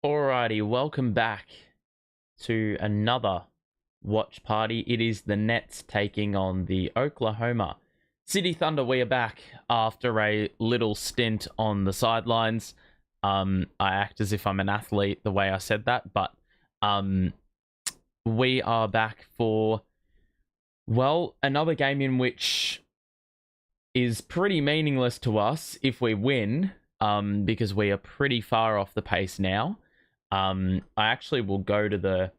Alrighty, welcome back to another watch party. It is the Nets taking on the Oklahoma City Thunder. We are back after a little stint on the sidelines. I act as if I'm an athlete the way I said that, but we are back for, well, another game in which is pretty meaningless to us if we win, because we are pretty far off the pace now. I actually will go to the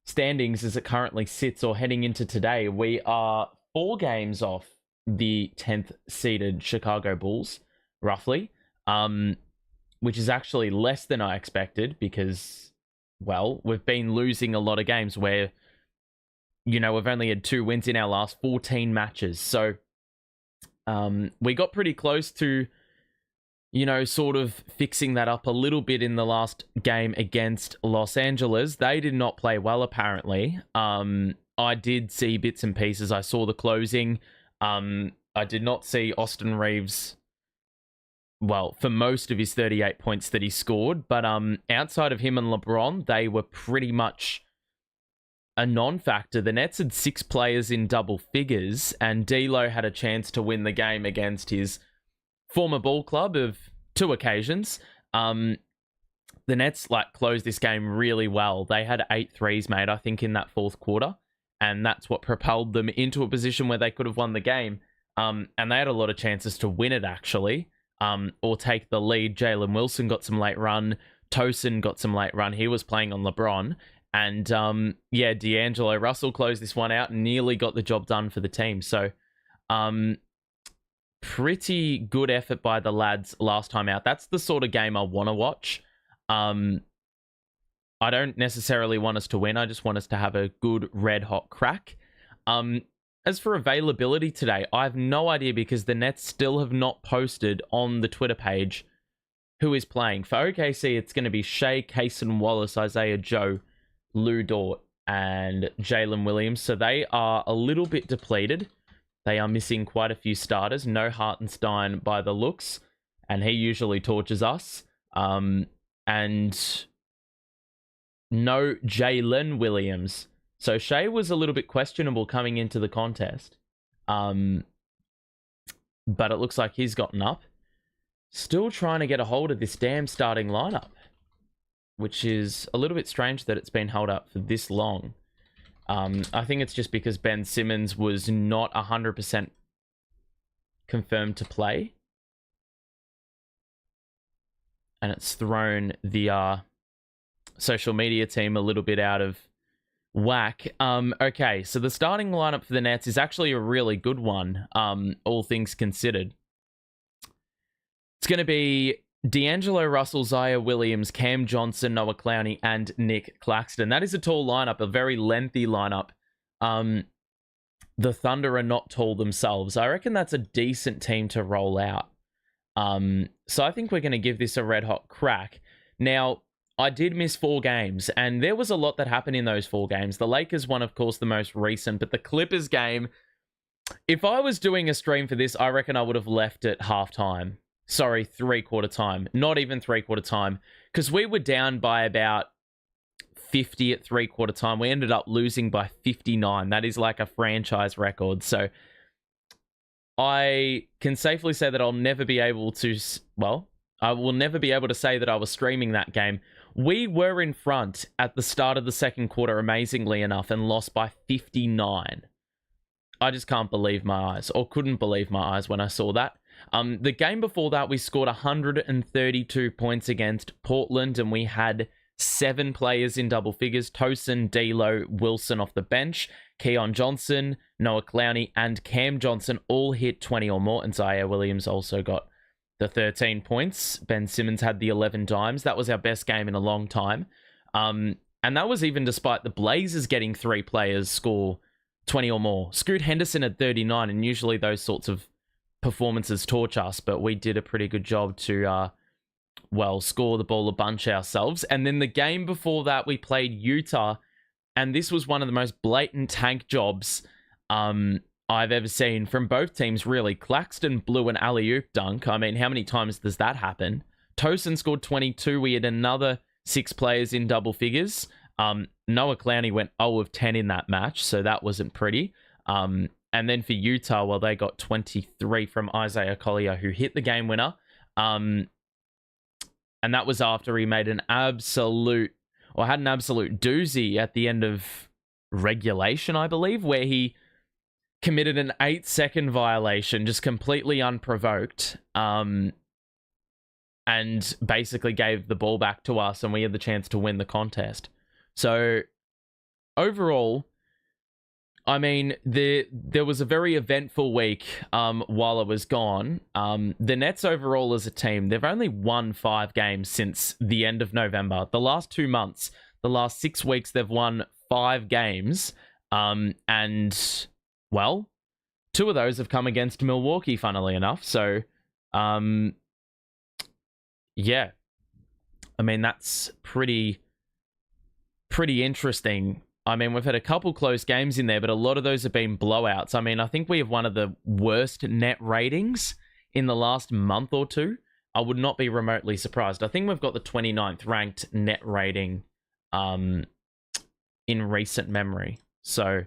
standings as it currently sits, or heading into today. We are 4 games off the 10th seeded Chicago Bulls, roughly, which is actually less than I expected because, well, we've been losing a lot of games where, we've only had 2 wins in our last 14 matches. So we got pretty close to sort of fixing that up a little bit in the last game against Los Angeles. They did not play well, apparently. I did see bits and pieces. I saw the closing. I did not see Austin Reeves, well, for most of his 38 points that he scored. But outside of him and LeBron, they were pretty much a non-factor. The Nets had 6 players in double figures, and D'Lo had a chance to win the game against his former ball club of 2 occasions. The Nets closed this game really well. They had 8 threes made, I think, in that fourth quarter, and that's what propelled them into a position where they could have won the game. And they had a lot of chances to win it, actually, or take the lead. Jalen Wilson got some late run. Tosin got some late run. He was playing on LeBron. And D'Angelo Russell closed this one out and nearly got the job done for the team. So, pretty good effort by the lads last time out. That's the sort of game I want to watch. I don't necessarily want us to win. I just want us to have a good red hot crack. As for availability today, I have no idea because the Nets still have not posted on the Twitter page who is playing. For OKC, it's going to be Shai, Cason Wallace, Isaiah Joe, Lou Dort, and Jalen Williams. So they are a little bit depleted. They are missing quite a few starters. No Hartenstein by the looks, and he usually tortures us. And no Jalen Williams. So Shai was a little bit questionable coming into the contest. But it looks like he's gotten up. Still trying to get a hold of this damn starting lineup, which is a little bit strange that it's been held up for this long. I think it's just because Ben Simmons was not 100% confirmed to play. And it's thrown the social media team a little bit out of whack. Okay, so the starting lineup for the Nets is actually a really good one, all things considered. It's going to be D'Angelo Russell, Zaya Williams, Cam Johnson, Noah Clowney, and Nic Claxton. That is a tall lineup, a very lengthy lineup. The Thunder are not tall themselves. I reckon that's a decent team to roll out. So I think we're going to give this a red-hot crack. Now, I did miss 4 games, and there was a lot that happened in those 4 games. The Lakers one, of course, the most recent, but the Clippers game, if I was doing a stream for this, I reckon I would have left at halftime. Sorry, 3/4 time. Not even 3/4 time. Because we were down by about 50 at 3/4 time. We ended up losing by 59. That is like a franchise record. So I can safely say that I'll never be able to... Well, I will never be able to say that I was streaming that game. We were in front at the start of the second quarter, amazingly enough, and lost by 59. I just can't believe my eyes, or couldn't believe my eyes when I saw that. The game before that, we scored 132 points against Portland, and we had 7 players in double figures. Tosin, D'Lo, Wilson off the bench, Keon Johnson, Noah Clowney, and Cam Johnson all hit 20 or more, and Zaya Williams also got the 13 points. Ben Simmons had the 11 dimes. That was our best game in a long time. And that was even despite the Blazers getting 3 players score 20 or more. Scoot Henderson at 39, and usually those sorts of performances torch us, but we did a pretty good job to, score the ball a bunch ourselves. And then the game before that, we played Utah, and this was one of the most blatant tank jobs I've ever seen from both teams, really. Claxton blew an alley-oop dunk. I mean, how many times does that happen? Tosin scored 22. We had another 6 players in double figures. Noah Clowney went 0 of 10 in that match, so that wasn't pretty. And then for Utah, well, they got 23 from Isaiah Collier, who hit the game winner. And that was after he made had an absolute doozy at the end of regulation, I believe, where he committed an 8-second violation, just completely unprovoked, and basically gave the ball back to us, and we had the chance to win the contest. So overall, I mean, there was a very eventful week while I was gone. The Nets overall as a team, they've only won 5 games since the end of November. The last 2 months, the last 6 weeks, they've won 5 games. And, well, 2 of those have come against Milwaukee, funnily enough. So, yeah. I mean, that's pretty interesting. I mean, we've had a couple close games in there, but a lot of those have been blowouts. I mean, I think we have one of the worst net ratings in the last month or two. I would not be remotely surprised. I think we've got the 29th ranked net rating in recent memory. So,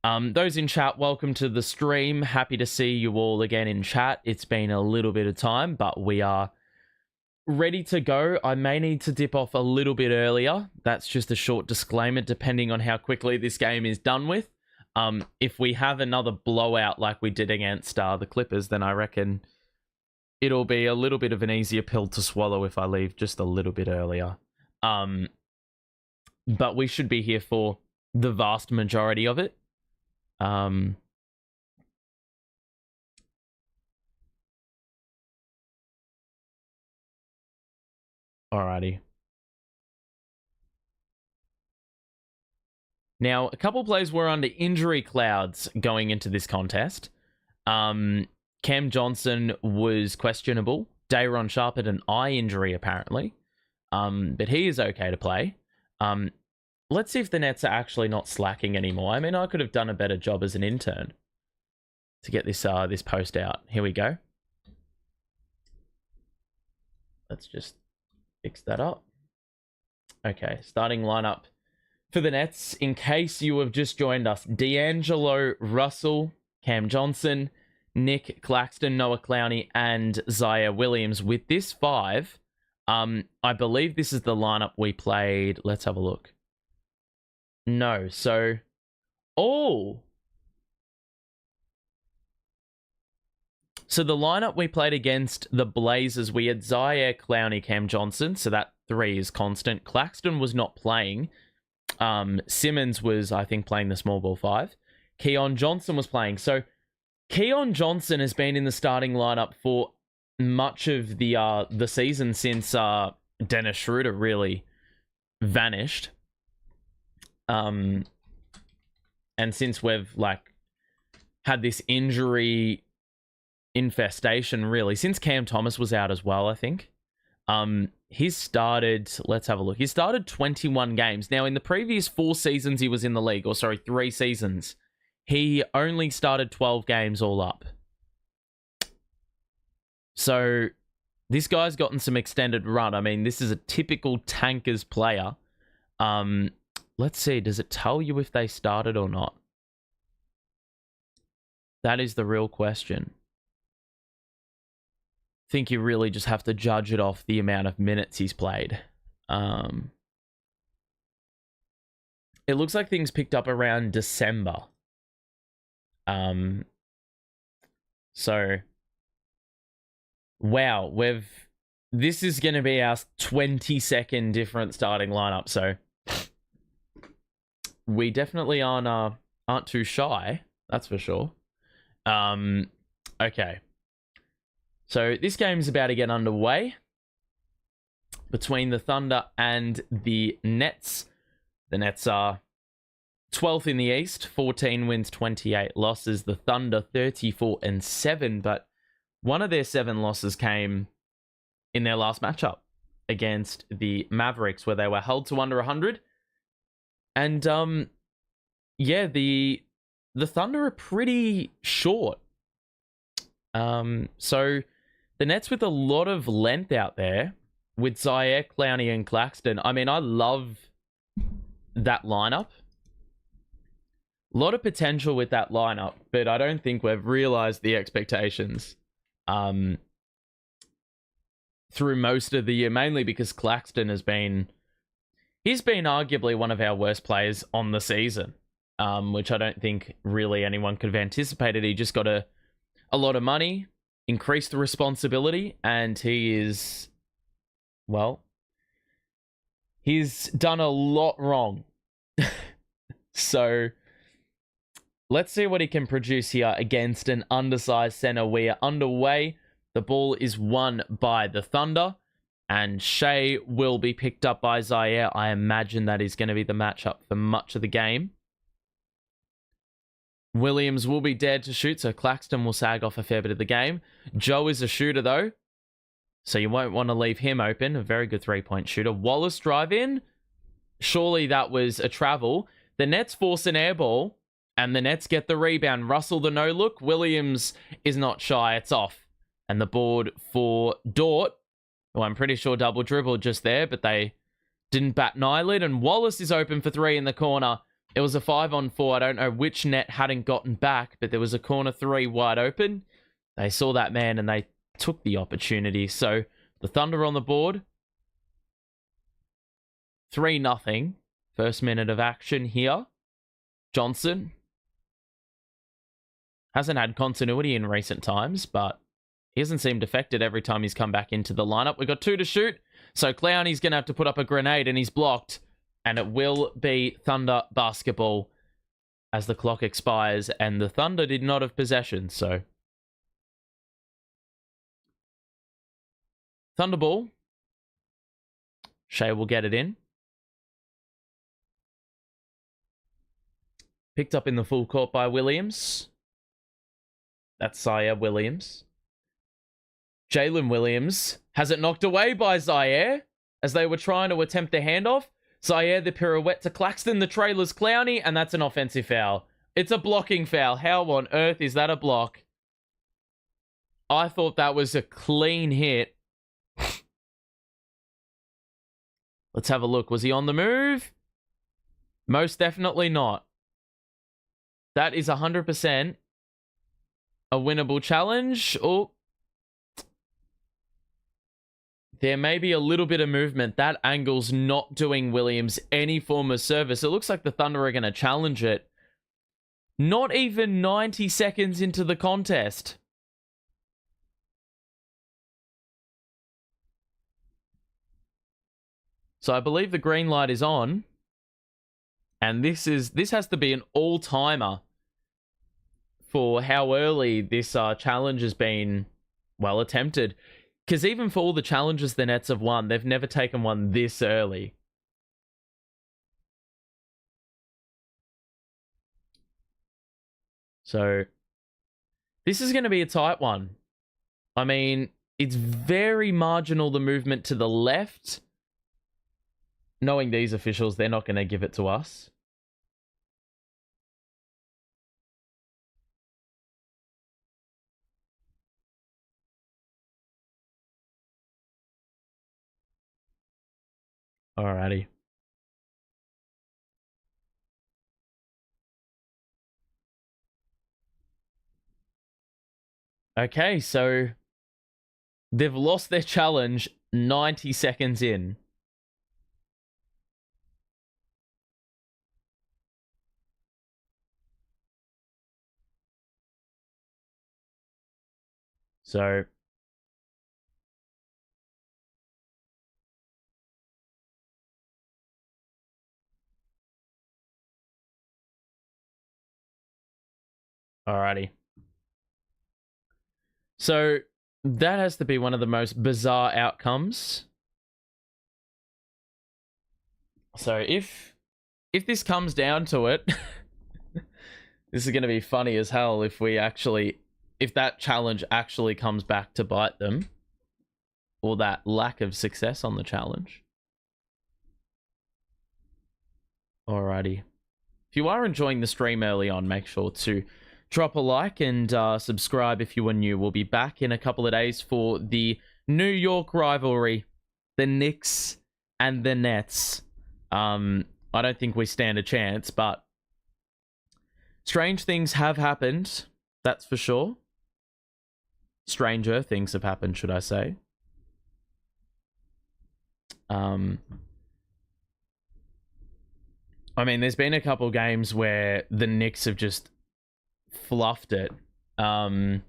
those in chat, welcome to the stream. Happy to see you all again in chat. It's been a little bit of time, but we are ready to go. I may need to dip off a little bit earlier. That's just a short disclaimer, depending on how quickly this game is done with. If we have another blowout like we did against the Clippers, then I reckon it'll be a little bit of an easier pill to swallow if I leave just a little bit earlier. But we should be here for the vast majority of it. Alrighty. Now, a couple players were under injury clouds going into this contest. Cam Johnson was questionable. Day'Ron Sharp had an eye injury, apparently. But he is okay to play. Let's see if the Nets are actually not slacking anymore. I mean, I could have done a better job as an intern to get this this post out. Here we go. Let's just fix that up. Okay, starting lineup for the Nets. In case you have just joined us, D'Angelo Russell, Cam Johnson, Nic Claxton, Noah Clowney, and Zaya Williams. With this 5, I believe this is the lineup we played. Let's have a look. No, so... Oh! So the lineup we played against the Blazers, we had Zaya, Clowney, Cam Johnson, so that 3 is constant. Claxton was not playing. Simmons was, I think, playing the small ball 5. Keon Johnson was playing. So Keon Johnson has been in the starting lineup for much of the season since Dennis Schroeder really vanished. And since we've had this injury infestation, really, since Cam Thomas was out as well, I think. He's started, let's have a look. He started 21 games. Now, in the previous 4 seasons he was in the league, 3 seasons, he only started 12 games all up. So, this guy's gotten some extended run. I mean, this is a typical tankers player. Let's see, does it tell you if they started or not? That is the real question. I think you really just have to judge it off the amount of minutes he's played. It looks like things picked up around December. So, wow, this is going to be our 22nd different starting lineup, so we definitely aren't too shy, that's for sure. Okay. So this game's about to get underway between the Thunder and the Nets. The Nets are 12th in the East, 14 wins, 28 losses. The Thunder 34-7, but one of their 7 losses came in their last matchup against the Mavericks, where they were held to under 100. And yeah, the Thunder are pretty short. So the Nets with a lot of length out there with Zaire, Clowney, and Claxton. I mean, I love that lineup. A lot of potential with that lineup, but I don't think we've realized the expectations through most of the year, mainly because Claxton he's been arguably one of our worst players on the season, which I don't think really anyone could have anticipated. He just got a lot of money, increased the responsibility, and he's done a lot wrong. So let's see what he can produce here against an undersized center. We are underway. The ball is won by the Thunder, and Shai will be picked up by Zaire. I imagine that is going to be the matchup for much of the game. Williams will be dared to shoot, so Claxton will sag off a fair bit of the game. Joe is a shooter, though, so you won't want to leave him open. A very good three-point shooter. Wallace drive in. Surely that was a travel. The Nets force an air ball, and the Nets get the rebound. Russell the no-look. Williams is not shy. It's off. And the board for Dort, who I'm pretty sure double dribbled just there, but they didn't bat an eyelid. And Wallace is open for three in the corner. It was a 5-on-4. I don't know which net hadn't gotten back, but there was a corner three wide open. They saw that man and they took the opportunity. So the Thunder on the board. 3-0. First minute of action here. Johnson hasn't had continuity in recent times, but he hasn't seemed affected every time he's come back into the lineup. We've got 2 to shoot, so Clowney's going to have to put up a grenade, and he's blocked. And it will be Thunder basketball as the clock expires, and the Thunder did not have possession, so Thunder ball. Shai will get it in. Picked up in the full court by Williams. That's Zaire Williams. Jalen Williams has it knocked away by Zaire as they were trying to attempt the handoff. Zaire the pirouette to Claxton, the trailer's Clowney, and that's an offensive foul. It's a blocking foul. How on earth is that a block? I thought that was a clean hit. Let's have a look. Was he on the move? Most definitely not. That is 100% a winnable challenge. Oh, there may be a little bit of movement. That angle's not doing Williams any form of service. It looks like the Thunder are going to challenge it. Not even 90 seconds into the contest. So I believe the green light is on. And this has to be an all-timer for how early this challenge has been, well, attempted. Because even for all the challenges the Nets have won, they've never taken one this early. So this is going to be a tight one. I mean, it's very marginal, the movement to the left. Knowing these officials, they're not going to give it to us. Alrighty. Okay, so they've lost their challenge 90 seconds in. So alrighty. So that has to be one of the most bizarre outcomes. So if this comes down to it, this is going to be funny as hell if that challenge actually comes back to bite them, or that lack of success on the challenge. Alrighty. If you are enjoying the stream early on, make sure to drop a like and subscribe if you are new. We'll be back in a couple of days for the New York rivalry the Knicks and the Nets. I don't think we stand a chance, but strange things have happened, that's for sure. Stranger things have happened, should I say. I mean, there's been a couple games where the Knicks have just fluffed it. I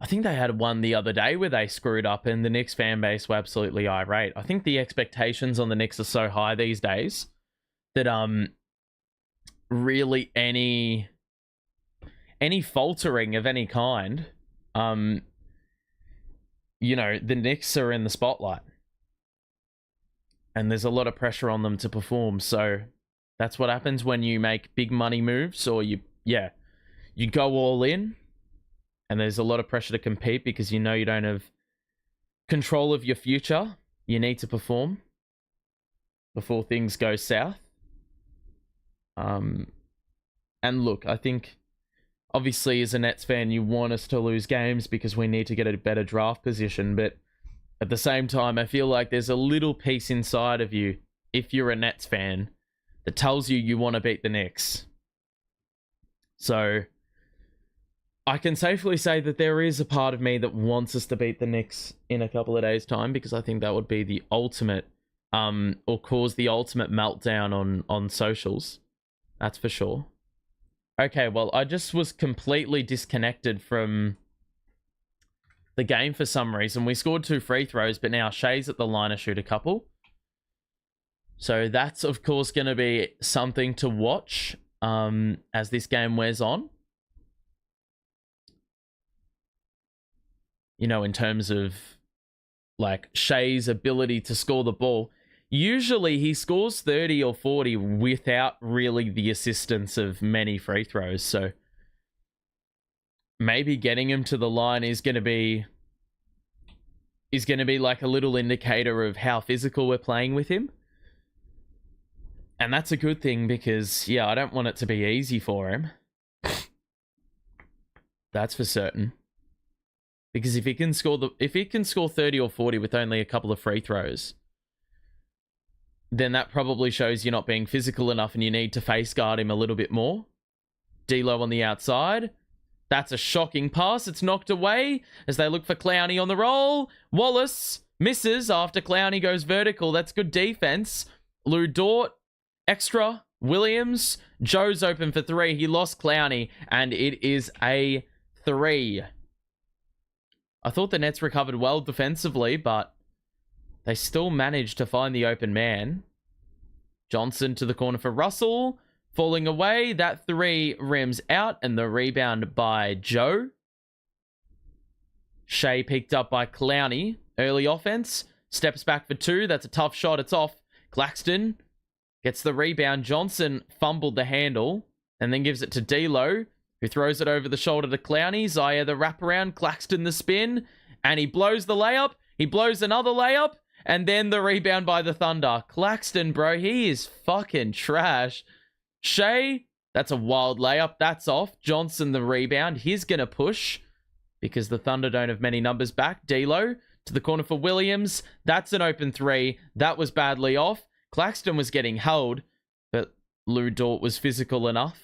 think they had one the other day where they screwed up and the Knicks fan base were absolutely irate. I think the expectations on the Knicks are so high these days that really any faltering of any kind, you know, the Knicks are in the spotlight. And there's a lot of pressure on them to perform. So that's what happens when you make big money moves, or you go all in. And there's a lot of pressure to compete because you know you don't have control of your future. You need to perform before things go south. And look, I think obviously as a Nets fan, you want us to lose games because we need to get a better draft position. But at the same time, I feel like there's a little piece inside of you, if you're a Nets fan, that tells you want to beat the Knicks. So I can safely say that there is a part of me that wants us to beat the Knicks in a couple of days' time, because I think that would be the ultimate, or cause the ultimate meltdown on socials. That's for sure. Okay, well, I just was completely disconnected from the game for some reason. We scored 2 free throws, but now Shai's at the line to shoot a couple. So that's, of course, going to be something to watch as this game wears on. You know, in terms of like Shai's ability to score the ball. Usually he scores 30 or 40 without really the assistance of many free throws. So maybe getting him to the line is going to be like a little indicator of how physical we're playing with him. And that's a good thing because, yeah, I don't want it to be easy for him. That's for certain. Because if he can score 30 or 40 with only a couple of free throws, then that probably shows you're not being physical enough and you need to face guard him a little bit more. D'Lo on the outside. That's a shocking pass. It's knocked away as they look for Clowney on the roll. Wallace misses after Clowney goes vertical. That's good defense. Lou Dort, extra. Williams. Joe's open for 3. He lost Clowney and it is a 3. I thought the Nets recovered well defensively, but they still managed to find the open man. Johnson to the corner for Russell. Falling away. That 3 rims out and the rebound by Joe. Shai picked up by Clowney. Early offense. Steps back for 2. That's a tough shot. It's off. Claxton gets the rebound. Johnson fumbled the handle and then gives it to D'Lo, who throws it over the shoulder to Clowney. Zaya the wraparound, Claxton the spin, and he blows the layup. He blows another layup, and then the rebound by the Thunder. Claxton, bro, he is fucking trash. Shai, that's a wild layup. That's off. Johnson the rebound. He's going to push because the Thunder don't have many numbers back. D'Lo to the corner for Williams. That's an open 3. That was badly off. Claxton was getting held, but Lou Dort was physical enough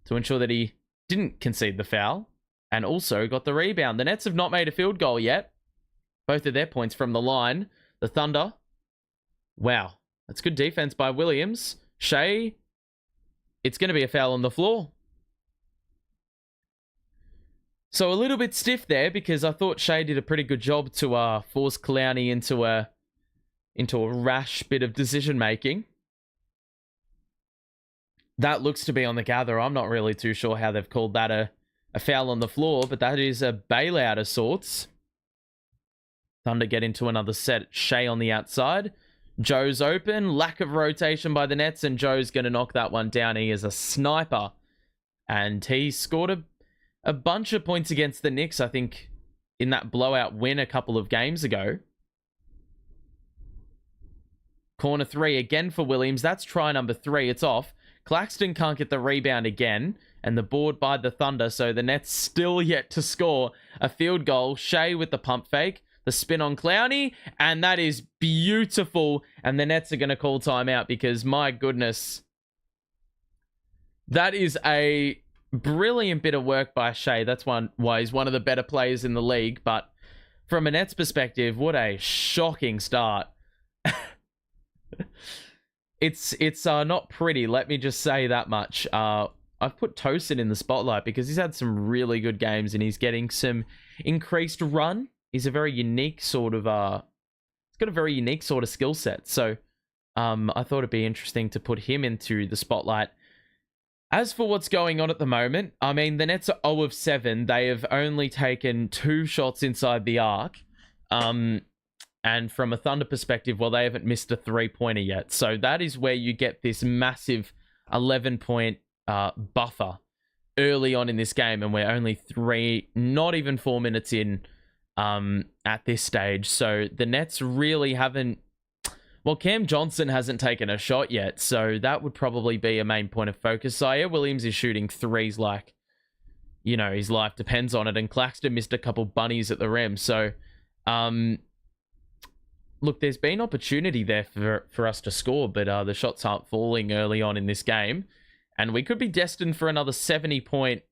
to ensure that he didn't concede the foul, and also got the rebound. The Nets have not made a field goal yet. Both of their points from the line. The Thunder. Wow. That's good defense by Williams. Shai. It's going to be a foul on the floor. So a little bit stiff there because I thought Shai did a pretty good job to force Clowney into a rash bit of decision making. That looks to be on the gather. I'm not really too sure how they've called that a foul on the floor, but that is a bailout of sorts. Thunder get into another set. Shai on the outside. Joe's open. Lack of rotation by the Nets, and Joe's going to knock that one down. He is a sniper. And he scored a bunch of points against the Knicks, I think, in that blowout win a couple of games ago. Corner 3 again for Williams. That's try number 3. It's off. Claxton can't get the rebound again, and the board by the Thunder, so the Nets still yet to score a field goal. Shai with the pump fake. the spin on Clowney, and that is beautiful. And the Nets are going to call timeout because, my goodness, that is a brilliant bit of work by Shai. That's why he's one of the better players in the league. But from a Nets perspective, what a shocking start. It's not pretty, let me just say that much. I've put Tosin in the spotlight because he's had some really good games and he's getting some increased run. He's a very unique sort of he's got a very unique sort of skill set. So I thought it'd be interesting to put him into the spotlight. As for what's going on at the moment, I mean, the Nets are 0 of 7. They have only taken 2 shots inside the arc. And from a Thunder perspective, well, they haven't missed a 3-pointer yet. So that is where you get this massive 11-point buffer early on in this game. And we're only not even 4 minutes in at this stage. So the Nets really haven't... Well, Cam Johnson hasn't taken a shot yet. So that would probably be a main point of focus. Shai Williams is shooting threes like, you know, his life depends on it. And Claxton missed a couple bunnies at the rim. So... look, there's been opportunity there for us to score, but the shots aren't falling early on in this game. And we could be destined for another 70-point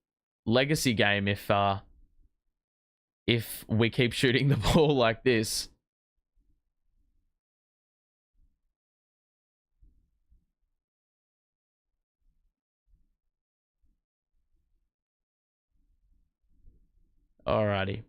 legacy game if we keep shooting the ball like this. Alrighty.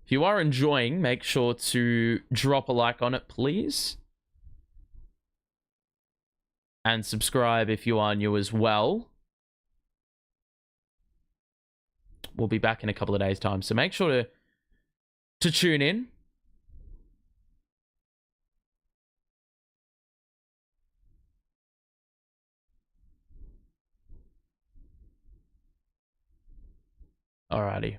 If you are enjoying, make sure to drop a like on it, please. And subscribe if you are new as well. We'll be back in a couple of days' time, so make sure to tune in. Alrighty.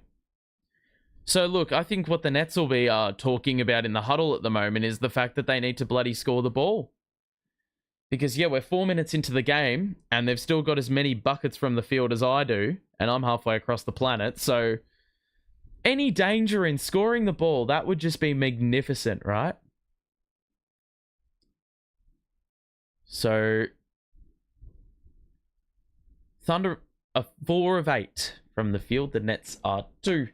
So, look, I think what the Nets will be talking about in the huddle at the moment is the fact that they need to bloody score the ball. Because, yeah, we're 4 minutes into the game, and they've still got as many buckets from the field as I do, and I'm halfway across the planet, so any danger in scoring the ball, that would just be magnificent, right? So, Thunder are 4 of 8 from the field. The Nets are 2.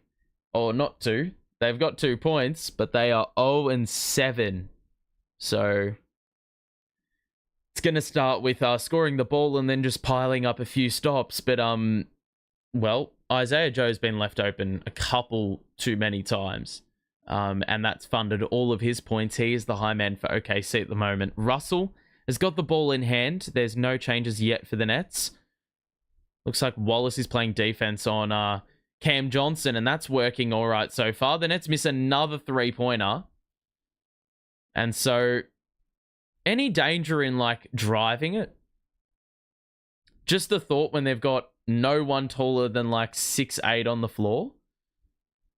Or not 2. They've got 2 points, but they are 0 and 7. So it's going to start with scoring the ball and then just piling up a few stops. But, well, Isaiah Joe's been left open a couple too many times. And that's funded all of his points. He is the high man for OKC at the moment. Russell has got the ball in hand. There's no changes yet for the Nets. Looks like Wallace is playing defense on... Cam Johnson, and that's working all right so far. The Nets miss another 3-pointer. And so, any danger in, like, driving it? Just the thought when they've got no one taller than, like, 6'8" on the floor.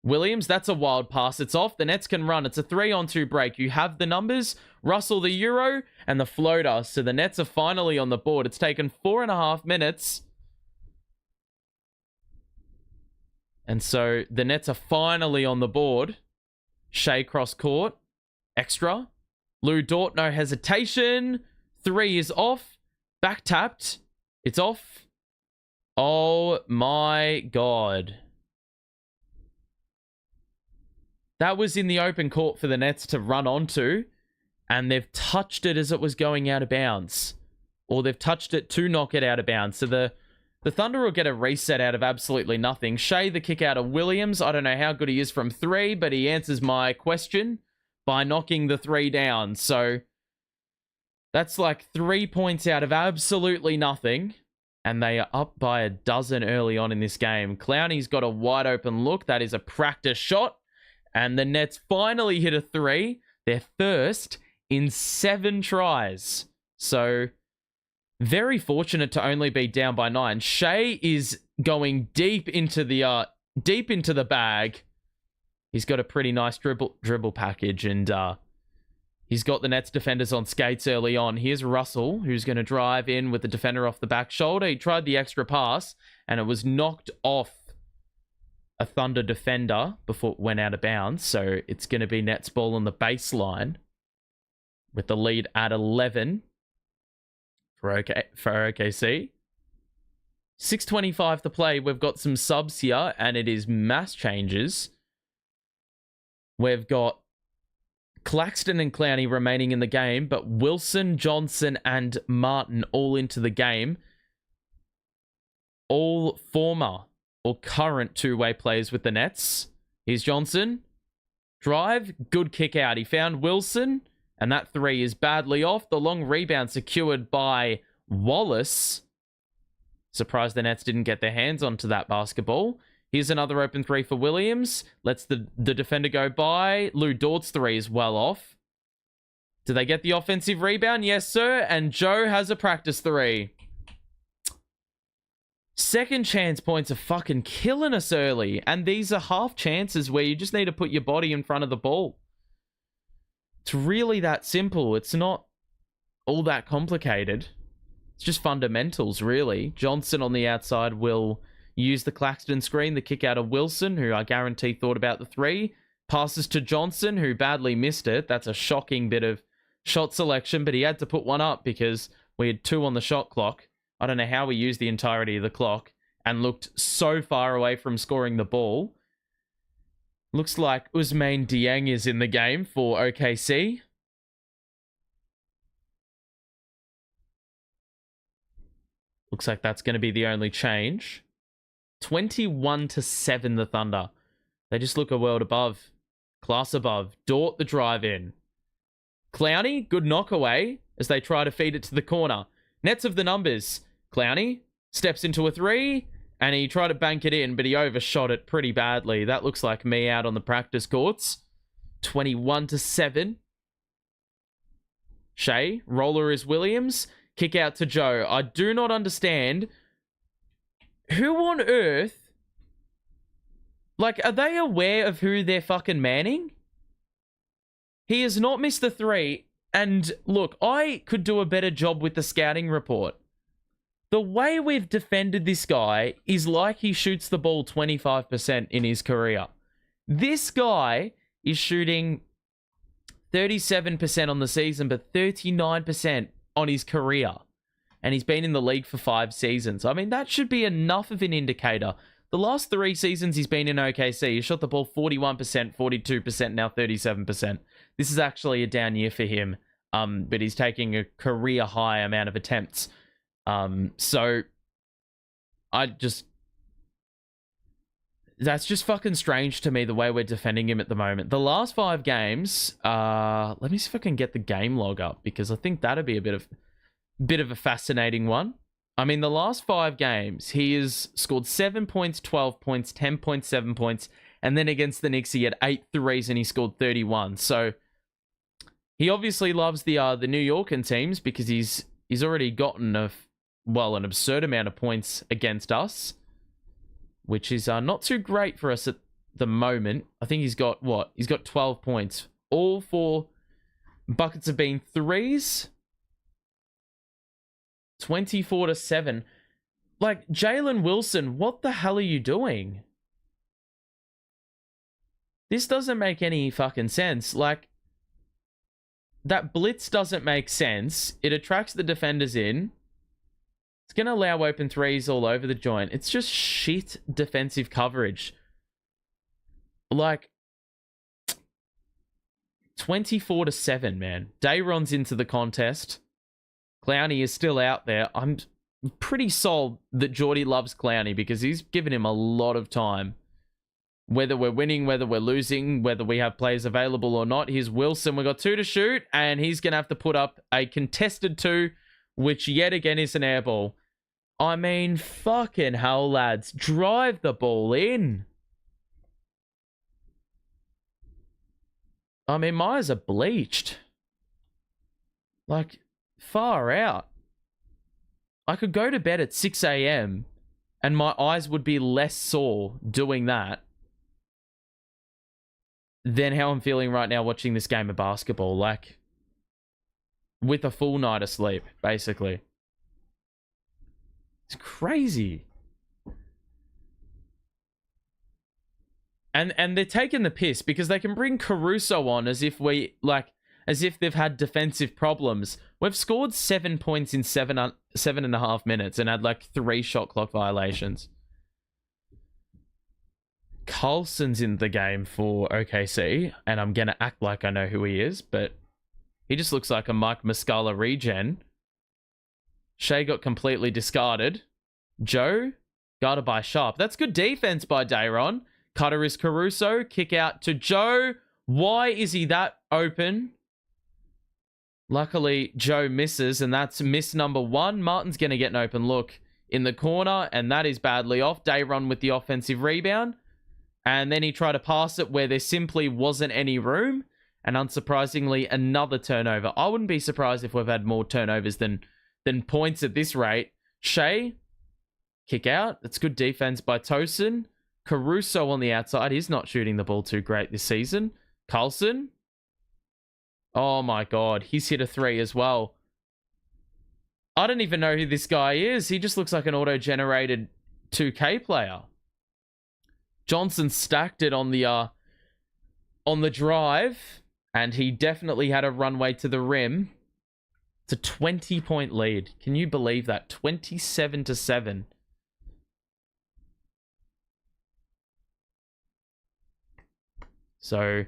Williams, that's a wild pass. It's off. The Nets can run. It's a 3-on-2 break. You have the numbers, Russell the Euro, and the floater. So the Nets are finally on the board. It's taken 4.5 minutes. And so the Nets are finally on the board. Shai cross court. Extra. Lou Dort, no hesitation. 3 is off. Back tapped. It's off. Oh my God. That was in the open court for the Nets to run onto. And they've touched it as it was going out of bounds. Or they've touched it to knock it out of bounds. So the Thunder will get a reset out of absolutely nothing. Shai, the kick out of Williams. I don't know how good he is from 3, but he answers my question by knocking the 3 down. So that's like 3 points out of absolutely nothing. And they are up by a dozen early on in this game. Clowney's got a wide open look. That is a practice shot. And the Nets finally hit a 3. Their first in 7 tries. So... very fortunate to only be down by 9. Shai is going deep into the bag. He's got a pretty nice dribble package, and He's got the Nets defenders on skates early on. Here's Russell, who's going to drive in with the defender off the back shoulder. He tried the extra pass, and it was knocked off a Thunder defender before it went out of bounds. So it's going to be Nets ball on the baseline with the lead at 11 for OKC. 6:25 to play. We've got some subs here, and it is mass changes. We've got Claxton and Clowney remaining in the game, but Wilson, Johnson, and Martin all into the game. All former or current two-way players with the Nets. Here's Johnson. Drive. Good kick out. He found Wilson, and that three is badly off. The long rebound secured by Wallace. Surprised the Nets didn't get their hands onto that basketball. Here's another open three for Williams. Lets the defender go by. Lou Dort's three is well off. Do they get the offensive rebound? Yes, sir. And Joe has a practice three. Second chance points are fucking killing us early. And these are half chances where you just need to put your body in front of the ball. It's really that simple. It's not all that complicated. It's just fundamentals, really. Johnson on the outside will use the Claxton screen, the kick out of Wilson, who I guarantee thought about the three. Passes to Johnson, who badly missed it. That's a shocking bit of shot selection, but he had to put one up because we had 2 on the shot clock. I don't know how we used the entirety of the clock and looked so far away from scoring the ball. Looks like Ousmane Dieng is in the game for OKC. Looks like that's going to be the only change. 21-7 the Thunder. They just look a world above. Class above. Dort the drive in. Clowney, good knock away as they try to feed it to the corner. Nets of the numbers. Clowney steps into a three and he tried to bank it in, but he overshot it pretty badly. That looks like me out on the practice courts. 21-7. Shai, roller is Williams. Kick out to Joe. I do not understand. Who on earth... Like, are they aware of who they're fucking manning? He has not missed the three. And look, I could do a better job with the scouting report. The way we've defended this guy is like he shoots the ball 25% in his career. This guy is shooting 37% on the season, but 39% on his career. And he's been in the league for 5 seasons. I mean, that should be enough of an indicator. The last 3 seasons he's been in OKC, he shot the ball 41%, 42%, now 37%. This is actually a down year for him, but he's taking a career high amount of attempts. So that's just fucking strange to me, the way we're defending him at the moment. The last 5 games, let me see if I can get the game log up, because I think that'd be a bit of a fascinating one. I mean, the last 5 games, he has scored 7 points, 12 points, 10 points, 7 points, and then against the Knicks, he had 8 threes and he scored 31. So he obviously loves the New Yorker teams, because he's already gotten an absurd amount of points against us, which is not too great for us at the moment. I think he's got, He's got 12 points. All 4 buckets have been threes. 24-7. Like, Jalen Wilson, what the hell are you doing? This doesn't make any fucking sense. Like, that blitz doesn't make sense. It attracts the defenders in. It's going to allow open threes all over the joint. It's just shit defensive coverage. Like, 24-7, man. Dayron's into the contest. Clowney is still out there. I'm pretty sold that Geordie loves Clowney, because he's given him a lot of time. Whether we're winning, whether we're losing, whether we have players available or not. Here's Wilson. We've got 2 to shoot, and he's going to have to put up a contested 2, which yet again is an air ball. I mean, fucking hell, lads. Drive the ball in. I mean, my eyes are bleached. Like, far out. I could go to bed at 6 a.m. and my eyes would be less sore doing that than how I'm feeling right now watching this game of basketball. Like, with a full night of sleep, basically. It's crazy. And they're taking the piss because they can bring Caruso on as if they've had defensive problems. We've scored 7 points in 7.5 minutes and had like 3 shot clock violations. Carlson's in the game for OKC, and I'm gonna act like I know who he is, but he just looks like a Mike Muscala regen. Shai got completely discarded. Joe, guarded by Sharp. That's good defense by Dayron. Cutter is Caruso. Kick out to Joe. Why is he that open? Luckily, Joe misses, and that's miss number 1. Martin's going to get an open look in the corner, and that is badly off. Dayron with the offensive rebound. And then he tried to pass it where there simply wasn't any room. And unsurprisingly, another turnover. I wouldn't be surprised if we've had more turnovers than points at this rate. Shai, kick out. That's good defense by Tosin. Caruso on the outside. He's not shooting the ball too great this season. Carlson. Oh my god. He's hit a 3 as well. I don't even know who this guy is. He just looks like an auto-generated 2K player. Johnson stacked it on the drive, and he definitely had a runway to the rim. It's a 20-point lead. Can you believe that? 27-7. So,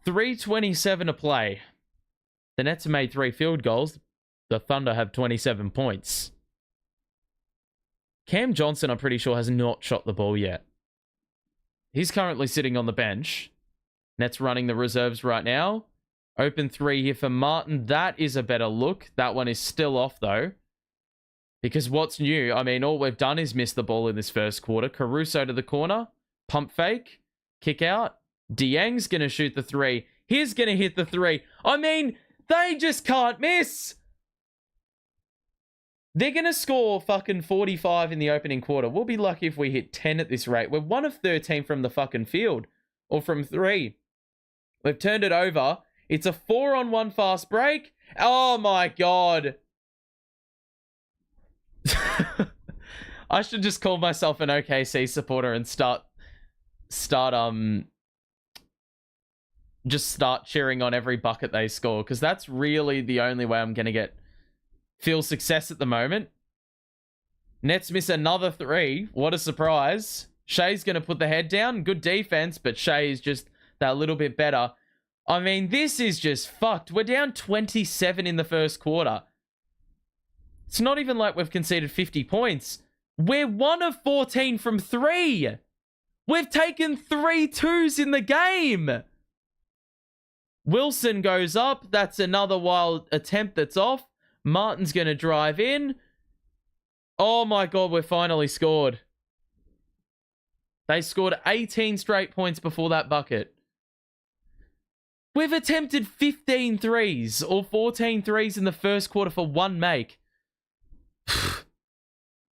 3:27 to play. The Nets have made 3 field goals. The Thunder have 27 points. Cam Johnson, I'm pretty sure, has not shot the ball yet. He's currently sitting on the bench. Nets running the reserves right now. Open 3 here for Martin. That is a better look. That one is still off, though. Because what's new? I mean, all we've done is miss the ball in this first quarter. Caruso to the corner. Pump fake. Kick out. Dieng's going to shoot the 3. He's going to hit the 3. I mean, they just can't miss. They're going to score fucking 45 in the opening quarter. We'll be lucky if we hit 10 at this rate. We're 1 of 13 from the fucking field. Or from 3. We've turned it over. It's a 4-on-1 fast break. Oh my god. I should just call myself an OKC supporter and start cheering on every bucket they score, because that's really the only way I'm going to feel success at the moment. Nets miss another 3. What a surprise. Shai's going to put the head down. Good defense, but Shai is just that little bit better. I mean, this is just fucked. We're down 27 in the first quarter. It's not even like we've conceded 50 points. We're 1 of 14 from 3. We've taken 3 twos in the game. Wilson goes up. That's another wild attempt that's off. Martin's going to drive in. Oh my god, we've finally scored. They scored 18 straight points before that bucket. We've attempted 15 threes or 14 threes in the first quarter for 1 make.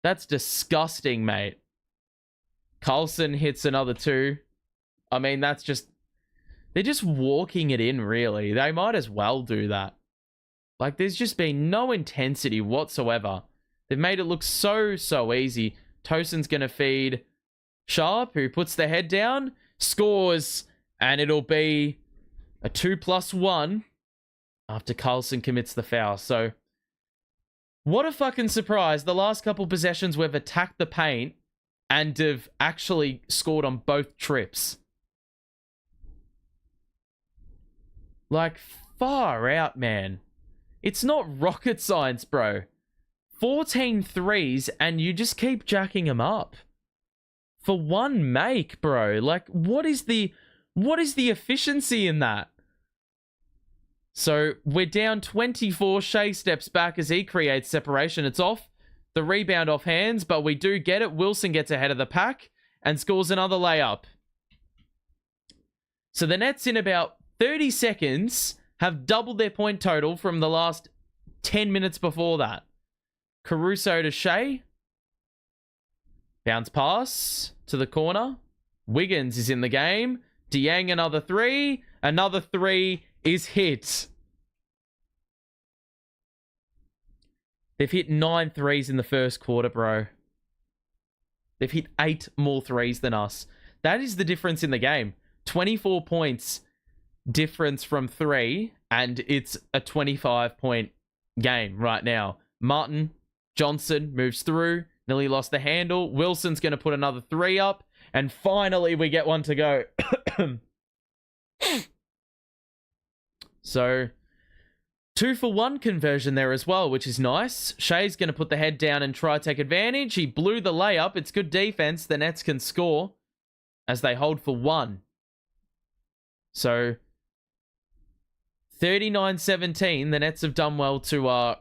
That's disgusting, mate. Carlson hits another 2. I mean, that's just... They're just walking it in, really. They might as well do that. Like, there's just been no intensity whatsoever. They've made it look so easy. Tosin's going to feed Sharp, who puts the head down, scores, and it'll be a 2+1 after Carlson commits the foul. So, what a fucking surprise. The last couple possessions we've attacked the paint and have actually scored on both trips. Like, far out, man. It's not rocket science, bro. 14 threes and you just keep jacking them up. For 1 make, bro. Like, what is the efficiency in that? So, we're down 24. Shai steps back as he creates separation. It's off. The rebound off hands, but we do get it. Wilson gets ahead of the pack and scores another layup. So, the Nets in about 30 seconds have doubled their point total from the last 10 minutes before that. Caruso to Shai. Bounce pass to the corner. Wiggins is in the game. Dieng another 3. Another 3 is hit. They've hit 9 threes in the first quarter, bro. They've hit 8 more threes than us. That is the difference in the game. 24 points difference from 3, and it's a 25-point game right now. Martin Johnson moves through, nearly lost the handle. Wilson's going to put another 3 up, and finally we get one to go. So, 2-for-1 conversion there as well, which is nice. Shai's going to put the head down and try to take advantage. He blew the layup. It's good defense. The Nets can score as they hold for 1. So, 39-17. The Nets have done well to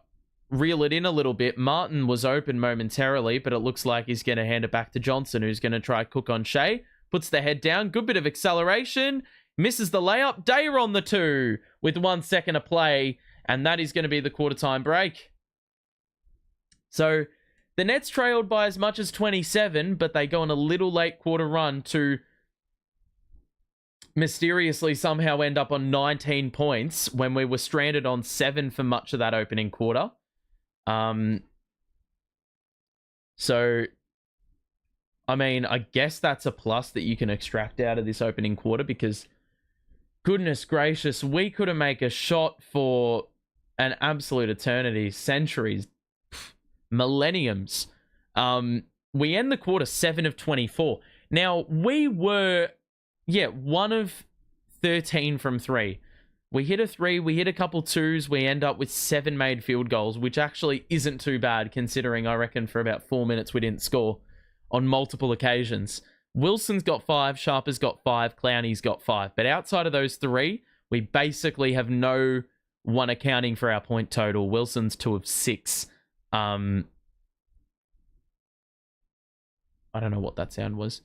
reel it in a little bit. Martin was open momentarily, but it looks like he's going to hand it back to Johnson, who's going to try cook on Shai. Puts the head down. Good bit of acceleration. Misses the layup. Dare on the 2 with 1 second to play. And that is going to be the quarter time break. So the Nets trailed by as much as 27, but they go on a little late quarter run to mysteriously somehow end up on 19 points when we were stranded on 7 for much of that opening quarter. So, I mean, I guess that's a plus that you can extract out of this opening quarter because, goodness gracious, we couldn't make a shot for an absolute eternity, centuries, millenniums. We end the quarter 7 of 24. Now, we were, 1 of 13 from 3. We hit a 3, we hit a couple 2s, we end up with 7 made field goals, which actually isn't too bad considering I reckon for about 4 minutes we didn't score on multiple occasions. Wilson's got 5, Sharper's got 5, Clowney's got 5. But outside of those 3, we basically have no one accounting for our point total. Wilson's 2 of 6. I don't know what that sound was.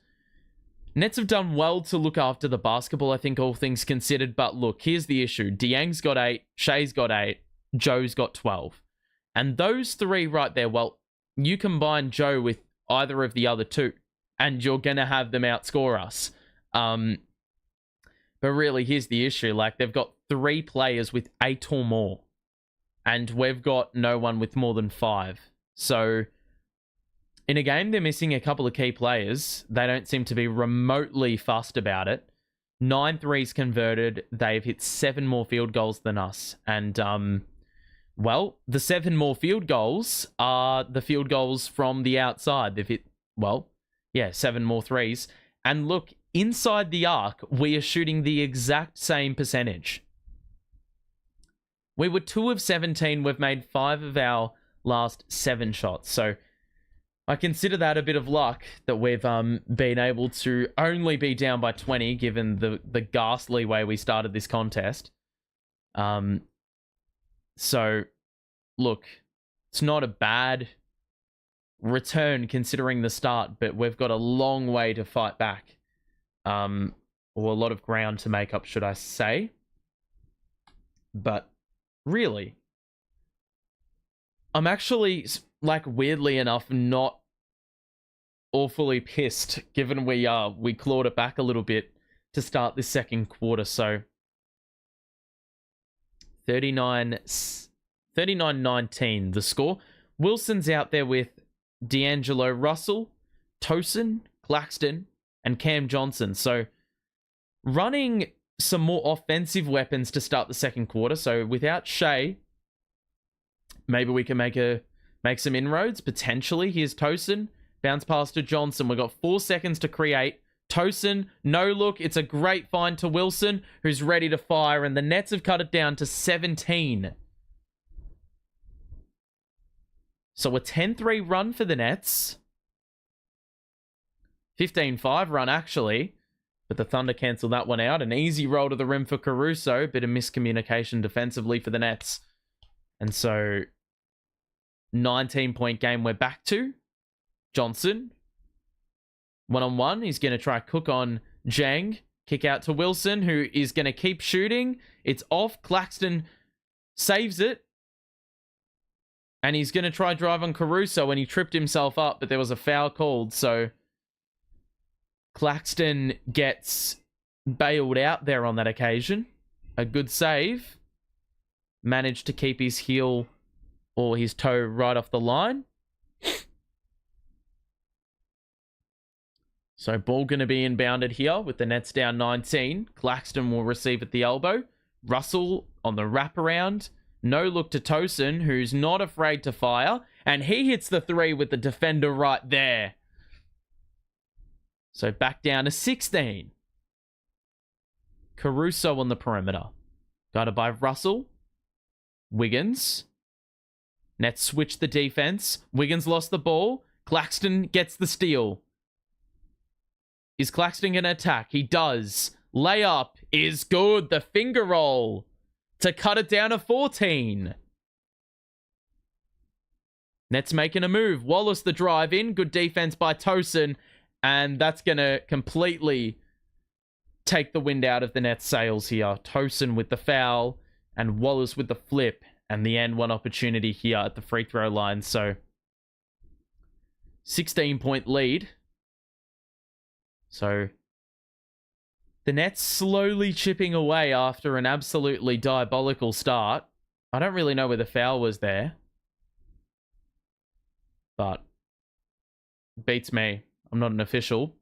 Nets have done well to look after the basketball, I think, all things considered. But look, here's the issue. Diang's got 8, Shai's got 8, Joe's got 12. And those 3 right there, well, you combine Joe with either of the other 2, and you're going to have them outscore us. But really, here's the issue. Like, they've got 3 players with 8 or more. And we've got no one with more than 5. So, in a game, they're missing a couple of key players. They don't seem to be remotely fussed about it. 9 threes converted. They've hit 7 more field goals than us. And, well, the 7 more field goals are the field goals from the outside. They've hit, 7 more threes. And look, inside the arc, we are shooting the exact same percentage. We were 2 of 17. We've made 5 of our last 7 shots. So I consider that a bit of luck that we've been able to only be down by 20, given the ghastly way we started this contest. So, look, it's not a bad return considering the start, but we've got a long way to fight back. Or a lot of ground to make up, should I say. But really, I'm actually, like, weirdly enough, not awfully pissed, given we clawed it back a little bit to start this second quarter. So 39-19 the score. Wilson's out there with D'Angelo Russell, Tosin, Claxton, and Cam Johnson. So running some more offensive weapons to start the second quarter. So without Shai, maybe we can make some inroads, potentially. Here's Tosin. Bounce pass to Johnson. We've got 4 seconds to create. Tosin, no look. It's a great find to Wilson, who's ready to fire. And the Nets have cut it down to 17. So a 10-3 run for the Nets. 15-5 run, actually. But the Thunder cancel that one out. An easy roll to the rim for Caruso. Bit of miscommunication defensively for the Nets. And so 19-point game we're back to. Johnson. One-on-one. He's going to try cook on Jang. Kick out to Wilson, who is going to keep shooting. It's off. Claxton saves it. And he's going to try drive on Caruso, and he tripped himself up, but there was a foul called. So Claxton gets bailed out there on that occasion. A good save. Managed to keep his heel or his toe right off the line. So ball going to be inbounded here with the Nets down 19. Claxton will receive at the elbow. Russell on the wraparound. No look to Tosin, who's not afraid to fire. And he hits the three with the defender right there. So back down to 16. Caruso on the perimeter. Guarded by Russell. Wiggins. Nets switch the defense. Wiggins lost the ball. Claxton gets the steal. Is Claxton going to attack? He does. Layup is good. The finger roll to cut it down to 14. Nets making a move. Wallace the drive in. Good defense by Tosin. And that's going to completely take the wind out of the Nets' sails here. Tosin with the foul and Wallace with the flip. And the end one opportunity here at the free throw line. So 16-point lead. So the Nets slowly chipping away after an absolutely diabolical start. I don't really know where the foul was there. But beats me. I'm not an official.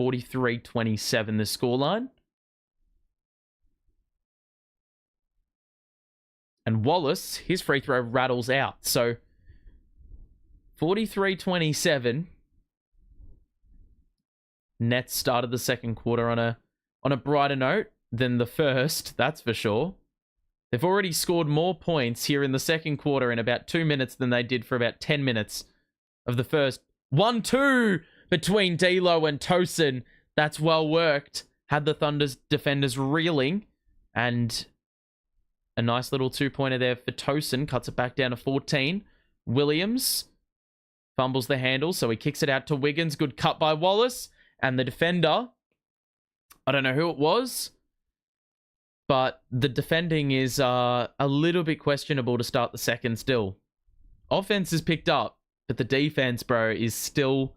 43-27 the scoreline. And Wallace, his free throw rattles out. So 43-27. Nets started the second quarter on a brighter note than the first, that's for sure. They've already scored more points here in the second quarter in about 2 minutes than they did for about 10 minutes of the first. 1-2 between D'Lo and Tosin. That's well worked. Had the Thunder's defenders reeling. And a nice little two-pointer there for Tosin. Cuts it back down to 14. Williams fumbles the handle, so he kicks it out to Wiggins. Good cut by Wallace. And the defender, I don't know who it was, but the defending is a little bit questionable to start the second still. Offense is picked up, but the defense, bro, is still...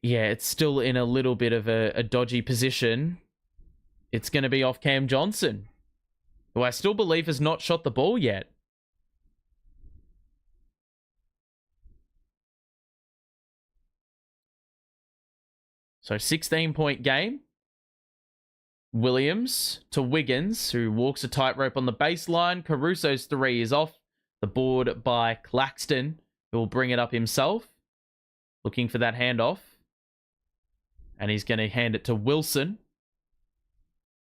Yeah, it's still in a little bit of a dodgy position. It's going to be off Cam Johnson, who I still believe has not shot the ball yet. So 16-point game. Williams to Wiggins, who walks a tightrope on the baseline. Caruso's three is off the board by Claxton, who will bring it up himself. Looking for that handoff. And he's going to hand it to Wilson,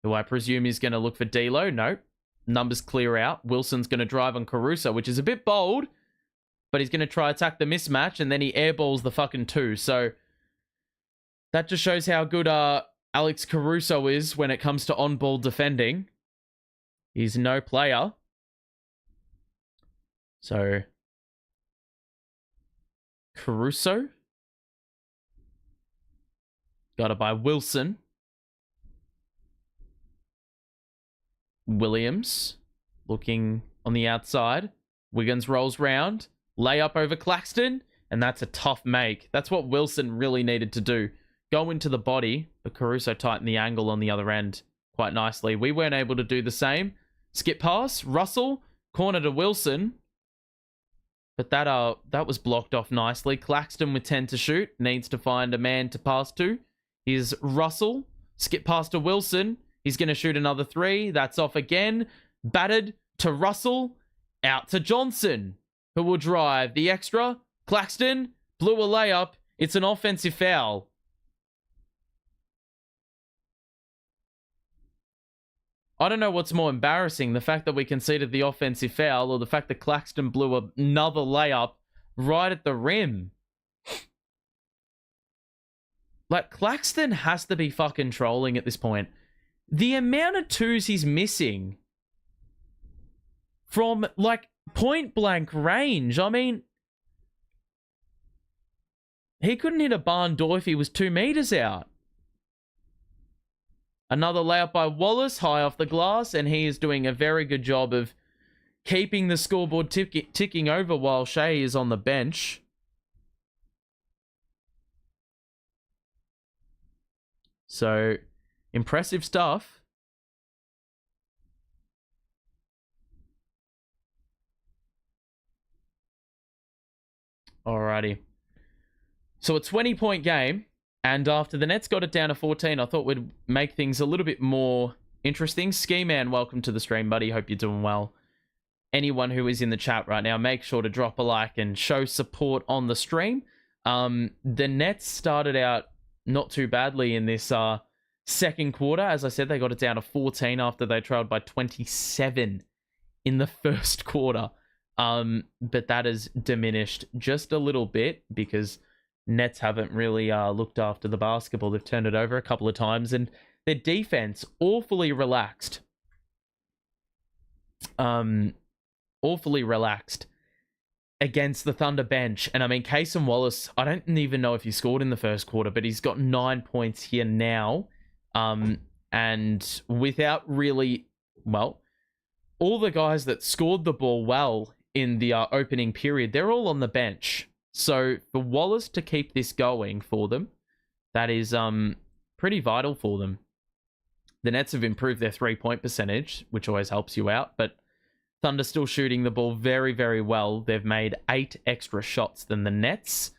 who I presume is going to look for D'Lo. Nope. Numbers clear out. Wilson's going to drive on Caruso, which is a bit bold, but he's going to try attack the mismatch, and then he airballs the fucking two. So that just shows how good Alex Caruso is when it comes to on-ball defending. He's no player. So Caruso. Got it by Wilson. Williams looking on the outside. Wiggins rolls round. Layup over Claxton. And that's a tough make. That's what Wilson really needed to do. Go into the body, but Caruso tightened the angle on the other end quite nicely. We weren't able to do the same. Skip pass. Russell. Corner to Wilson. But that was blocked off nicely. Claxton with 10 to shoot. Needs to find a man to pass to. Here's Russell. Skip pass to Wilson. He's going to shoot another three. That's off again. Battered to Russell. Out to Johnson, who will drive the extra. Claxton blew a layup. It's an offensive foul. I don't know what's more embarrassing, the fact that we conceded the offensive foul or the fact that Claxton blew another layup right at the rim. Like, Claxton has to be fucking trolling at this point. The amount of twos he's missing from, like, point-blank range. I mean, he couldn't hit a barn door if he was 2 meters out. Another layup by Wallace, high off the glass, and he is doing a very good job of keeping the scoreboard ticking over while Shai is on the bench. So, impressive stuff. Alrighty. So a 20-point game, and after the Nets got it down to 14, I thought we'd make things a little bit more interesting. Ski Man, welcome to the stream, buddy. Hope you're doing well. Anyone who is in the chat right now, make sure to drop a like and show support on the stream. The Nets started out not too badly in this second quarter. As I said, they got it down to 14 after they trailed by 27 in the first quarter. But that has diminished just a little bit because Nets haven't really looked after the basketball. They've turned it over a couple of times, and their defense awfully relaxed. Awfully relaxed against the Thunder bench. And I mean, Cason Wallace, I don't even know if he scored in the first quarter, but he's got 9 points here now. And without really, well, all the guys that scored the ball well in the opening period, they're all on the bench. So for Wallace to keep this going for them, that is pretty vital for them. The Nets have improved their 3-point percentage, which always helps you out, but Thunder still shooting the ball very, very well. They've made 8 extra shots than the Nets.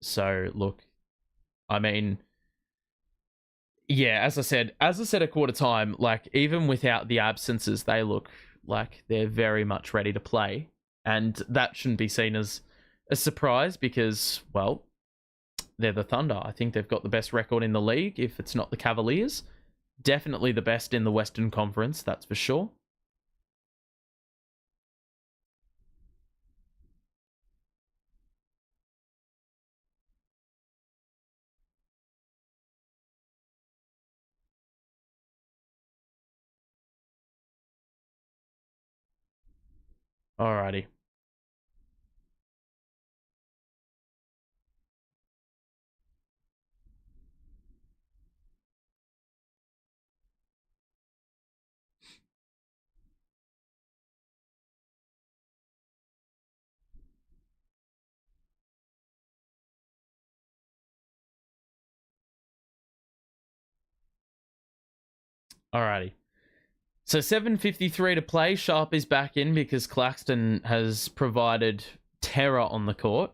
So look, I mean, yeah, as I said at quarter time, like even without the absences, they look like they're very much ready to play. And that shouldn't be seen as a surprise because, well, they're the Thunder. I think they've got the best record in the league, if it's not the Cavaliers. Definitely the best in the Western Conference, that's for sure. Alrighty. Alrighty. So 7:53 to play. Sharp is back in because Claxton has provided terror on the court.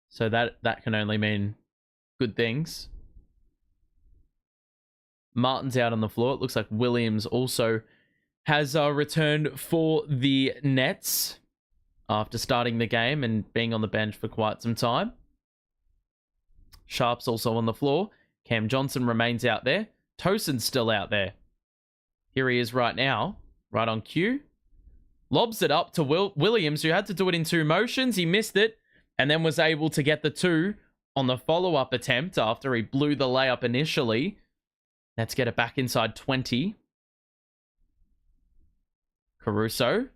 So that can only mean good things. Martin's out on the floor. It looks like Williams also has returned for the Nets after starting the game and being on the bench for quite some time. Sharp's also on the floor. Cam Johnson remains out there. Tosin's still out there. Here he is right now, right on cue. Lobs it up to Williams, who had to do it in 2 motions. He missed it and then was able to get the 2 on the follow-up attempt after he blew the layup initially. Let's get it back inside 20. Caruso,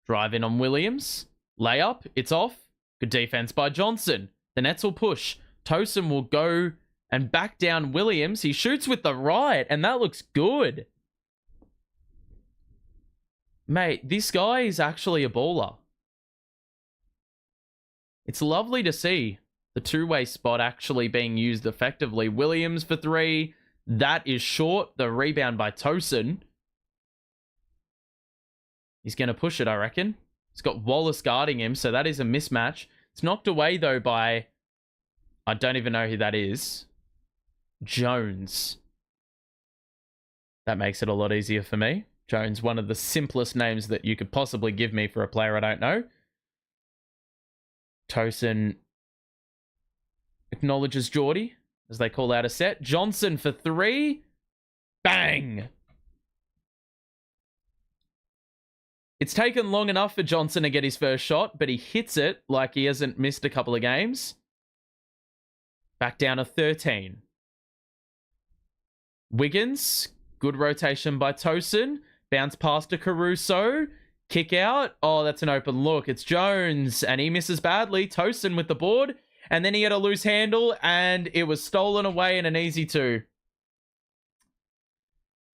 drive in on Williams. Layup, it's off. Good defense by Johnson. The Nets will push. Tosin will go and back down Williams. He shoots with the right, and that looks good. Mate, this guy is actually a baller. It's lovely to see the two-way spot actually being used effectively. Williams for 3. That is short. The rebound by Tosin. He's going to push it, I reckon. He's got Wallace guarding him, so that is a mismatch. It's knocked away, though, by... I don't even know who that is. Jones. That makes it a lot easier for me. Jones, one of the simplest names that you could possibly give me for a player I don't know. Tosin acknowledges Geordie as they call out a set. Johnson for 3. Bang! It's taken long enough for Johnson to get his first shot, but he hits it like he hasn't missed a couple of games. Back down to 13. Wiggins, good rotation by Tosin. Bounce pass to Caruso. Kick out. Oh, that's an open look. It's Jones, and he misses badly. Tosin with the board, and then he had a loose handle, and it was stolen away in an easy 2.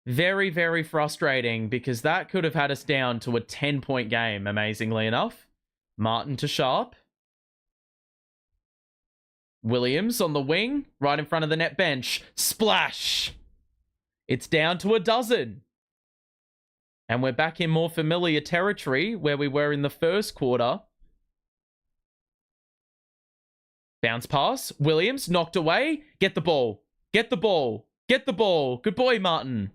Very, very frustrating because that could have had us down to a 10-point game, amazingly enough. Martin to Sharp. Williams on the wing, right in front of the net bench. Splash! It's down to a dozen. And we're back in more familiar territory where we were in the first quarter. Bounce pass. Williams knocked away. Get the ball. Get the ball. Get the ball. Good boy, Martin.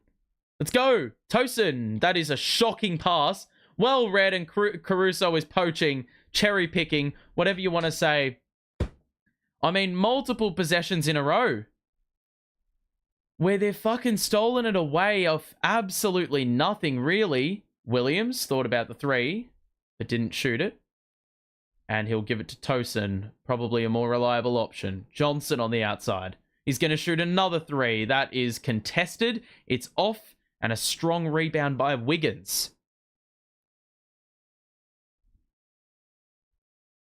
Let's go. Tosin. That is a shocking pass. Well read, and Caruso is poaching, cherry picking, whatever you want to say. I mean, multiple possessions in a row where they're fucking stolen it away of absolutely nothing, really. Williams thought about the three, but didn't shoot it. And he'll give it to Tosin, probably a more reliable option. Johnson on the outside. He's going to shoot another three. That is contested. It's off, and a strong rebound by Wiggins.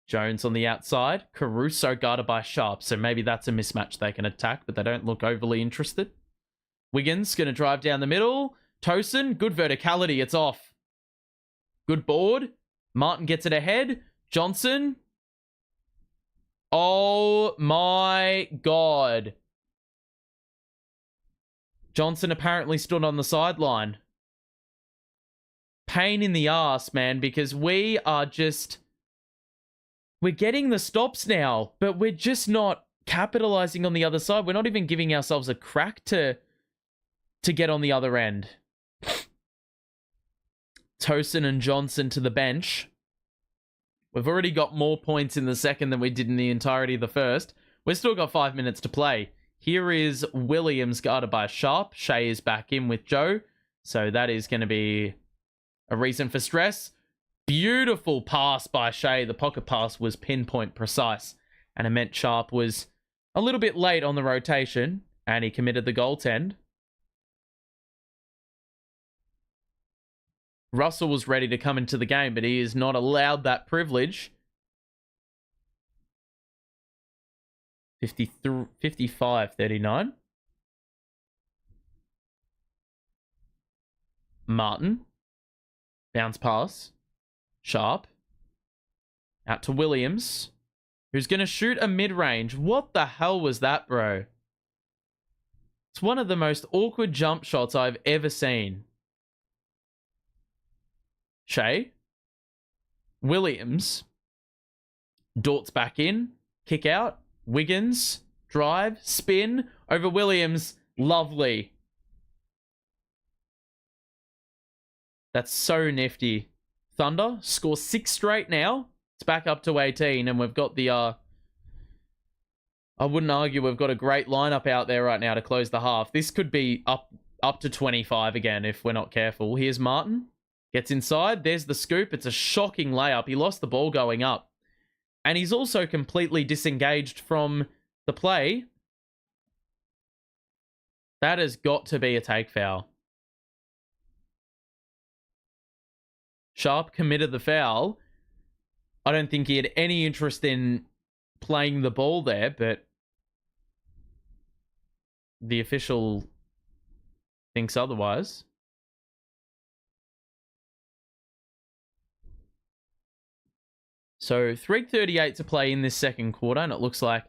Jones on the outside. Caruso guarded by Sharp, so maybe that's a mismatch they can attack, but they don't look overly interested. Wiggins going to drive down the middle. Tosin, good verticality. It's off. Good board. Martin gets it ahead. Johnson. Oh my God. Johnson apparently stood on the sideline. Pain in the ass, man, because we're getting the stops now, but we're just not capitalizing on the other side. We're not even giving ourselves a crack to get on the other end. Tosin and Johnson to the bench. We've already got more points in the second than we did in the entirety of the first. We've still got 5 minutes to play. Here is Williams guarded by Sharp. Shai is back in with Joe. So that is going to be a reason for stress. Beautiful pass by Shai. The pocket pass was pinpoint precise. And it meant Sharp was a little bit late on the rotation. And he committed the goaltend. Russell was ready to come into the game, but he is not allowed that privilege. 55-39. Martin. Bounce pass. Sharp. Out to Williams, who's going to shoot a mid-range. What the hell was that, bro? It's one of the most awkward jump shots I've ever seen. Shai. Williams. Dort's back in. Kick out. Wiggins. Drive. Spin. Over Williams. Lovely. That's so nifty. Thunder score 6 straight now. It's back up to 18, and we've got the... I wouldn't argue we've got a great lineup out there right now to close the half. This could be up to 25 again if we're not careful. Here's Martin. Gets inside. There's the scoop. It's a shocking layup. He lost the ball going up. And he's also completely disengaged from the play. That has got to be a take foul. Sharp committed the foul. I don't think he had any interest in playing the ball there, but the official thinks otherwise. So 3:38 to play in this second quarter, and it looks like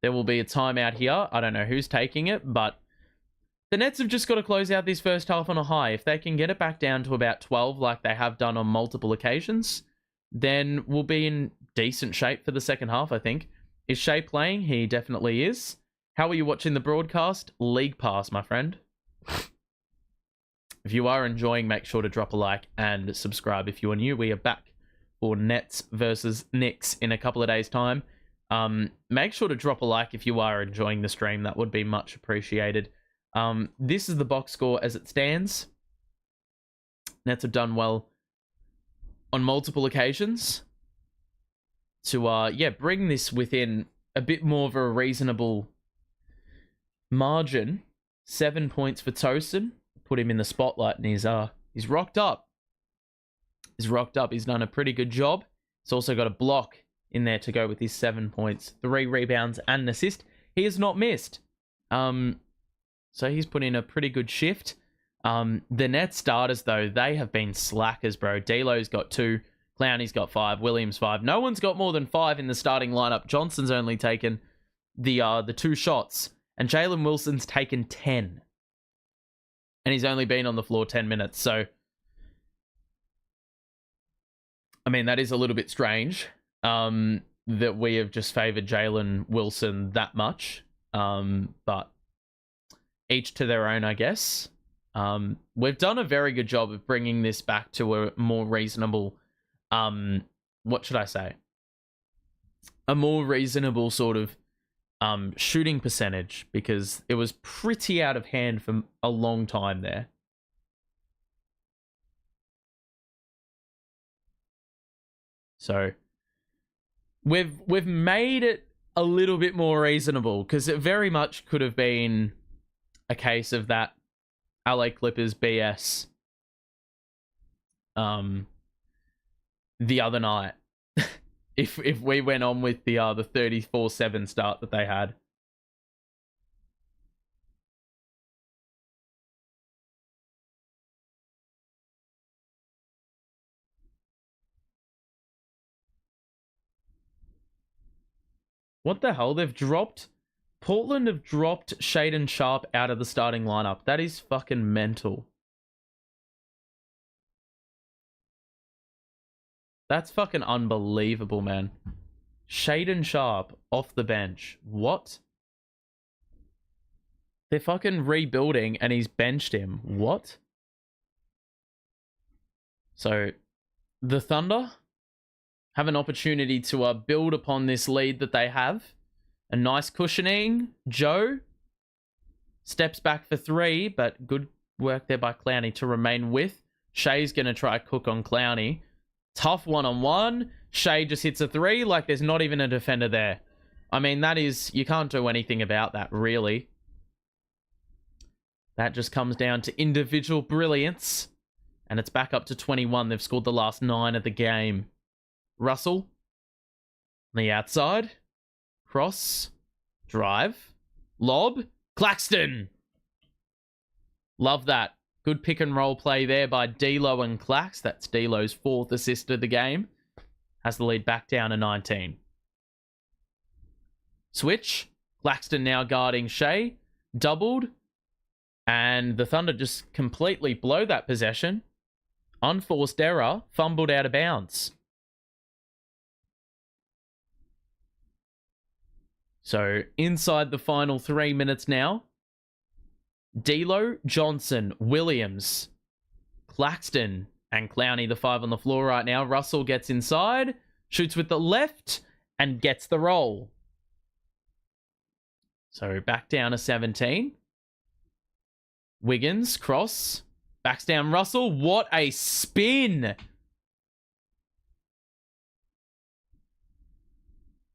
there will be a timeout here. I don't know who's taking it, but the Nets have just got to close out this first half on a high. If they can get it back down to about 12 like they have done on multiple occasions, then we'll be in decent shape for the second half, I think. Is Shai playing? He definitely is. How are you watching the broadcast? League Pass, my friend. If you are enjoying, make sure to drop a like and subscribe. If you are new, we are back for Nets versus Knicks in a couple of days' time. Make sure to drop a like if you are enjoying the stream. That would be much appreciated. This is the box score as it stands. Nets have done well on multiple occasions to bring this within a bit more of a reasonable margin. 7 points for Tosin. Put him in the spotlight, and he's rocked up. He's rocked up. He's done a pretty good job. He's also got a block in there to go with his 7 points, 3 rebounds, and an assist. He has not missed. So he's put in a pretty good shift. The Nets starters, though, they have been slackers, bro. D'Lo's got 2. Clowney's got 5. Williams 5. No one's got more than 5 in the starting lineup. Johnson's only taken the 2 shots. And Jalen Wilson's taken 10. And he's only been on the floor 10 minutes. So I mean, that is a little bit strange that we have just favored Jalen Wilson that much. But each to their own, I guess. We've done a very good job of bringing this back to a more reasonable, what should I say? A more reasonable sort of shooting percentage, because it was pretty out of hand for a long time there. So we've made it a little bit more reasonable, because it very much could have been a case of that LA Clippers BS the other night. if we went on with the 34-7 start that they had. What the hell? Portland have dropped Shaedon Sharpe out of the starting lineup. That is fucking mental. That's fucking unbelievable, man. Shaedon Sharpe off the bench. What? They're fucking rebuilding and he's benched him. What? So, the Thunder have an opportunity to build upon this lead that they have. A nice cushioning. Joe steps back for three, but good work there by Clowney to remain with. Shai's going to try cook on Clowney. Tough one-on-one. Shai just hits a three like there's not even a defender there. I mean, that is... You can't do anything about that, really. That just comes down to individual brilliance. And it's back up to 21. They've scored the last 9 of the game. Russell on the outside. Cross. Drive. Lob. Claxton. Love that. Good pick and roll play there by D'Lo and Clax. That's D'Lo's 4th assist of the game. Has the lead back down to 19. Switch. Claxton now guarding Shai. Doubled. And the Thunder just completely blow that possession. Unforced error. Fumbled out of bounds. So, inside the final 3 minutes now. D'Lo, Johnson, Williams, Claxton, and Clowney, the 5 on the floor right now. Russell gets inside, shoots with the left, and gets the roll. So, back down to 17. Wiggins, cross, backs down Russell. What a spin!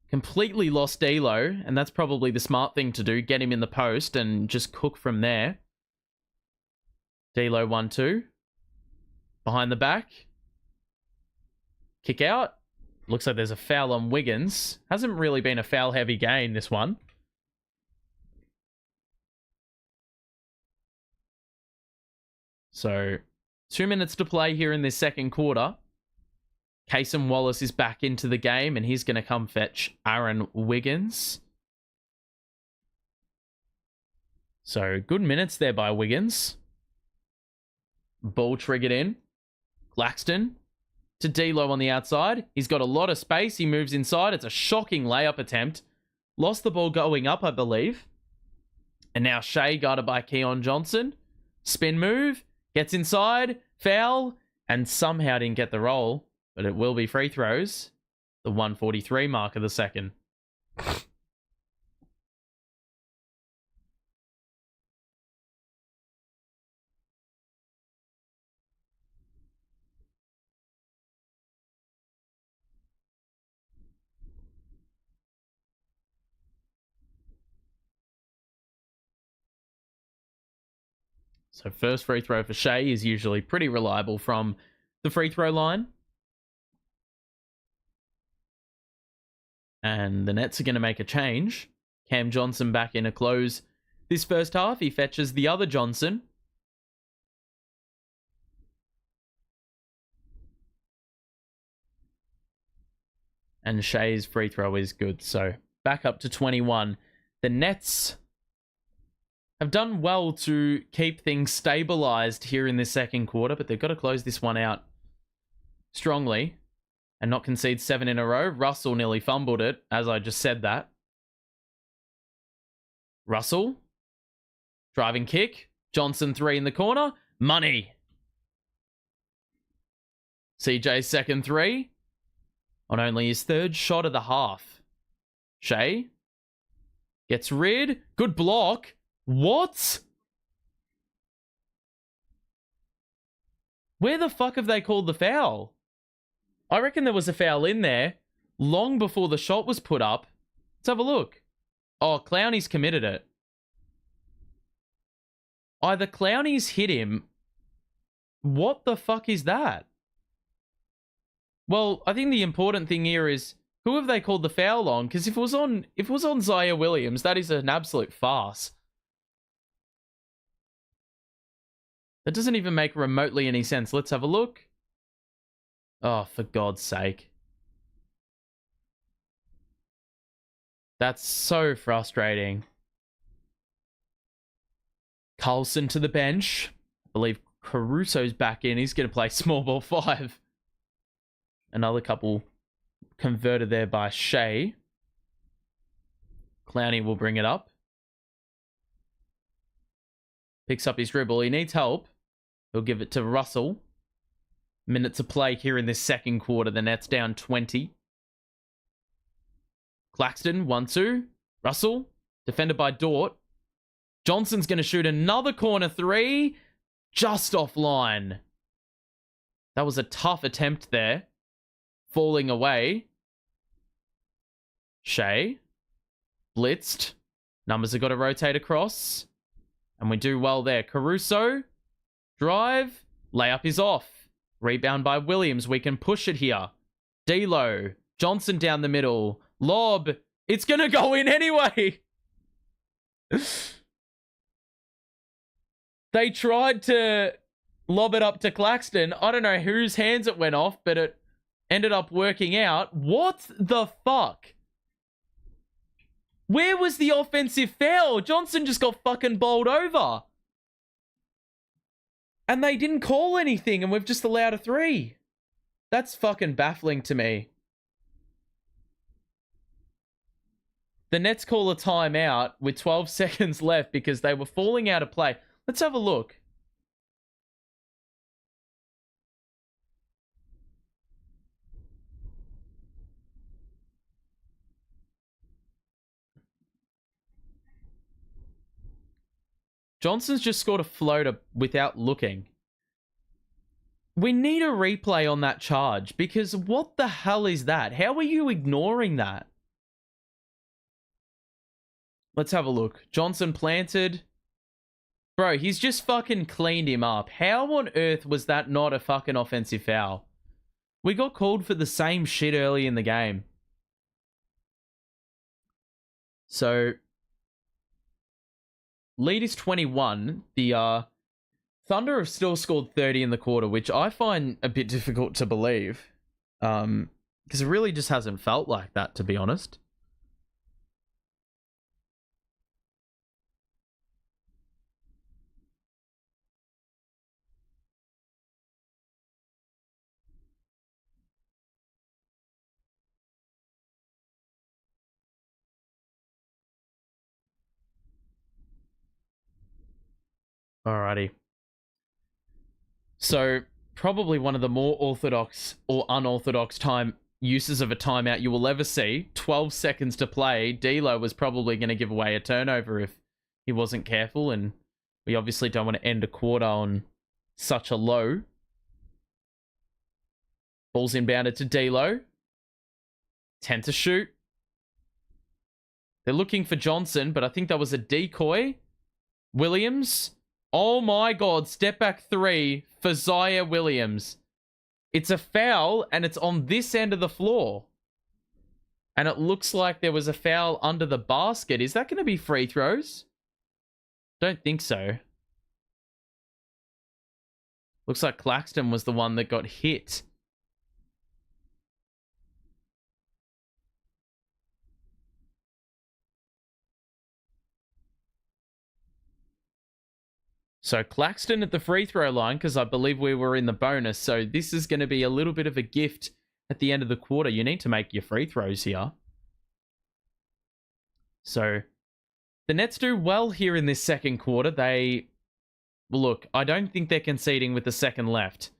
Completely lost D'Lo, and that's probably the smart thing to do. Get him in the post and just cook from there. D'Lo 1-2. Behind the back. Kick out. Looks like there's a foul on Wiggins. Hasn't really been a foul-heavy game, this one. So, 2 minutes to play here in this second quarter. Cason Wallace is back into the game, and he's going to come fetch Aaron Wiggins. So, good minutes there by Wiggins. Ball triggered in. Claxton to D'Lo on the outside. He's got a lot of space. He moves inside. It's a shocking layup attempt. Lost the ball going up, I believe. And now Shai guarded by Keon Johnson. Spin move. Gets inside. Foul. And somehow didn't get the roll. But it will be free throws. The 1:43 mark of the second. So first free throw for Shai is usually pretty reliable from the free throw line. And the Nets are going to make a change. Cam Johnson back in to close this first half. He fetches the other Johnson. And Shai's free throw is good. So back up to 21. The Nets have done well to keep things stabilized here in this second quarter, but they've got to close this one out strongly. and not concede 7 in a row. Russell nearly fumbled it, as I just said that. Russell. Driving kick. Johnson 3 in the corner. Money. CJ's second 3. On only his third shot of the half. Shai. Gets rid. Good block. What? Where the fuck have they called the foul? I reckon there was a foul in there long before the shot was put up. Let's have a look. Oh, Clowney's committed it. Either Clowney's hit him. What the fuck is that? Well, I think the important thing here is who have they called the foul on? Because if it was on Zaya Williams, that is an absolute farce. That doesn't even make remotely any sense. Let's have a look. Oh, for God's sake. That's so frustrating. Carlson to the bench. I believe Caruso's back in. He's going to play small ball 5. Another couple converted there by Shai. Clowney will bring it up. Picks up his dribble. He needs help. He'll give it to Russell. Minutes of play here in this second quarter. The Nets down 20. Claxton, 1-2. Russell, defended by Dort. Johnson's going to shoot another corner 3. Just offline. That was a tough attempt there. Falling away. Shai. Blitzed. Numbers have got to rotate across. And we do well there. Caruso. Drive. Layup is off. Rebound by Williams. We can push it here. D'Lo. Johnson down the middle. Lob. It's going to go in anyway. They tried to lob it up to Claxton. I don't know whose hands it went off, but it ended up working out. What the fuck? Where was the offensive foul? Johnson just got fucking bowled over. And they didn't call anything, and we've just allowed a 3. That's fucking baffling to me. The Nets call a timeout with 12 seconds left because they were falling out of play. Let's have a look. Johnson's just scored a floater without looking. We need a replay on that charge because what the hell is that? How are you ignoring that? Let's have a look. Johnson planted. Bro, he's just fucking cleaned him up. How on earth was that not a fucking offensive foul? We got called for the same shit early in the game. So, lead is 21. The Thunder have still scored 30 in the quarter, which I find a bit difficult to believe. Because it really just hasn't felt like that, to be honest. Alrighty. So, probably one of the more orthodox or unorthodox time uses of a timeout you will ever see. 12 seconds to play. D'Lo was probably going to give away a turnover if he wasn't careful, and we obviously don't want to end a quarter on such a low. Ball's inbounded to D'Lo. 10 to shoot. They're looking for Johnson, but I think that was a decoy. Williams. Oh my God, step back 3 for Zaya Williams. It's a foul, and it's on this end of the floor. And it looks like there was a foul under the basket. Is that going to be free throws? Don't think so. Looks like Claxton was the one that got hit. So Claxton at the free throw line, because I believe we were in the bonus. So this is going to be a little bit of a gift at the end of the quarter. You need to make your free throws here. So the Nets do well here in this second quarter. Look, I don't think they're conceding with the second left.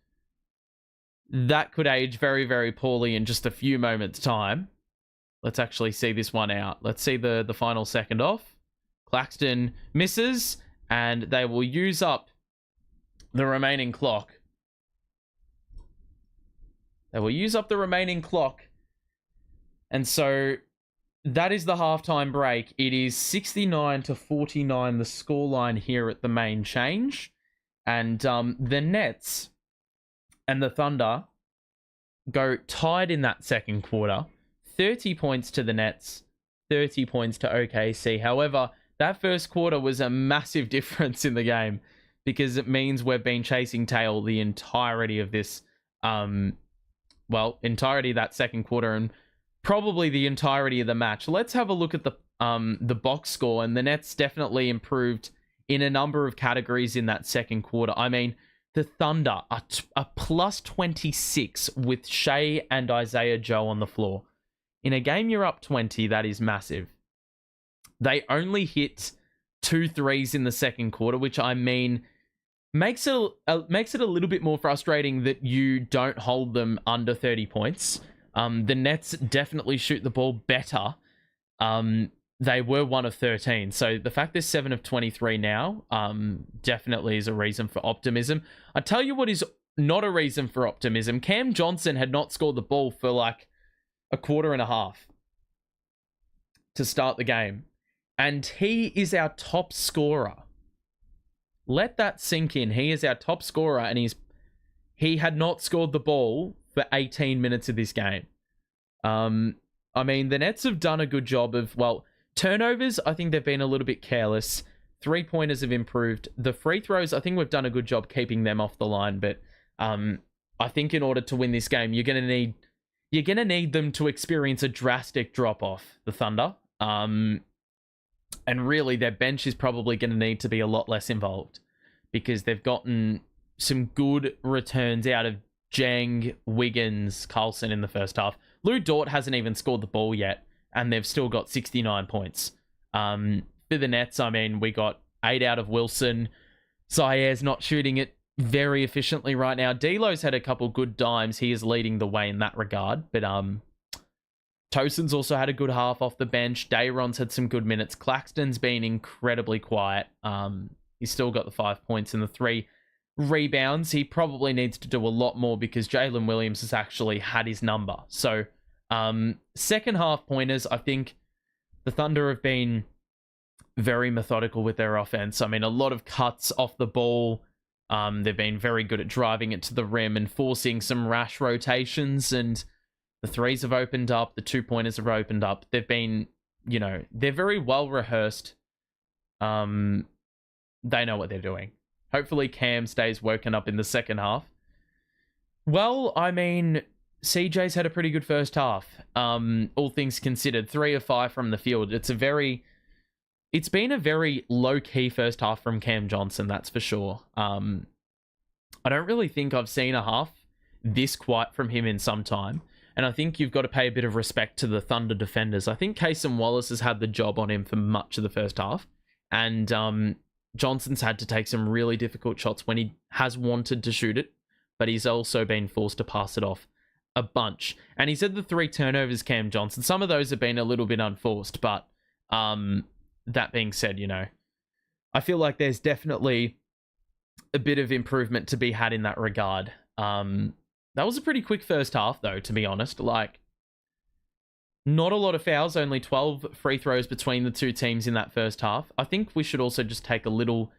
That could age very, very poorly in just a few moments' time. Let's actually see this one out. Let's see the final second off. Claxton misses, and they will use up the remaining clock. They will use up the remaining clock. And so that is the halftime break. It is 69-49, the scoreline here at the main change. And the Nets and the Thunder go tied in that second quarter. 30 points to the Nets, 30 points to OKC. However, that first quarter was a massive difference in the game because it means we've been chasing tail the entirety of this, entirety of that second quarter and probably the entirety of the match. Let's have a look at the box score, and the Nets definitely improved in a number of categories in that second quarter. I mean, the Thunder are a plus 26 with Shai and Isaiah Joe on the floor. In a game you're up 20, that is massive. They only hit 2 threes in the second quarter, which I mean makes it a little bit more frustrating that you don't hold them under 30 points. The Nets definitely shoot the ball better. They were 1 of 13. So the fact they're 7 of 23 now definitely is a reason for optimism. I tell you what is not a reason for optimism. Cam Johnson had not scored the ball for like a quarter and a half to start the game. And he is our top scorer. Let that sink in. He is our top scorer, and he had not scored the ball for 18 minutes of this game. I mean, the Nets have done a good job of, turnovers, I think they've been a little bit careless. 3-pointers have improved. The free throws, I think we've done a good job keeping them off the line, but I think in order to win this game, you're going to need them to experience a drastic drop-off, the Thunder. And really, their bench is probably going to need to be a lot less involved because they've gotten some good returns out of Jang, Wiggins, Carlson in the first half. Lou Dort hasn't even scored the ball yet, and they've still got 69 points. For the Nets, I mean, we got 8 out of Wilson. Zaire's not shooting it very efficiently right now. D'Lo's had a couple good dimes. He is leading the way in that regard, but Tosin's also had a good half off the bench. Dayron's had some good minutes. Claxton's been incredibly quiet. He's still got the 5 points and the 3 rebounds. He probably needs to do a lot more because Jalen Williams has actually had his number. So, second half pointers, I think the Thunder have been very methodical with their offense. I mean, a lot of cuts off the ball. They've been very good at driving it to the rim and forcing some rash rotations, and the threes have opened up. The 2-pointers have opened up. They've been, they're very well rehearsed. They know what they're doing. Hopefully Cam stays woken up in the second half. Well, I mean, CJ's had a pretty good first half. All things considered, 3 of 5 from the field. It's been a very low-key first half from Cam Johnson, that's for sure. I don't really think I've seen a half this quiet from him in some time. And I think you've got to pay a bit of respect to the Thunder defenders. I think Cason Wallace has had the job on him for much of the first half. And Johnson's had to take some really difficult shots when he has wanted to shoot it. But he's also been forced to pass it off a bunch. And he's had the 3 turnovers, Cam Johnson. Some of those have been a little bit unforced. But that being said, I feel like there's definitely a bit of improvement to be had in that regard. That was a pretty quick first half, though, to be honest. Like, not a lot of fouls, only 12 free throws between the two teams in that first half. I think we should also just take a little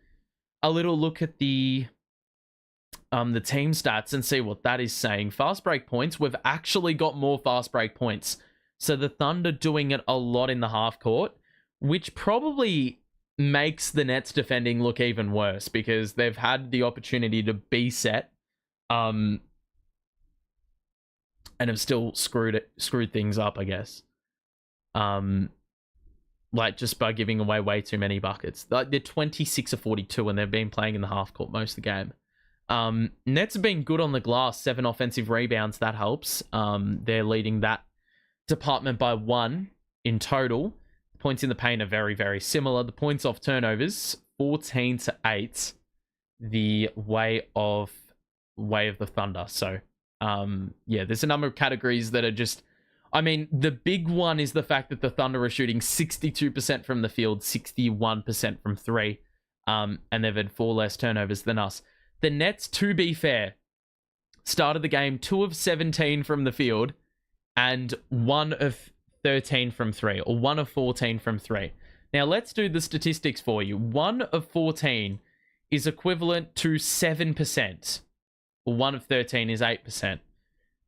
look at the team stats and see what that is saying. Fast break points, we've actually got more fast break points. So the Thunder doing it a lot in the half court, which probably makes the Nets defending look even worse because they've had the opportunity to be set. And have still screwed things up, I guess. Like just by giving away way too many buckets. Like they're 26 of 42 and they've been playing in the half court most of the game. Nets have been good on the glass, 7 offensive rebounds. That helps. They're leading that department by 1 in total. Points in the paint are very, very similar. The points off turnovers, 14-8, the way of the Thunder. So, yeah, there's a number of categories that are just... I mean, the big one is the fact that the Thunder are shooting 62% from the field, 61% from 3, and they've had 4 less turnovers than us. The Nets, to be fair, started the game 2 of 17 from the field and 1 of 13 from 3, or 1 of 14 from 3. Now, let's do the statistics for you. 1 of 14 is equivalent to 7%, or 1 of 13 is 8%.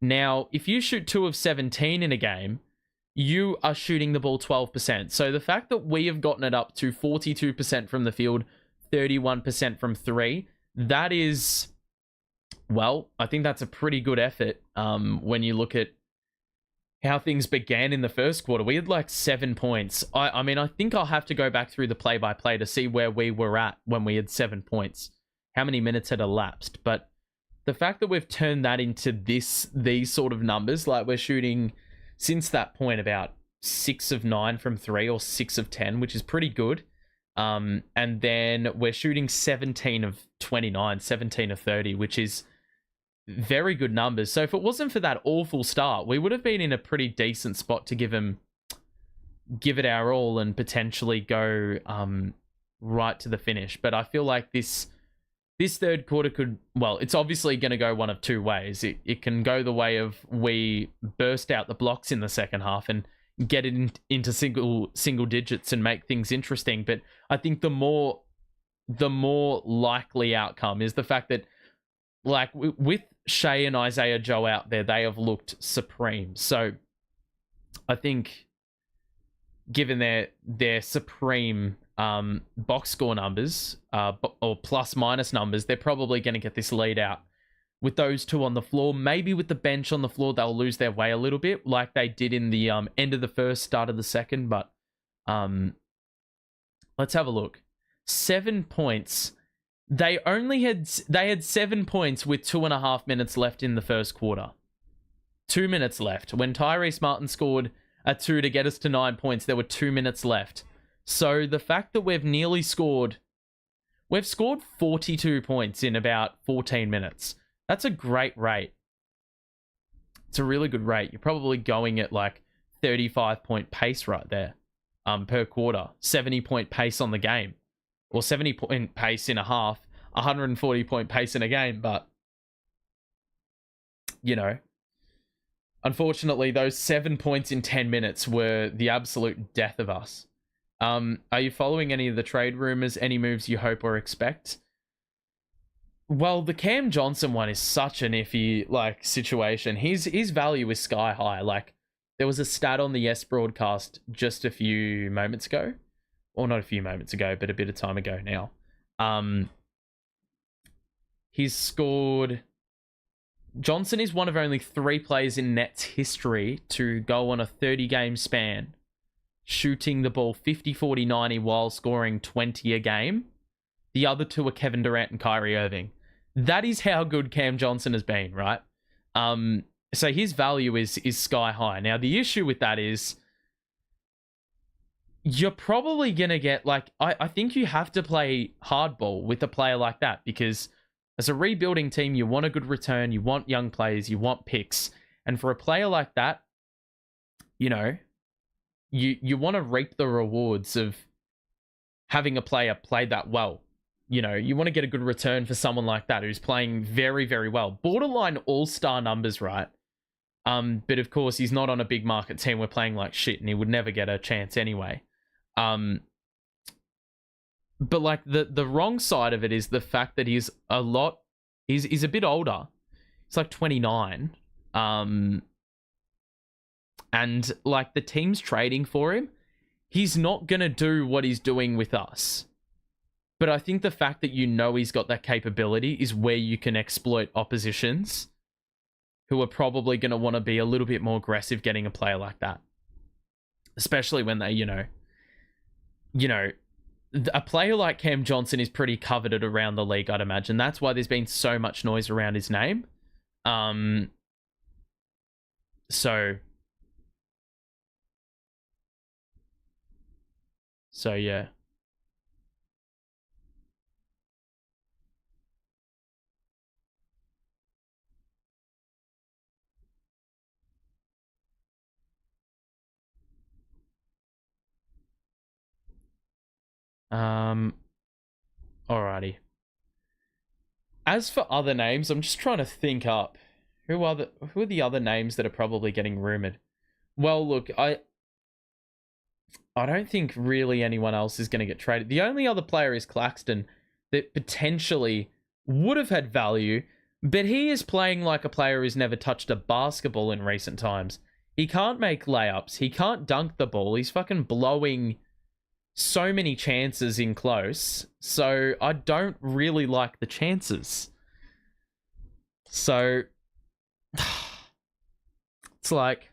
Now, if you shoot 2 of 17 in a game, you are shooting the ball 12%. So the fact that we have gotten it up to 42% from the field, 31% from 3, that is, well, I think that's a pretty good effort when you look at how things began in the first quarter. We had like 7 points. I mean, I think I'll have to go back through the play-by-play to see where we were at when we had 7 points, how many minutes had elapsed. But the fact that we've turned that into these sort of numbers, like we're shooting since that point about 6 of 9 from 3 or 6 of 10, which is pretty good. And then we're shooting 17 of 29, 17 of 30, which is very good numbers. So if it wasn't for that awful start, we would have been in a pretty decent spot to give it our all and potentially go right to the finish. But I feel like this third quarter could, well, it's obviously going to go one of 2 ways. It can go the way of we burst out the blocks in the second half and get it into single digits and make things interesting. But I think the more likely outcome is the fact that, like, with Shai and Isaiah Joe out there, they have looked supreme. So I think, given their supreme box score numbers or plus minus numbers, they're probably going to get this lead out with those 2 on the floor. Maybe with the bench on the floor, they'll lose their way a little bit, like they did in the end of the first, start of the second. But let's have a look. 7 points. They had 7 points with 2.5 minutes left in the first quarter. 2 minutes left. When Tyrese Martin scored a 2 to get us to 9 points, there were 2 minutes left. So the fact that we've scored 42 points in about 14 minutes. That's a great rate. It's a really good rate. You're probably going at like 35-point pace right there per quarter. 70-point pace on the game. Or 70-point pace in a half. 140-point pace in a game. But, you know, unfortunately, those 7 points in 10 minutes were the absolute death of us. Are you following any of the trade rumors? Any moves you hope or expect? Well, the Cam Johnson one is such an iffy situation. His value is sky high. Like, there was a stat on the Yes broadcast just a few moments ago, or not a few moments ago, but a bit of time ago now. He's scored. Johnson is one of only 3 players in Nets history to go on a 30-game span shooting the ball 50, 40, 90 while scoring 20 a game. The other 2 are Kevin Durant and Kyrie Irving. That is how good Cam Johnson has been, right? So his value is sky high. Now, the issue with that is you're probably going to get, I think you have to play hardball with a player like that, because as a rebuilding team, you want a good return, you want young players, you want picks. And for a player like that, you know, you want to reap the rewards of having a player play that well. You know, you want to get a good return for someone like that who's playing very, very well. Borderline all-star numbers, right? But of course, he's not on a big market team. We're playing like shit, and he would never get a chance anyway. But like the wrong side of it is the fact that he's a bit older. He's like 29. And like the team's trading for him, he's not going to do what he's doing with us. But I think the fact that you know he's got that capability is where you can exploit oppositions who are probably going to want to be a little bit more aggressive getting a player like that. Especially when they, you know, a player like Cam Johnson is pretty coveted around the league, I'd imagine. That's why there's been so much noise around his name. So yeah. Alrighty. As for other names, I'm just trying to think up who are the other names that are probably getting rumored. Well, look, I don't think really anyone else is going to get traded. The only other player is Claxton that potentially would have had value, but he is playing like a player who's never touched a basketball in recent times. He can't make layups. He can't dunk the ball. He's fucking blowing so many chances in close. So I don't really like the chances. So it's like,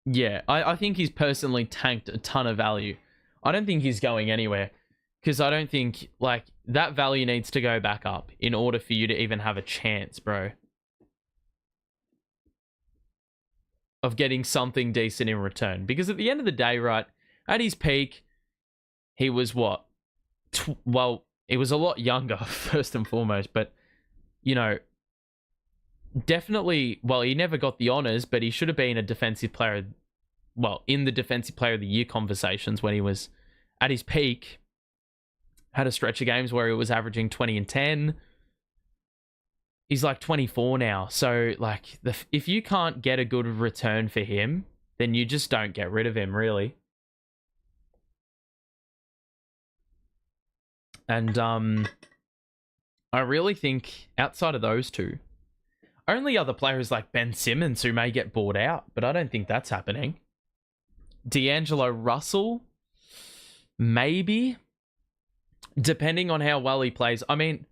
yeah, I think he's personally tanked a ton of value. I don't think he's going anywhere because I don't think, like, that value needs to go back up in order for you to even have a chance, bro, of getting something decent in return. Because at the end of the day, right, at his peak, he was what? Well, it was a lot younger, first and foremost, but, you know, definitely, well, he never got the honors, but he should have been a defensive player, well, in the defensive player of the year conversations when he was at his peak. Had a stretch of games where he was averaging 20 and 10. He's like 24 now. So, like, if you can't get a good return for him, then you just don't get rid of him, really. And I really think outside of those two, only other players like Ben Simmons who may get bought out, but I don't think that's happening. D'Angelo Russell, maybe, depending on how well he plays. I mean,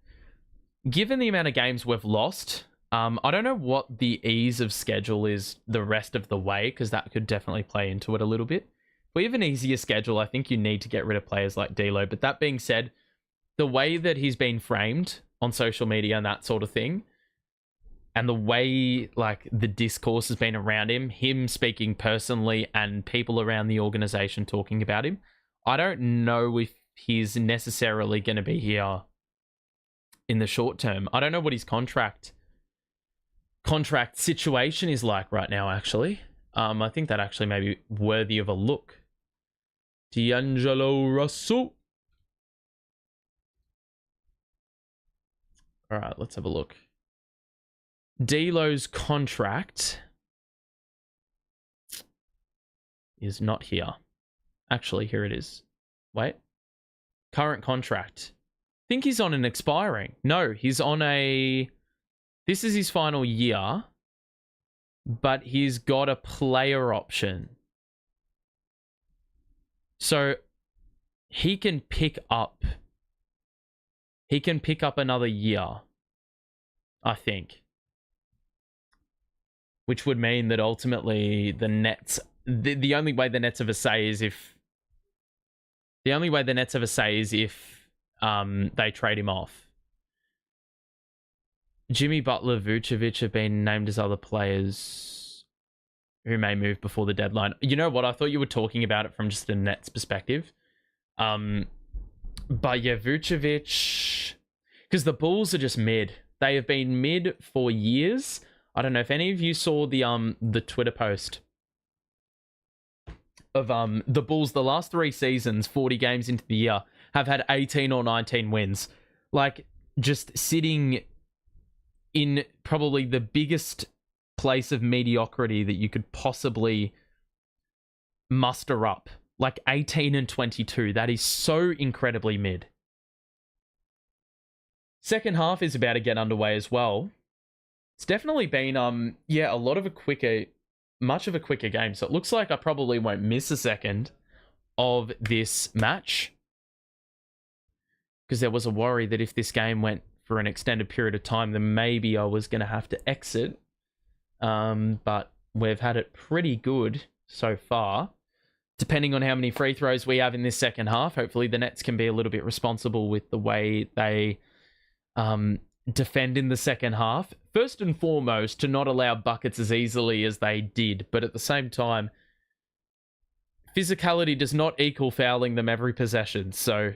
given the amount of games we've lost, I don't know what the ease of schedule is the rest of the way, because that could definitely play into it a little bit. If we have an easier schedule, I think you need to get rid of players like D'Lo. But that being said, the way that he's been framed on social media and that sort of thing, and the way, like, the discourse has been around him speaking personally and people around the organization talking about him, I don't know if he's necessarily going to be here in the short term. I don't know what his contract situation is like right now, actually. I think that actually may be worthy of a look. D'Angelo Russell. All right, let's have a look. D'Lo's contract is not here. Actually, here it is. Wait. Current contract. I think he's on an expiring. No, he's on a... This is his final year, but he's got a player option. So he can pick up another year, I think. Which would mean that ultimately the Nets, the only way the Nets have a say is if they trade him off. Jimmy Butler, Vucevic have been named as other players who may move before the deadline. You know what? I thought you were talking about it from just a Nets perspective. But yeah, Vucevic, because the Bulls are just mid. They have been mid for years. I don't know if any of you saw the Twitter post of the Bulls. The last 3 seasons, 40 games into the year, have had 18 or 19 wins. Like, just sitting in probably the biggest place of mediocrity that you could possibly muster up. Like 18 and 22. That is so incredibly mid. Second half is about to get underway as well. It's definitely been, a lot of much of a quicker game. So it looks like I probably won't miss a second of this match, because there was a worry that if this game went for an extended period of time, then maybe I was going to have to exit. But we've had it pretty good so far. depending on how many free throws we have in this second half, hopefully the Nets can be a little bit responsible with the way they defend in the second half. First and foremost, to not allow buckets as easily as they did, but at the same time, physicality does not equal fouling them every possession. So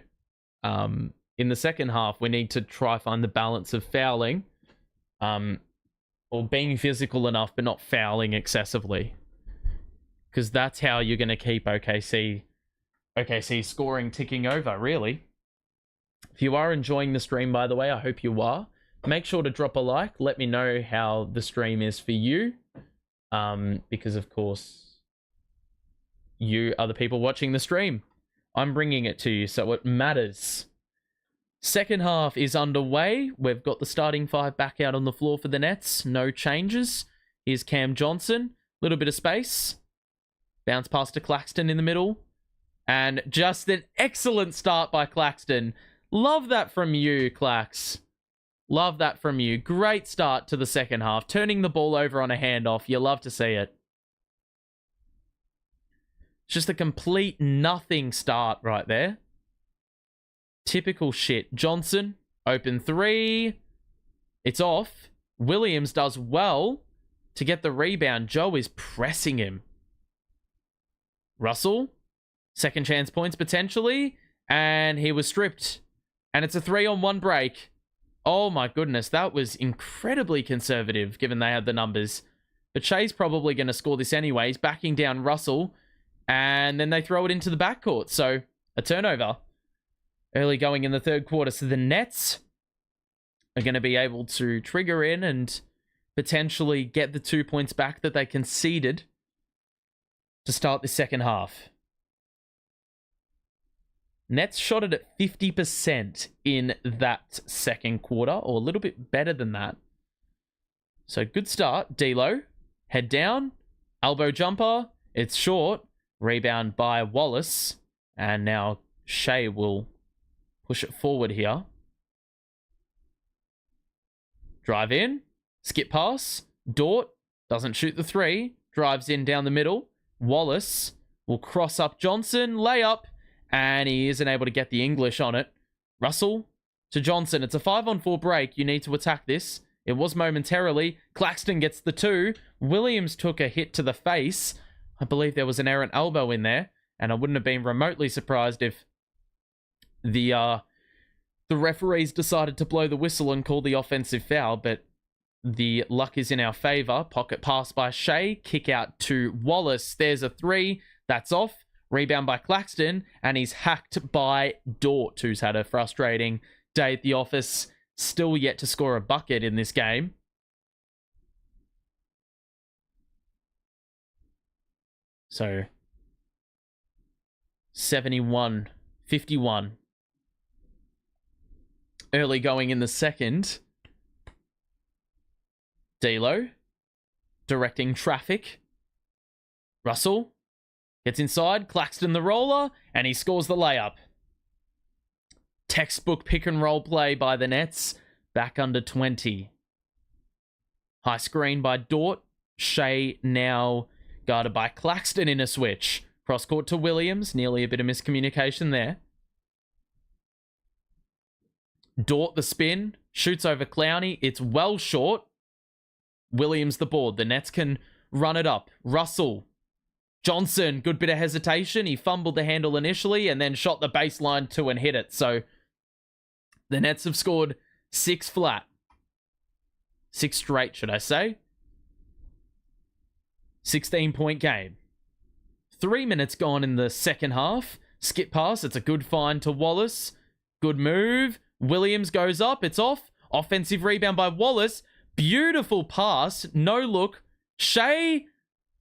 in the second half, we need to try find the balance of fouling or being physical enough but not fouling excessively, because that's how you're going to keep OKC scoring ticking over, really. If you are enjoying the stream, by the way, I hope you are. Make sure to drop a like. Let me know how the stream is for you, because, of course, you are the people watching the stream. I'm bringing it to you, so it matters. Second half is underway. We've got the starting five back out on the floor for the Nets. No changes. Here's Cam Johnson. Little bit of space. Bounce pass to Claxton in the middle. And just an excellent start by Claxton. Love that from you, Clax. Love that from you. Great start to the second half. Turning the ball over on a handoff. You love to see it. It's just a complete nothing start right there. Typical shit. Johnson, open three. It's off. Williams does well to get the rebound. Joe is pressing him. Russell, second chance points potentially. And he was stripped. And it's a 3-on-1 break. Oh my goodness, that was incredibly conservative given they had the numbers. But Shai's probably going to score this anyways, backing down Russell. And then they throw it into the backcourt. So, a turnover. Early going in the third quarter. So, the Nets are going to be able to trigger in and potentially get the 2 points back that they conceded to start the second half. Nets shot it at 50% in that second quarter, or a little bit better than that. So, good start. D'Lo, head down, elbow jumper. It's short. Rebound by Wallace. And now Shai will push it forward here. Drive in. Skip pass. Dort doesn't shoot the three. Drives in down the middle. Wallace will cross up Johnson. Layup. And he isn't able to get the English on it. Russell to Johnson. It's a 5-on-4 break. You need to attack this. It was momentarily. Claxton gets the two. Williams took a hit to the face. I believe there was an errant elbow in there, and I wouldn't have been remotely surprised if the referees decided to blow the whistle and call the offensive foul, but the luck is in our favor. Pocket pass by Shai, kick out to Wallace. There's a three. That's off. Rebound by Claxton, and he's hacked by Dort, who's had a frustrating day at the office. Still yet to score a bucket in this game. So, 71-51. Early going in the second. D'Lo, directing traffic. Russell gets inside, Claxton the roller, and he scores the layup. Textbook pick and roll play by the Nets. Back under 20. High screen by Dort. Shai now guarded by Claxton in a switch. Cross court to Williams. Nearly a bit of miscommunication there. Dort the spin. Shoots over Clowney. It's well short. Williams the board. The Nets can run it up. Russell. Johnson. Good bit of hesitation. He fumbled the handle initially and then shot the baseline too and hit it. So the Nets have scored 6 flat. 6 straight, should I say. 16-point game. 3 minutes gone in the second half. Skip pass. It's a good find to Wallace. Good move. Williams goes up. It's off. Offensive rebound by Wallace. Beautiful pass. No look. Shai.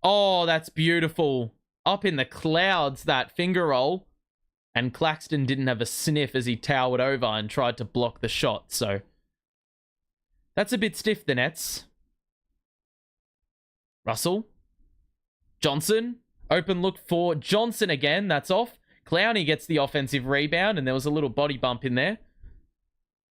Oh, that's beautiful. Up in the clouds, that finger roll. And Claxton didn't have a sniff as he towered over and tried to block the shot. So that's a bit stiff, the Nets. Russell. Johnson. Open look for Johnson again. That's off. Clowney gets the offensive rebound, and there was a little body bump in there.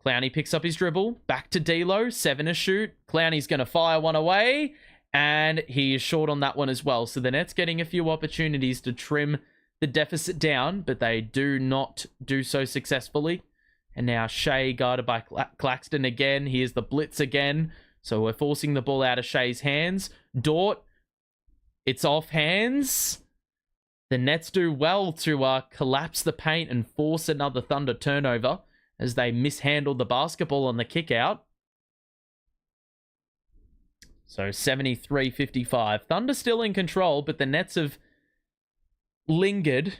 Clowney picks up his dribble. Back to D'Lo. 7 to shoot. Clowney's going to fire one away. And he is short on that one as well. So the Nets getting a few opportunities to trim the deficit down, but they do not do so successfully. And now Shai guarded by Claxton again. Here's the blitz again. So we're forcing the ball out of Shai's hands. Dort, it's off hands. The Nets do well to collapse the paint and force another Thunder turnover as they mishandled the basketball on the kick out. So 73-55. Thunder still in control, but the Nets have lingered.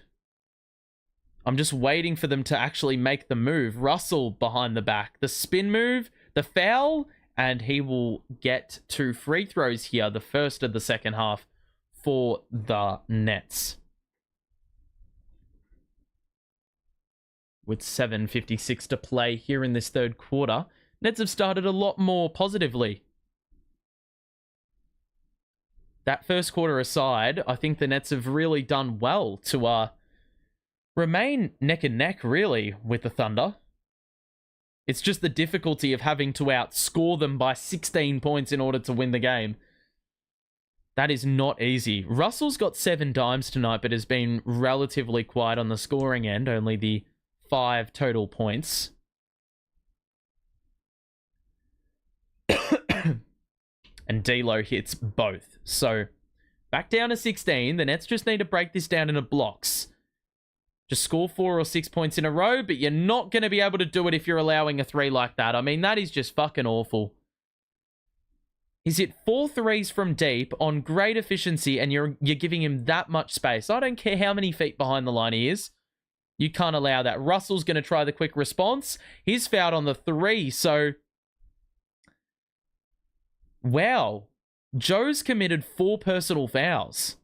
I'm just waiting for them to actually make the move. Russell behind the back. The spin move, the foul, and he will get 2 free throws here, the first of the second half for the Nets. With 7:56 to play here in this third quarter, Nets have started a lot more positively. That first quarter aside, I think the Nets have really done well to remain neck and neck, really, with the Thunder. It's just the difficulty of having to outscore them by 16 points in order to win the game. That is not easy. Russell's got 7 dimes tonight, but has been relatively quiet on the scoring end, only the 5 total points. And D'Lo hits both. So, back down to 16. The Nets just need to break this down into blocks. Just score 4 or 6 points in a row, but you're not going to be able to do it if you're allowing a 3 like that. I mean, that is just fucking awful. He's hit 4 threes from deep on great efficiency, and you're giving him that much space. I don't care how many feet behind the line he is. You can't allow that. Russell's going to try the quick response. He's fouled on the 3, so... Wow. Joe's committed 4 personal fouls.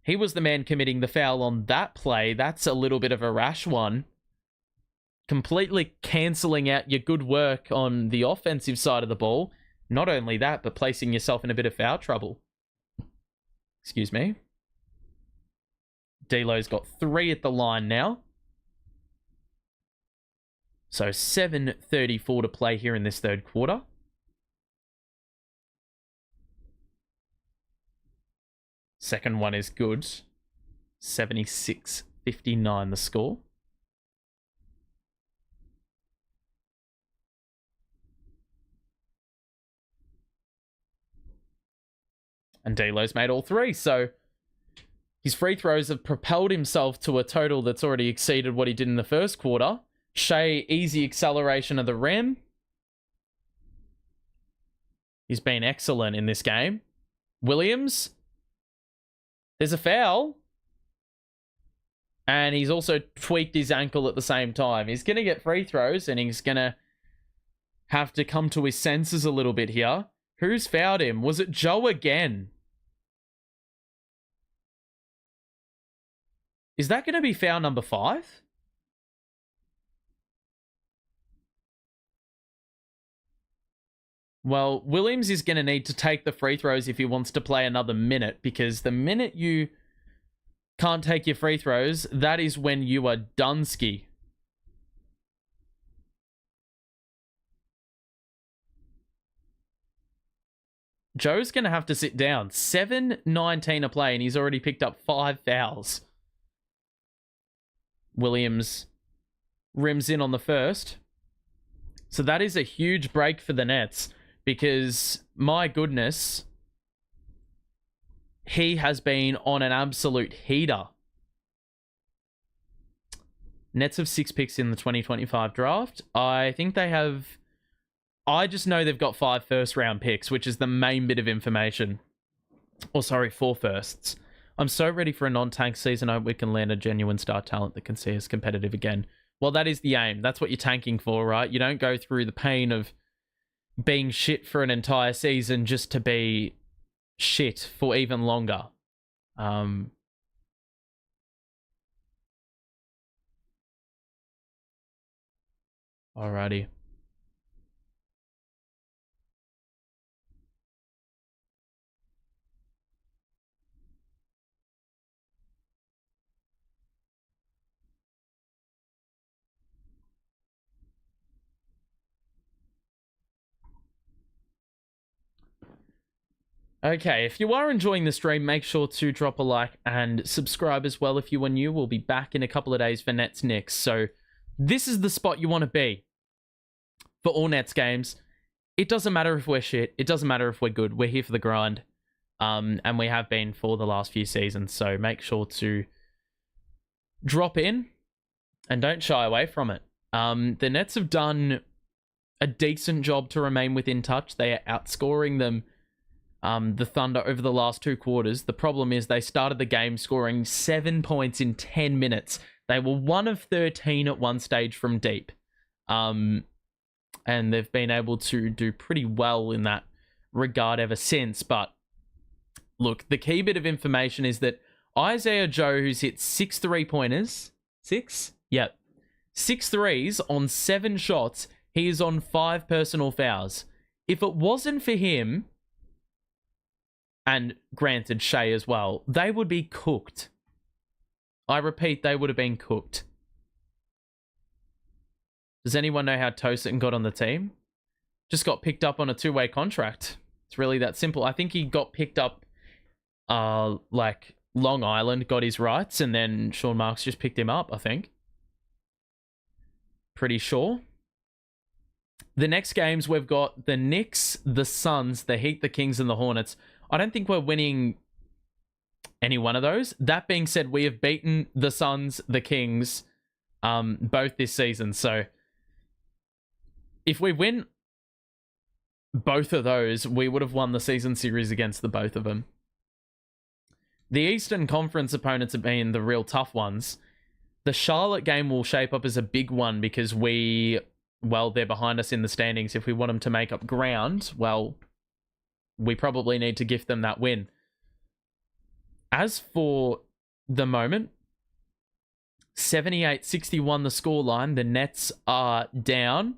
He was the man committing the foul on that play. That's a little bit of a rash one. Completely cancelling out your good work on the offensive side of the ball. Not only that, but placing yourself in a bit of foul trouble. Excuse me. D'Lo's got 3 at the line now. So 7:34 to play here in this third quarter. Second one is good. 76-59 the score. And D'Lo's made all 3, so his free throws have propelled himself to a total that's already exceeded what he did in the first quarter. Shai, easy acceleration of the rim. He's been excellent in this game. Williams, there's a foul. And he's also tweaked his ankle at the same time. He's going to get free throws, and he's going to have to come to his senses a little bit here. Who's fouled him? Was it Joe again? Is that going to be foul number 5? Well, Williams is going to need to take the free throws if he wants to play another minute, because the minute you can't take your free throws, that is when you are Dunsky. Joe's going to have to sit down. 7:19 to play, and he's already picked up 5 fouls. Williams rims in on the first. So that is a huge break for the Nets, because, my goodness, he has been on an absolute heater. Nets have 6 picks in the 2025 draft. I think they have... I just know they've got 5 first-round picks, which is the main bit of information. Or, sorry, 4 firsts. I'm so ready for a non-tank season. I hope we can land a genuine star talent that can see us competitive again. Well, that is the aim. That's what you're tanking for, right? You don't go through the pain of being shit for an entire season just to be shit for even longer. Alrighty. Okay, if you are enjoying the stream, make sure to drop a like and subscribe as well if you are new. We'll be back in a couple of days for Nets Knicks. So this is the spot you want to be for all Nets games. It doesn't matter if we're shit. It doesn't matter if we're good. We're here for the grind. And we have been for the last few seasons. So make sure to drop in and don't shy away from it. The Nets have done a decent job to remain within touch. They are outscoring them, the Thunder, over the last 2 quarters. The problem is they started the game scoring 7 points in 10 minutes. They were 1 of 13 at one stage from deep. And they've been able to do pretty well in that regard ever since. But look, the key bit of information is that Isaiah Joe, who's hit 6 3-pointers, 6? Yep. 6 threes on 7 shots. He is on 5 personal fouls. If it wasn't for him, and granted Shai as well, they would be cooked. I repeat, they would have been cooked. Does anyone know how Tosin got on the team? Just got picked up on a 2-way contract. It's really that simple. I think he got picked up, like Long Island got his rights, and then Sean Marks just picked him up, I think. Pretty sure. The next games, we've got the Knicks, the Suns, the Heat, the Kings, and the Hornets. I don't think we're winning any one of those. That being said, we have beaten the Suns, the Kings, both this season. So if we win both of those, we would have won the season series against the both of them. The Eastern Conference opponents have been the real tough ones. The Charlotte game will shape up as a big one because they're behind us in the standings. If we want them to make up ground, well, we probably need to gift them that win. As for the moment, 78-61 the scoreline. The Nets are down.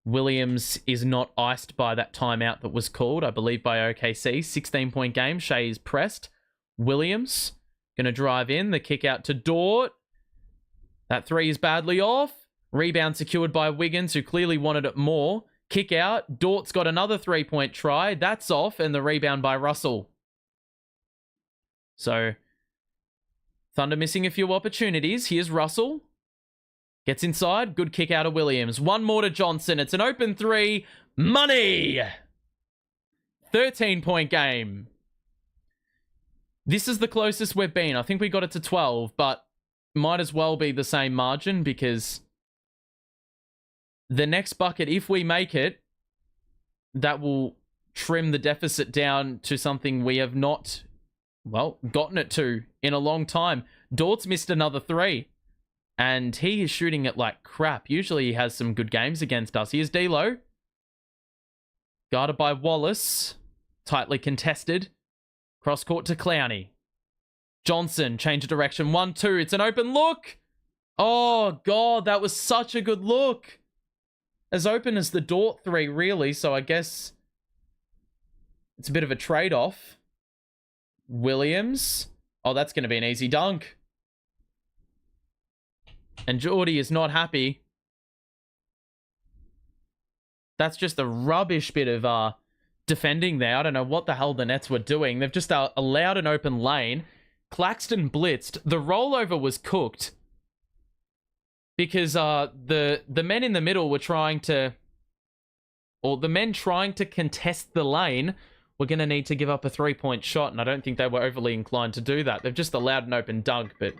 Williams is not iced by that timeout that was called, I believe, by OKC. 16-point game. Shai is pressed. Williams going to drive in. The kick out to Dort. That 3 is badly off. Rebound secured by Wiggins, who clearly wanted it more. Kick out. Dort's got another 3-point try. That's off. And the rebound by Russell. So, Thunder missing a few opportunities. Here's Russell. Gets inside. Good kick out of Williams. One more to Johnson. It's an open 3. Money! 13-point game. This is the closest we've been. I think we got it to 12, but might as well be the same margin because the next bucket, if we make it, that will trim the deficit down to something we have not, gotten it to in a long time. Dort's missed another 3, and he is shooting it like crap. Usually he has some good games against us. Here's D'Lo. Guarded by Wallace. Tightly contested. Cross court to Clowney. Johnson, change of direction. 1-2. It's an open look. Oh, God, that was such a good look. As open as the Dort 3, really. So I guess it's a bit of a trade-off. Williams. Oh, that's going to be an easy dunk. And Geordie is not happy. That's just a rubbish bit of defending there. I don't know what the hell the Nets were doing. They've just allowed an open lane. Claxton blitzed. The rollover was cooked because the men in the middle were trying to, or the men trying to contest the lane were going to need to give up a 3-point shot, and I don't think they were overly inclined to do that. They've just allowed an open dunk, but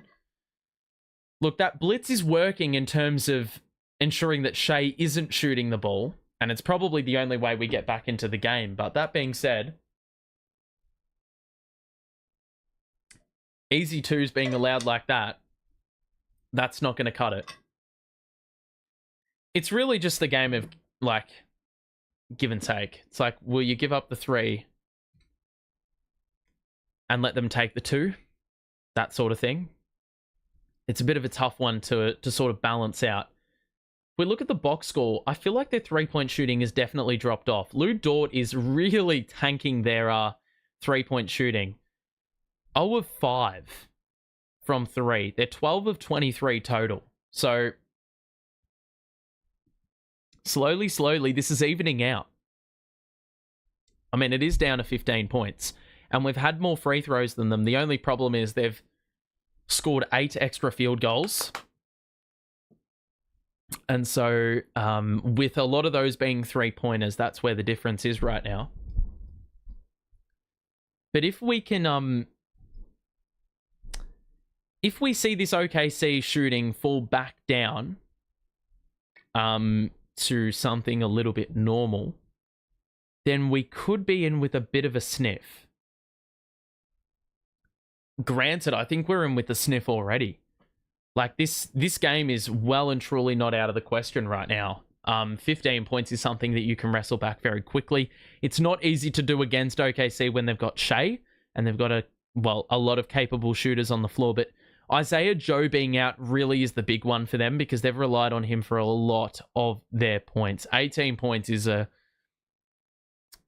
look, that blitz is working in terms of ensuring that Shai isn't shooting the ball, and it's probably the only way we get back into the game. But that being said, easy 2s being allowed like that, that's not going to cut it. It's really just the game of, like, give and take. It's like, will you give up the 3 and let them take the 2? That sort of thing. It's a bit of a tough one to sort of balance out. If we look at the box score, I feel like their 3-point shooting has definitely dropped off. Lou Dort is really tanking their 3-point shooting. 0 of 5 from 3. They're 12 of 23 total. So, slowly, this is evening out. I mean, it is down to 15 points. And we've had more free throws than them. The only problem is they've scored 8 extra field goals. And so, with a lot of those being 3-pointers, that's where the difference is right now. But if we can, if we see this OKC shooting fall back down, to something a little bit normal, then we could be in with a bit of a sniff. Granted, I think we're in with the sniff already. Like, this game is well and truly not out of the question right now. 15 points is something that you can wrestle back very quickly. It's not easy to do against OKC when they've got Shai, and they've got a lot of capable shooters on the floor, but Isaiah Joe being out really is the big one for them because they've relied on him for a lot of their points. 18 points is a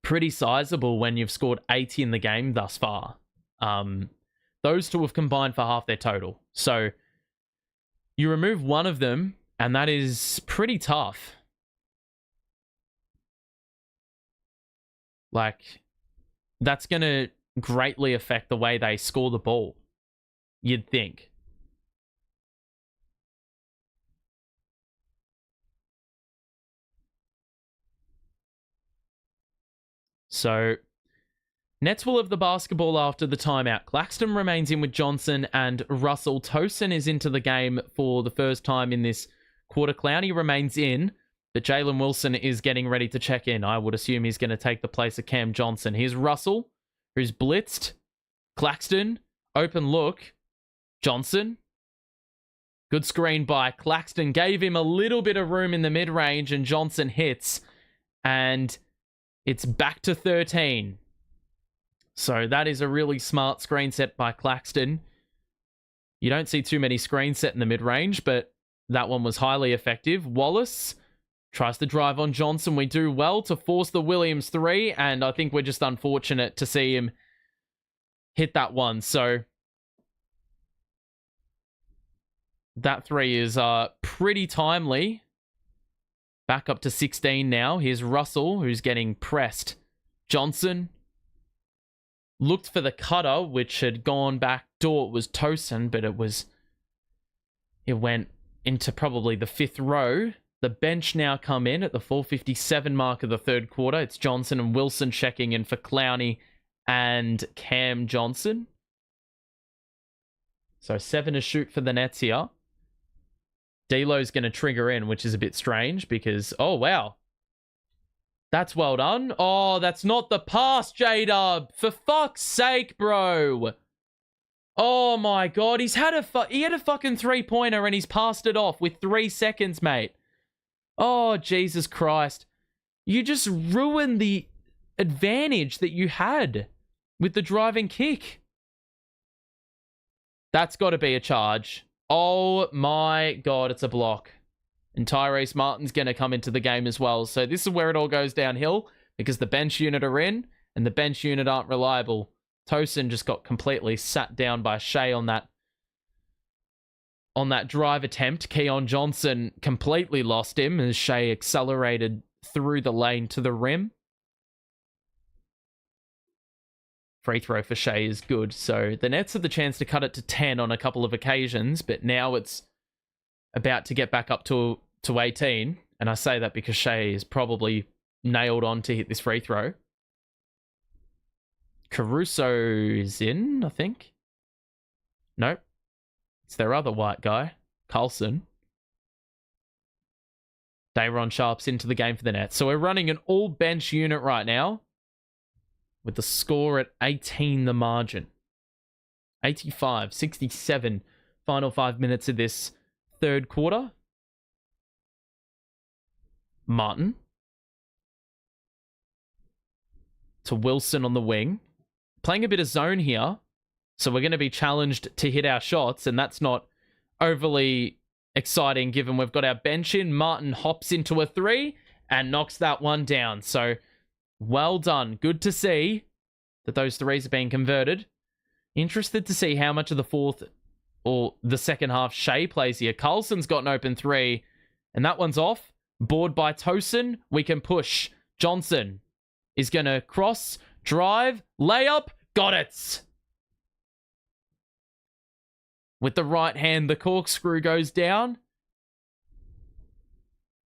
pretty sizable when you've scored 80 in the game thus far. Those two have combined for half their total. So you remove one of them, and that is pretty tough. Like, that's going to greatly affect the way they score the ball, you'd think. So, Nets will have the basketball after the timeout. Claxton remains in with Johnson, and Russell Tosin is into the game for the first time in this quarter. Clowney remains in, but Jalen Wilson is getting ready to check in. I would assume he's going to take the place of Cam Johnson. Here's Russell, who's blitzed. Claxton, open look. Johnson. Good screen by Claxton. Gave him a little bit of room in the mid-range, and Johnson hits. And it's back to 13. So that is a really smart screen set by Claxton. You don't see too many screens set in the mid-range, but that one was highly effective. Wallace tries to drive on Johnson. We do well to force the Williams 3, and I think we're just unfortunate to see him hit that one. So that 3 is pretty timely. Back up to 16 now. Here's Russell, who's getting pressed. Johnson looked for the cutter, which had gone back door. It was Tosin, but it went into probably the 5th row. The bench now come in at the 4:57 mark of the third quarter. It's Johnson and Wilson checking in for Clowney and Cam Johnson. So 7 to shoot for the Nets here. D'Lo's going to trigger in, which is a bit strange because, oh, wow. That's well done. Oh, that's not the pass, J-Dub. For fuck's sake, bro. Oh, my God. He had a fucking 3-pointer and he's passed it off with 3 seconds, mate. Oh, Jesus Christ. You just ruined the advantage that you had with the driving kick. That's got to be a charge. Oh my God, it's a block. And Tyrese Martin's going to come into the game as well. So this is where it all goes downhill because the bench unit are in and the bench unit aren't reliable. Tosin just got completely sat down by Shai on that drive attempt. Keon Johnson completely lost him as Shai accelerated through the lane to the rim. Free throw for Shai is good. So the Nets have the chance to cut it to 10 on a couple of occasions, but now it's about to get back up to 18. And I say that because Shai is probably nailed on to hit this free throw. Caruso is in, I think. Nope. It's their other white guy, Carlson. Dayron Sharp's into the game for the Nets. So we're running an all-bench unit right now, with the score at 18, the margin. 85-67, final 5 minutes of this third quarter. Martin. To Wilson on the wing. Playing a bit of zone here. So we're going to be challenged to hit our shots, and that's not overly exciting given we've got our bench in. Martin hops into a 3 and knocks that one down. So well done. Good to see that those 3s are being converted. Interested to see how much of the fourth or the second half Shai plays here. Carlson's got an open 3, and that one's off. Board by Tosin. We can push. Johnson is going to cross, drive, layup, got it. With the right hand, the corkscrew goes down.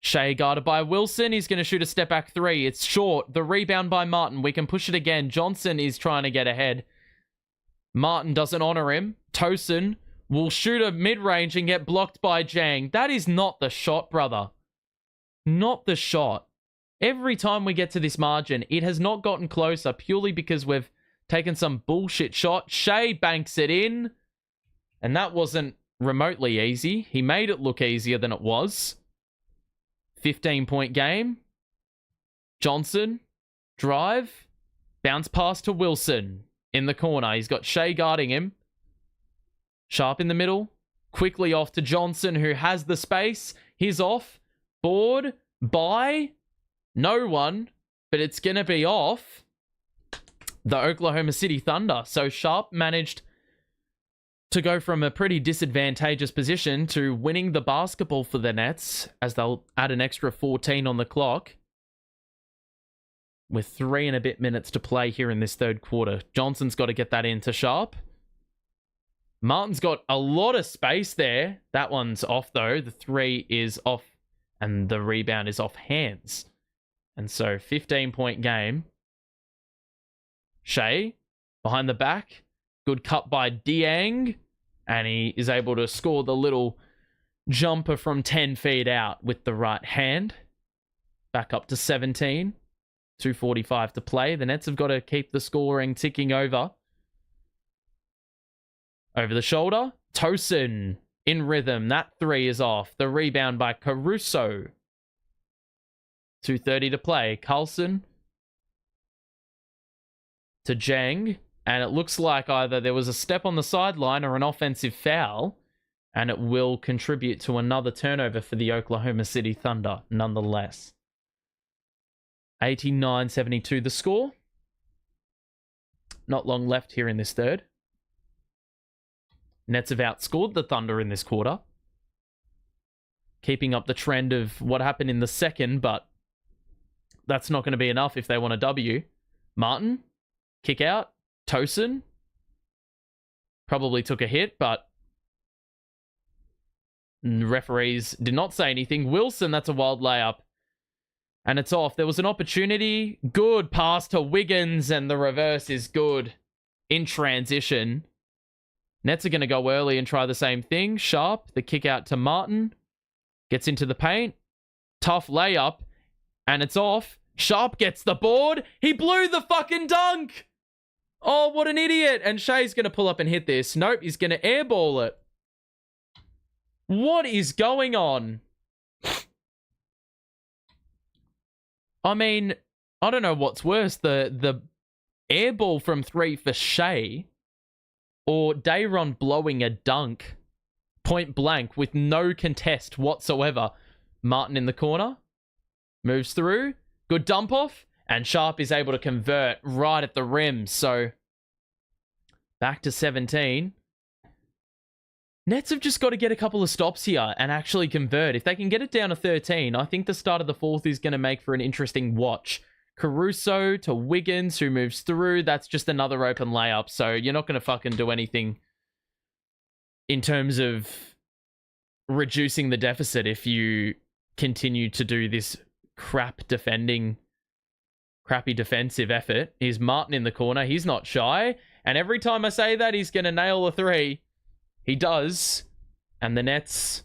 Shai guarded by Wilson. He's going to shoot a step back three. It's short. The rebound by Martin. We can push it again. Johnson is trying to get ahead. Martin doesn't honor him. Tosin will shoot a mid-range and get blocked by Jang. That is not the shot, brother. Not the shot. Every time we get to this margin, it has not gotten closer purely because we've taken some bullshit shot. Shai banks it in. And that wasn't remotely easy. He made it look easier than it was. 15-point game. Johnson. Drive. Bounce pass to Wilson. In the corner. He's got Shai guarding him. Sharp in the middle. Quickly off to Johnson, who has the space. He's off. Board. By. No one. But it's going to be off the Oklahoma City Thunder. So Sharp managed to go from a pretty disadvantageous position to winning the basketball for the Nets, as they'll add an extra 14 on the clock with 3 and a bit minutes to play here in this third quarter. Johnson's got to get that into Sharp. Martin's got a lot of space there. That one's off, though. The 3 is off, and the rebound is off hands. And so, 15-point game. Shai, behind the back. Good cut by Dieng. And he is able to score the little jumper from 10 feet out with the right hand. Back up to 17. 2:45 to play. The Nets have got to keep the scoring ticking over. Over the shoulder. Tosin in rhythm. That 3 is off. The rebound by Caruso. 2:30 to play. Carlson to Jang. And it looks like either there was a step on the sideline or an offensive foul. And it will contribute to another turnover for the Oklahoma City Thunder, nonetheless. 89-72 the score. Not long left here in this third. Nets have outscored the Thunder in this quarter. Keeping up the trend of what happened in the second, but that's not going to be enough if they want a W. Martin, kick out. Tosin probably took a hit, but referees did not say anything. Wilson, that's a wild layup. And it's off. There was an opportunity. Good pass to Wiggins, and the reverse is good in transition. Nets are going to go early and try the same thing. Sharp, the kick out to Martin. Gets into the paint. Tough layup, and it's off. Sharp gets the board. He blew the fucking dunk. Oh, what an idiot. And Shai's going to pull up and hit this. Nope, he's going to airball it. What is going on? I mean, I don't know what's worse. The airball from 3 for Shai or Dayron blowing a dunk point blank with no contest whatsoever. Martin in the corner. Moves through. Good dump off. And Sharp is able to convert right at the rim. So, back to 17. Nets have just got to get a couple of stops here and actually convert. If they can get it down to 13, I think the start of the fourth is going to make for an interesting watch. Caruso to Wiggins, who moves through. That's just another open layup. So, you're not going to fucking do anything in terms of reducing the deficit if you continue to do this crappy defensive effort. Is Martin in the corner. He's not shy. And every time I say that, he's going to nail a 3. He does. And the Nets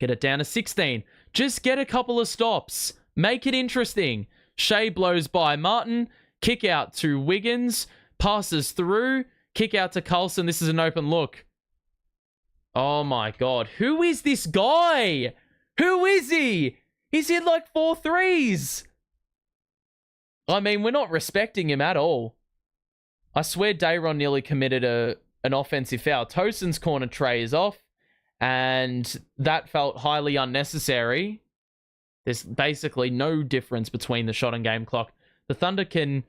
get it down to 16. Just get a couple of stops. Make it interesting. Shai blows by Martin. Kick out to Wiggins. Passes through. Kick out to Carlson. This is an open look. Oh my God. Who is this guy? Who is he? He's hit like 4 threes. I mean, we're not respecting him at all. I swear Dayron nearly committed an offensive foul. Tosin's corner tray is off, and that felt highly unnecessary. There's basically no difference between the shot and game clock. The Thunder can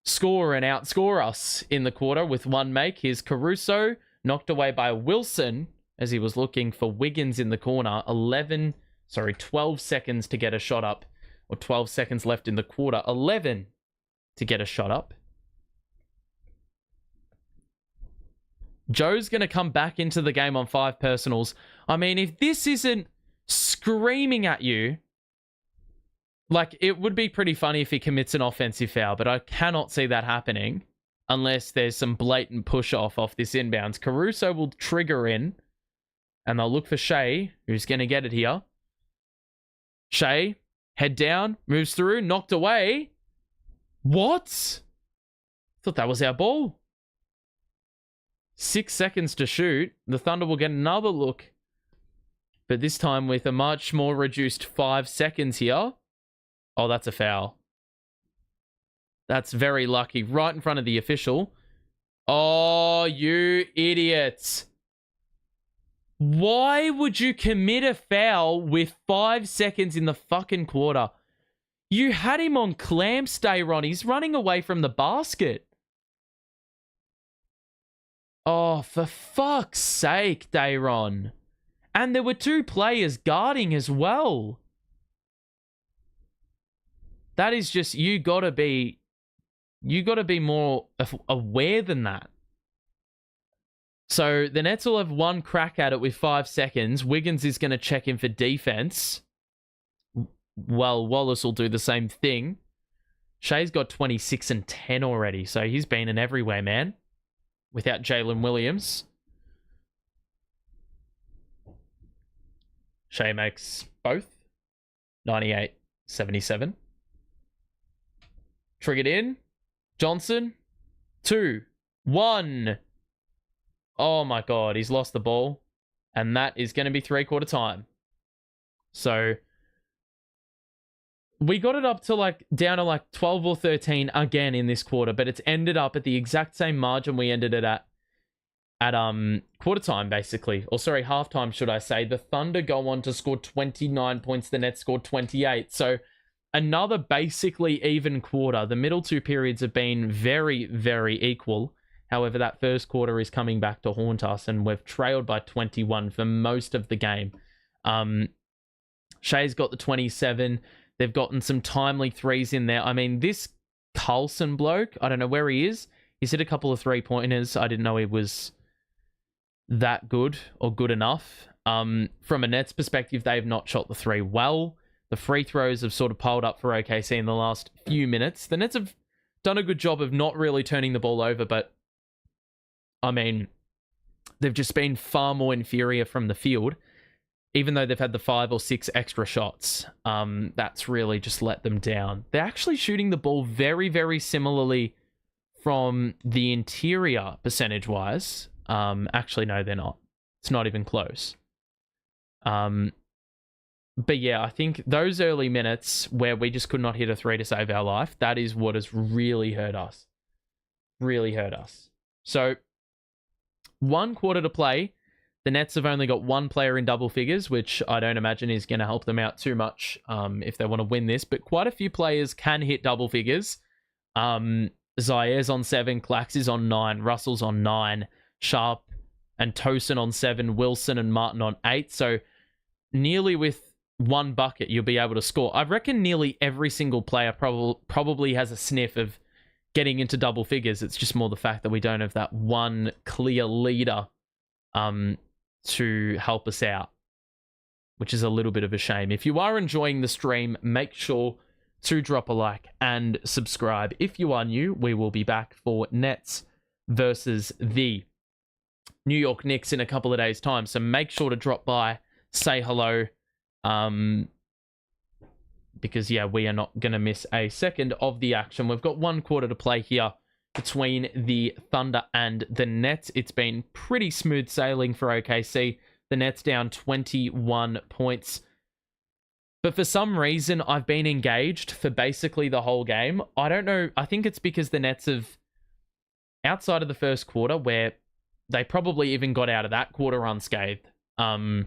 score and outscore us in the quarter with one make. Here's Caruso, knocked away by Wilson as he was looking for Wiggins in the corner. 12 seconds to get a shot up, or 12 seconds left in the quarter. 11 to get a shot up. Joe's going to come back into the game on 5 personals. I mean, if this isn't screaming at you, like, it would be pretty funny if he commits an offensive foul, but I cannot see that happening unless there's some blatant push-off this inbounds. Caruso will trigger in, and they'll look for Shai, who's going to get it here. Shai, head down, moves through, knocked away. What? Thought that was our ball. 6 seconds to shoot. The Thunder will get another look, but this time with a much more reduced 5 seconds here. Oh, that's a foul. That's very lucky. Right in front of the official. Oh, you idiots. Why would you commit a foul with 5 seconds in the fucking quarter? You had him on clamp stay, Ron. He's running away from the basket. Oh, for fuck's sake, Dayron. And there were 2 players guarding as well. That is just, you gotta be more aware than that. So the Nets will have 1 crack at it with 5 seconds. Wiggins is going to check in for defense. Well, Wallace will do the same thing. Shai's got 26 and 10 already, so he's been in everywhere, man. Without Jalen Williams. Shai makes both. 98-77. Triggered in. Johnson. 2, 1. Oh my God, he's lost the ball. And that is going to be 3/4 time. So we got it up to down to 12 or 13 again in this quarter, but it's ended up at the exact same margin we ended it at quarter time, basically. Or sorry, halftime, should I say. The Thunder go on to score 29 points. The Nets scored 28. So another basically even quarter. The middle 2 periods have been very, very equal. However, that first quarter is coming back to haunt us, and we've trailed by 21 for most of the game. Shai's got the 27. They've gotten some timely threes in there. I mean, this Carlson bloke, I don't know where he is. He's hit a couple of 3-pointers. I didn't know he was that good or good enough. From a Nets perspective, they've not shot the 3 well. The free throws have sort of piled up for OKC in the last few minutes. The Nets have done a good job of not really turning the ball over, but I mean, they've just been far more inferior from the field, even though they've had the 5 or 6 extra shots. That's really just let them down. They're actually shooting the ball very, very similarly from the interior percentage-wise. Actually, no, they're not. It's not even close. But yeah, I think those early minutes where we just could not hit a 3 to save our life, that is what has really hurt us. Really hurt us. So 1 quarter to play. The Nets have only got 1 player in double figures, which I don't imagine is going to help them out too much if they want to win this. But quite a few players can hit double figures. Zaire's on 7, Clax is on 9, Russell's on 9, Sharp and Tosin on 7, Wilson and Martin on 8. So nearly with 1 bucket, you'll be able to score. I reckon nearly every single player probably has a sniff of getting into double figures. It's just more the fact that we don't have that one clear leader to help us out, which is a little bit of a shame. If you are enjoying the stream, make sure to drop a like and subscribe. If you are new, we will be back for Nets versus the New York Knicks in a couple of days' time. So make sure to drop by, say hello, because yeah, we are not going to miss a second of the action. We've got 1 quarter to play here between the Thunder and the Nets. It's been pretty smooth sailing for OKC. The Nets down 21 points. But for some reason, I've been engaged for basically the whole game. I don't know. I think it's because the Nets have, outside of the first quarter, where they probably even got out of that quarter unscathed. I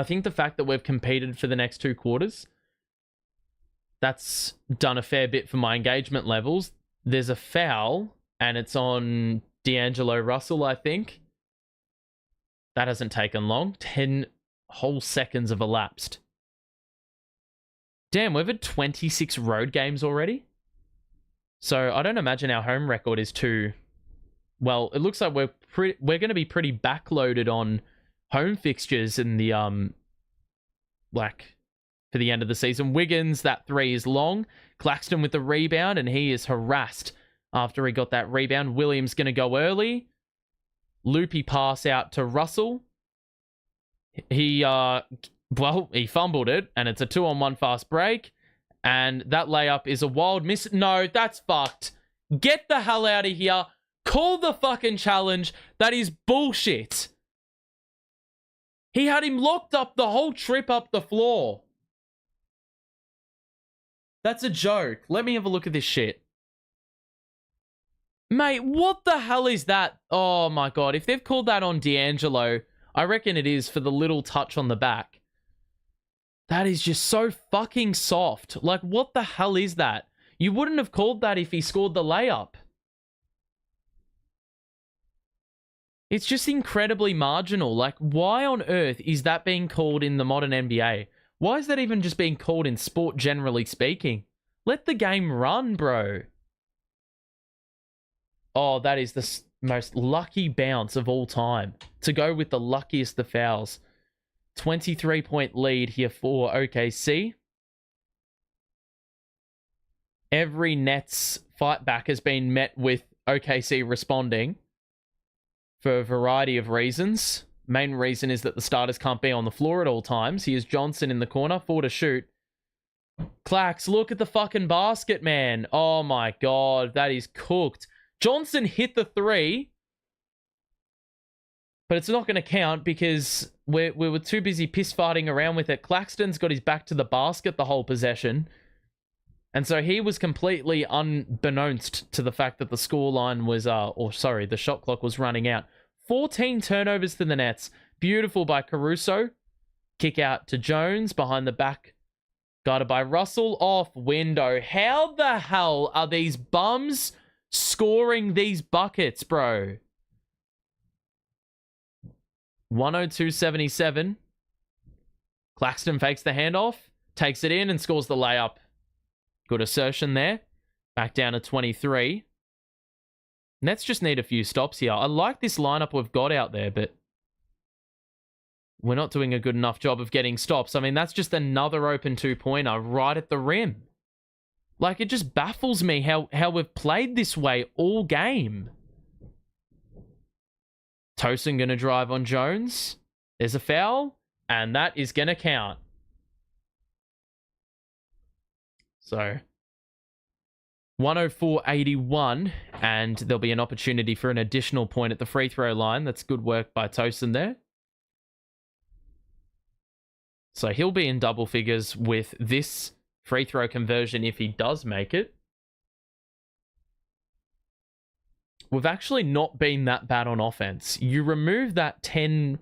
think the fact that we've competed for the next 2 quarters, that's done a fair bit for my engagement levels. There's a foul, and it's on D'Angelo Russell, I think. That hasn't taken long. 10 whole seconds have elapsed. Damn, we've had 26 road games already. So I don't imagine our home record is too... Well, it looks like we're going to be pretty backloaded on home fixtures in the for the end of the season. Wiggins, that 3 is long. Claxton with the rebound, and he is harassed after he got that rebound. Williams going to go early. Loopy pass out to Russell. He fumbled it, and it's a 2-on-1 fast break. And that layup is a wild miss. No, that's fucked. Get the hell out of here. Call the fucking challenge. That is bullshit. He had him locked up the whole trip up the floor. That's a joke. Let me have a look at this shit. Mate, what the hell is that? Oh my god. If they've called that on D'Angelo, I reckon it is for the little touch on the back. That is just so fucking soft. Like, what the hell is that? You wouldn't have called that if he scored the layup. It's just incredibly marginal. Like, why on earth is that being called in the modern NBA? Why is that even just being called in sport, generally speaking? Let the game run, bro. Oh, that is the most lucky bounce of all time. To go with the luckiest of fouls. 23-point lead here for OKC. Every Nets fight back has been met with OKC responding for a variety of reasons. Main reason is that the starters can't be on the floor at all times. Here's Johnson in the corner, 4 to shoot. Clax, look at the fucking basket, man. Oh my god, that is cooked. Johnson hit the 3, but it's not going to count because we were too busy piss-farting around with it. Claxton's got his back to the basket the whole possession. And so he was completely unbeknownst to the fact that the scoreline was, the shot clock was running out. 14 turnovers to the Nets. Beautiful by Caruso. Kick out to Jones behind the back. Guarded by Russell. Off window. How the hell are these bums scoring these buckets, bro? 102-77. Claxton fakes the handoff. Takes it in and scores the layup. Good assertion there. Back down to 23. Nets just need a few stops here. I like this lineup we've got out there, but we're not doing a good enough job of getting stops. I mean, that's just another open 2-pointer right at the rim. Like, it just baffles me how we've played this way all game. Tosin going to drive on Jones. There's a foul, and that is going to count. So 104-81, and there'll be an opportunity for an additional point at the free throw line. That's good work by Tosin there. So he'll be in double figures with this free throw conversion if he does make it. We've actually not been that bad on offense. You remove those 10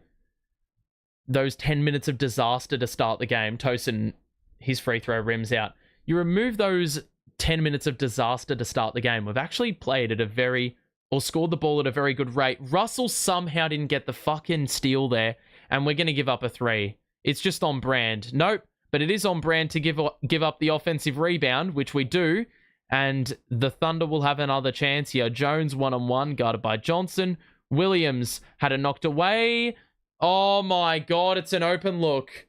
minutes of disaster to start the game. Tosin, his free throw rims out. You remove those 10 minutes of disaster to start the game. We've actually played at scored the ball at a very good rate. Russell somehow didn't get the fucking steal there, and we're going to give up a 3. It's just on brand. Nope, but it is on brand to give up the offensive rebound, which we do, and the Thunder will have another chance here. Jones 1-on-1, guarded by Johnson. Williams had it knocked away. Oh my god, it's an open look.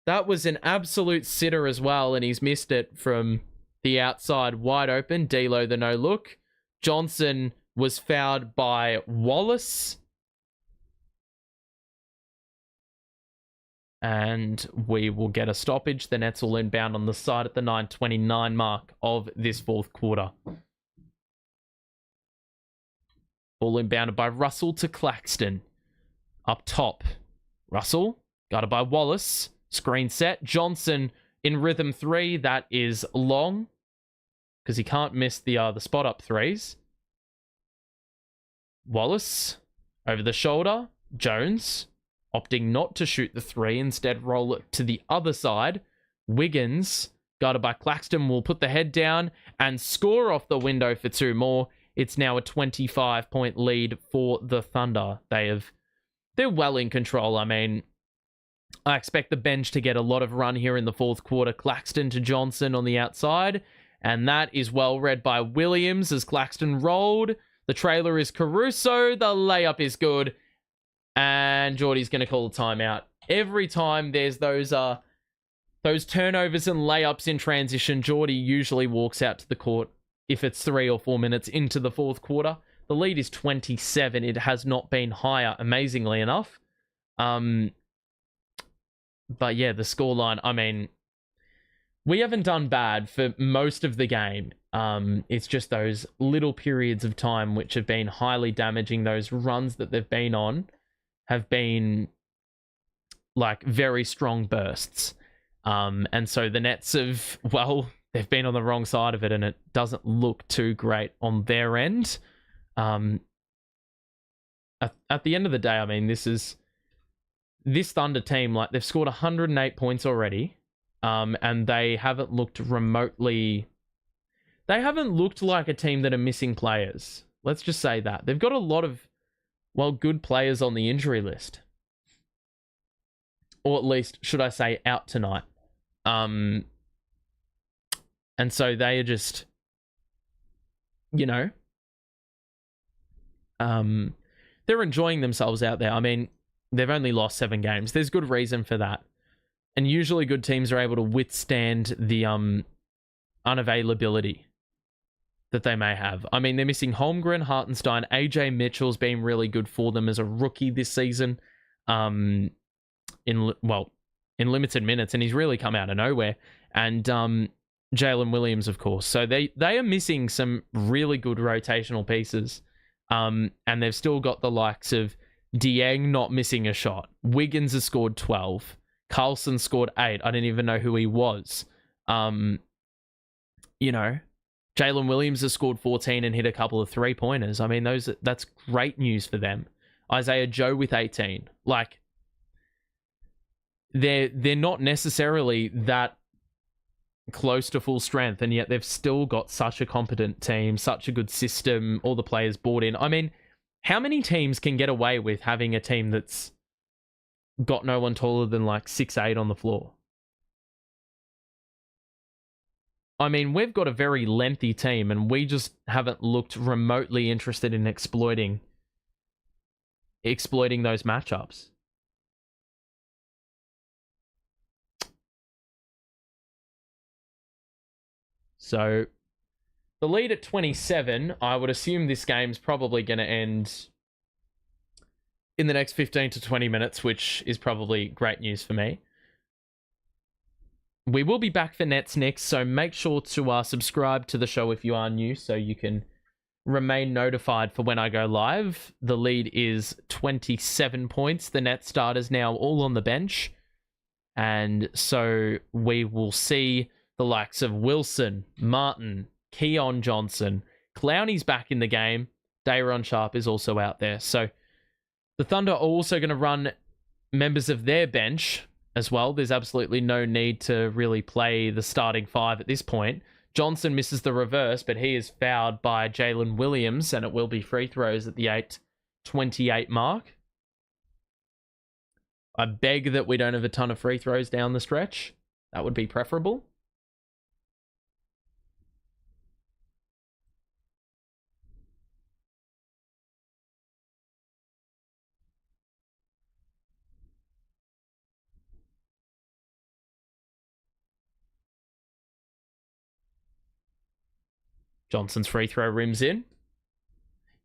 That was an absolute sitter as well, and he's missed it from the outside wide open. D'Lo the no look. Johnson was fouled by Wallace. And we will get a stoppage. The Nets will inbound on the side at the 9:29 mark of this fourth quarter. Ball inbounded by Russell to Claxton. Up top. Russell, guarded by Wallace. Screen set. Johnson in rhythm 3. That is long, because he can't miss the spot up 3s. Wallace over the shoulder. Jones opting not to shoot the 3, instead roll it to the other side. Wiggins, guarded by Claxton, will put the head down and score off the window for 2 more. It's now a 25-point lead for the Thunder. They're well in control. I mean, I expect the bench to get a lot of run here in the fourth quarter. Claxton to Johnson on the outside, And that is well read by Williams as Claxton rolled. The trailer is Caruso. The layup is good. And Geordie's going to call a timeout. Every time there's those turnovers and layups in transition, Geordie usually walks out to the court if it's 3 or 4 minutes into the fourth quarter. The lead is 27. It has not been higher, amazingly enough. But yeah, the scoreline, I mean, we haven't done bad for most of the game. It's just those little periods of time which have been highly damaging. Those runs that they've been on have been like very strong bursts. And so the Nets have, well, they've been on the wrong side of it, and it doesn't look too great on their end. At the end of the day, I mean, this Thunder team, like, they've scored 108 points already, and they haven't looked remotely... They haven't looked like a team that are missing players. Let's just say that. They've got a lot of, well, good players on the injury list. Or at least, should I say, out tonight. And so they are just, you know, they're enjoying themselves out there. I mean, they've only lost 7 games. There's good reason for that. And usually good teams are able to withstand the unavailability that they may have. I mean, they're missing Holmgren, Hartenstein. AJ Mitchell's been really good for them as a rookie this season. In limited minutes, and he's really come out of nowhere. And Jalen Williams, of course. So they are missing some really good rotational pieces. And they've still got the likes of Dieng not missing a shot. Wiggins has scored 12. Carlson scored 8. I didn't even know who he was. You know, Jalen Williams has scored 14 and hit a couple of 3-pointers. I mean, that's great news for them. Isaiah Joe with 18. Like, they're not necessarily that close to full strength, and yet they've still got such a competent team, such a good system, all the players bought in. I mean, how many teams can get away with having a team that's got no one taller than like 6'8" on the floor? I mean, we've got a very lengthy team, and we just haven't looked remotely interested in exploiting those matchups. So, the lead at 27, I would assume this game's probably going to end in the next 15 to 20 minutes, which is probably great news for me. We will be back for Nets next, so make sure to subscribe to the show if you are new, so you can remain notified for when I go live. The lead is 27 points. The Nets starters now all on the bench. And so we will see the likes of Wilson, Martin, Keon Johnson. Clowney's back in the game. Dayron Sharp is also out there. So the Thunder are also going to run members of their bench as well. There's absolutely no need to really play the starting 5 at this point. Johnson misses the reverse, but he is fouled by Jalen Williams, and it will be free throws at the 8:28 mark. I beg that we don't have a ton of free throws down the stretch. That would be preferable. Johnson's free throw rims in.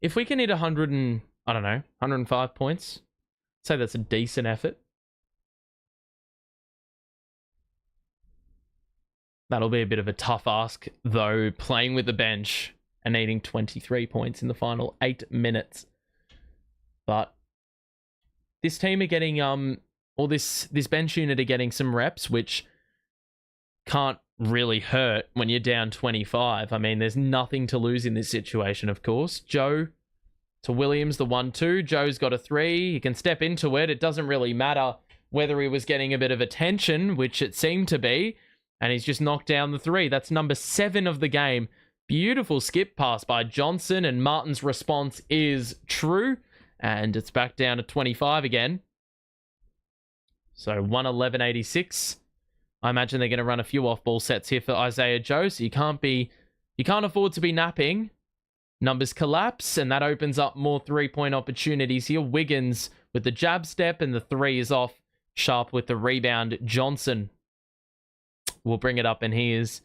If we can hit 105 points, I'd say that's a decent effort. That'll be a bit of a tough ask, though, playing with the bench and needing 23 points in the final 8 minutes. But this team are getting, or this bench unit are getting some reps, which can't really hurt when you're down 25. I mean, there's nothing to lose in this situation, of course. Joe to Williams, the 1-2. Joe's got a 3. He can step into it. It doesn't really matter whether he was getting a bit of attention, which it seemed to be, and he's just knocked down the 3. That's number 7 of the game. Beautiful skip pass by Johnson, and Martin's response is true, and it's back down to 25 again. So 111.86. I imagine they're going to run a few off-ball sets here for Isaiah Joe, so you can't afford to be napping. Numbers collapse, and that opens up more three-point opportunities here. Wiggins with the jab step, and the three is off. Sharp with the rebound. Johnson will bring it up, and he is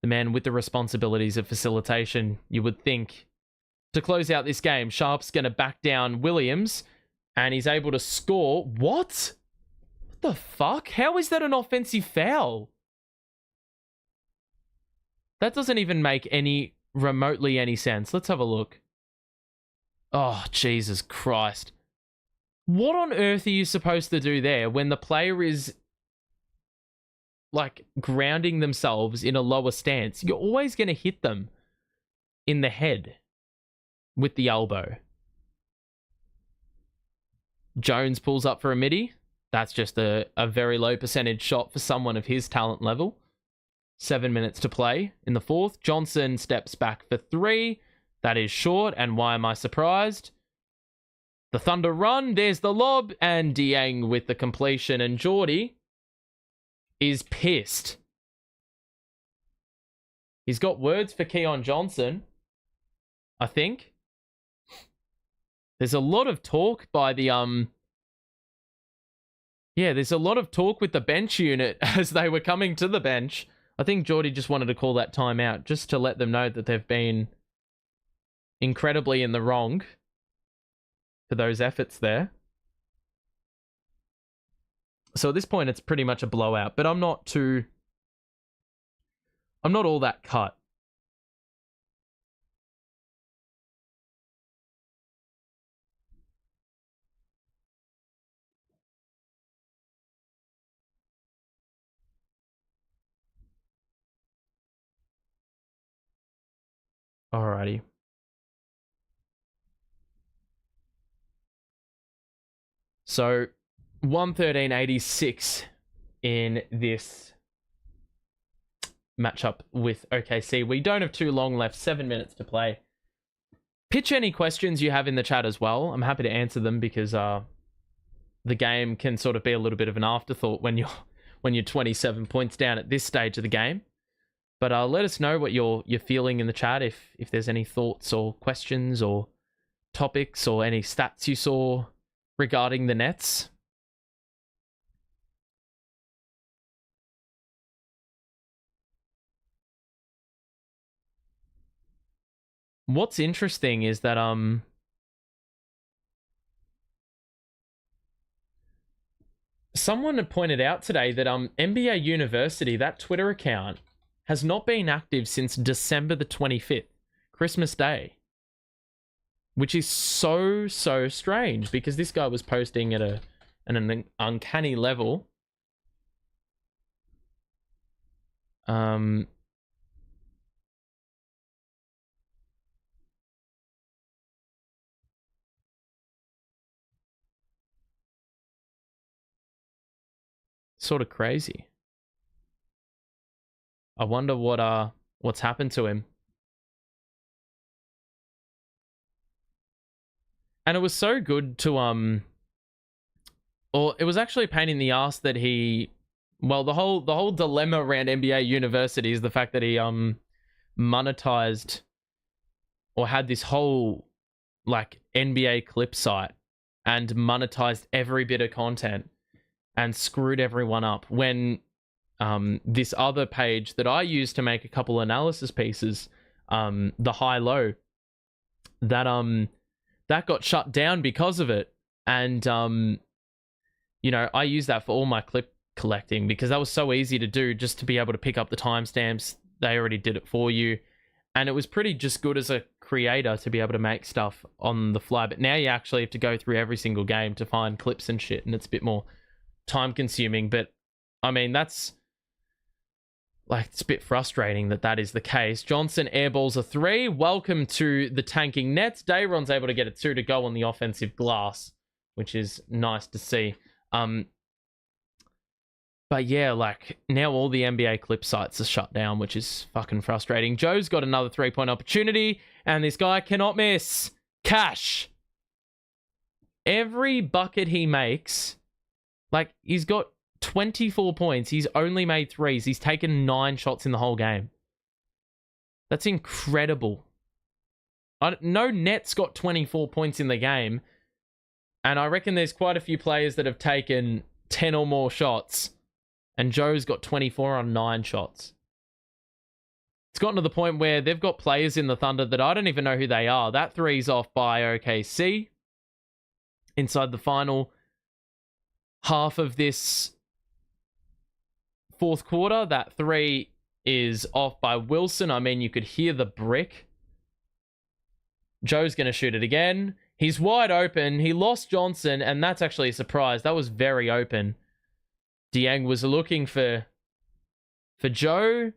the man with the responsibilities of facilitation, you would think. To close out this game, Sharp's going to back down Williams, and he's able to score. What? What the fuck? How is that an offensive foul? That doesn't even make remotely any sense. Let's have a look. Oh, Jesus Christ. What on earth are you supposed to do there when the player is like grounding themselves in a lower stance? You're always going to hit them in the head with the elbow. Jones pulls up for a midi. That's just a very low percentage shot for someone of his talent level. 7 minutes to play in the fourth. Johnson steps back for three. That is short, and why am I surprised? The Thunder run, there's the lob, and Dieng with the completion, and Geordie is pissed. He's got words for Keon Johnson, I think. There's a lot of talk by the, there's a lot of talk with the bench unit as they were coming to the bench. I think Geordie just wanted to call that timeout just to let them know that they've been incredibly in the wrong for those efforts there. So at this point, it's pretty much a blowout, but I'm not all that cut. Alrighty. So 113.86 in this matchup with OKC. We don't have too long left, 7 minutes to play. Pitch any questions you have in the chat as well. I'm happy to answer them because the game can sort of be a little bit of an afterthought when you're 27 points down at this stage of the game. But let us know what you're feeling in the chat if there's any thoughts or questions or topics or any stats you saw regarding the Nets. What's interesting is that someone had pointed out today that NBA University, that Twitter account, has not been active since December the 25th, Christmas Day. Which is so strange because this guy was posting at an uncanny level. Sort of crazy. I wonder what's happened to him. And it was so good to or it was actually a pain in the ass that the whole dilemma around NBA University is the fact that he monetized or had this whole like NBA clip site and monetized every bit of content and screwed everyone up when this other page that I used to make a couple analysis pieces, the high low, that got shut down because of it. And, I use that for all my clip collecting because that was so easy to do just to be able to pick up the timestamps. They already did it for you. And it was pretty just good as a creator to be able to make stuff on the fly. But now you actually have to go through every single game to find clips and shit. And it's a bit more time consuming. But, I mean, that's like, it's a bit frustrating that is the case. Johnson airballs a three. Welcome to the tanking Nets. Dayron's able to get a two to go on the offensive glass, which is nice to see. But yeah, like, now all the NBA clip sites are shut down, which is fucking frustrating. Joe's got another three-point opportunity, and this guy cannot miss. Cash. Every bucket he makes, like, he's got 24 points. He's only made threes. He's taken 9 shots in the whole game. That's incredible. No Net's got 24 points in the game. And I reckon there's quite a few players that have taken 10 or more shots. And Joe's got 24 on 9 shots. It's gotten to the point where they've got players in the Thunder that I don't even know who they are. That three's off by OKC. Inside the final half of this fourth quarter, that three is off by Wilson. I mean, you could hear the brick. Joe's going to shoot it again. He's wide open. He lost Johnson, and that's actually a surprise. That was very open. Dieng was looking for Joe.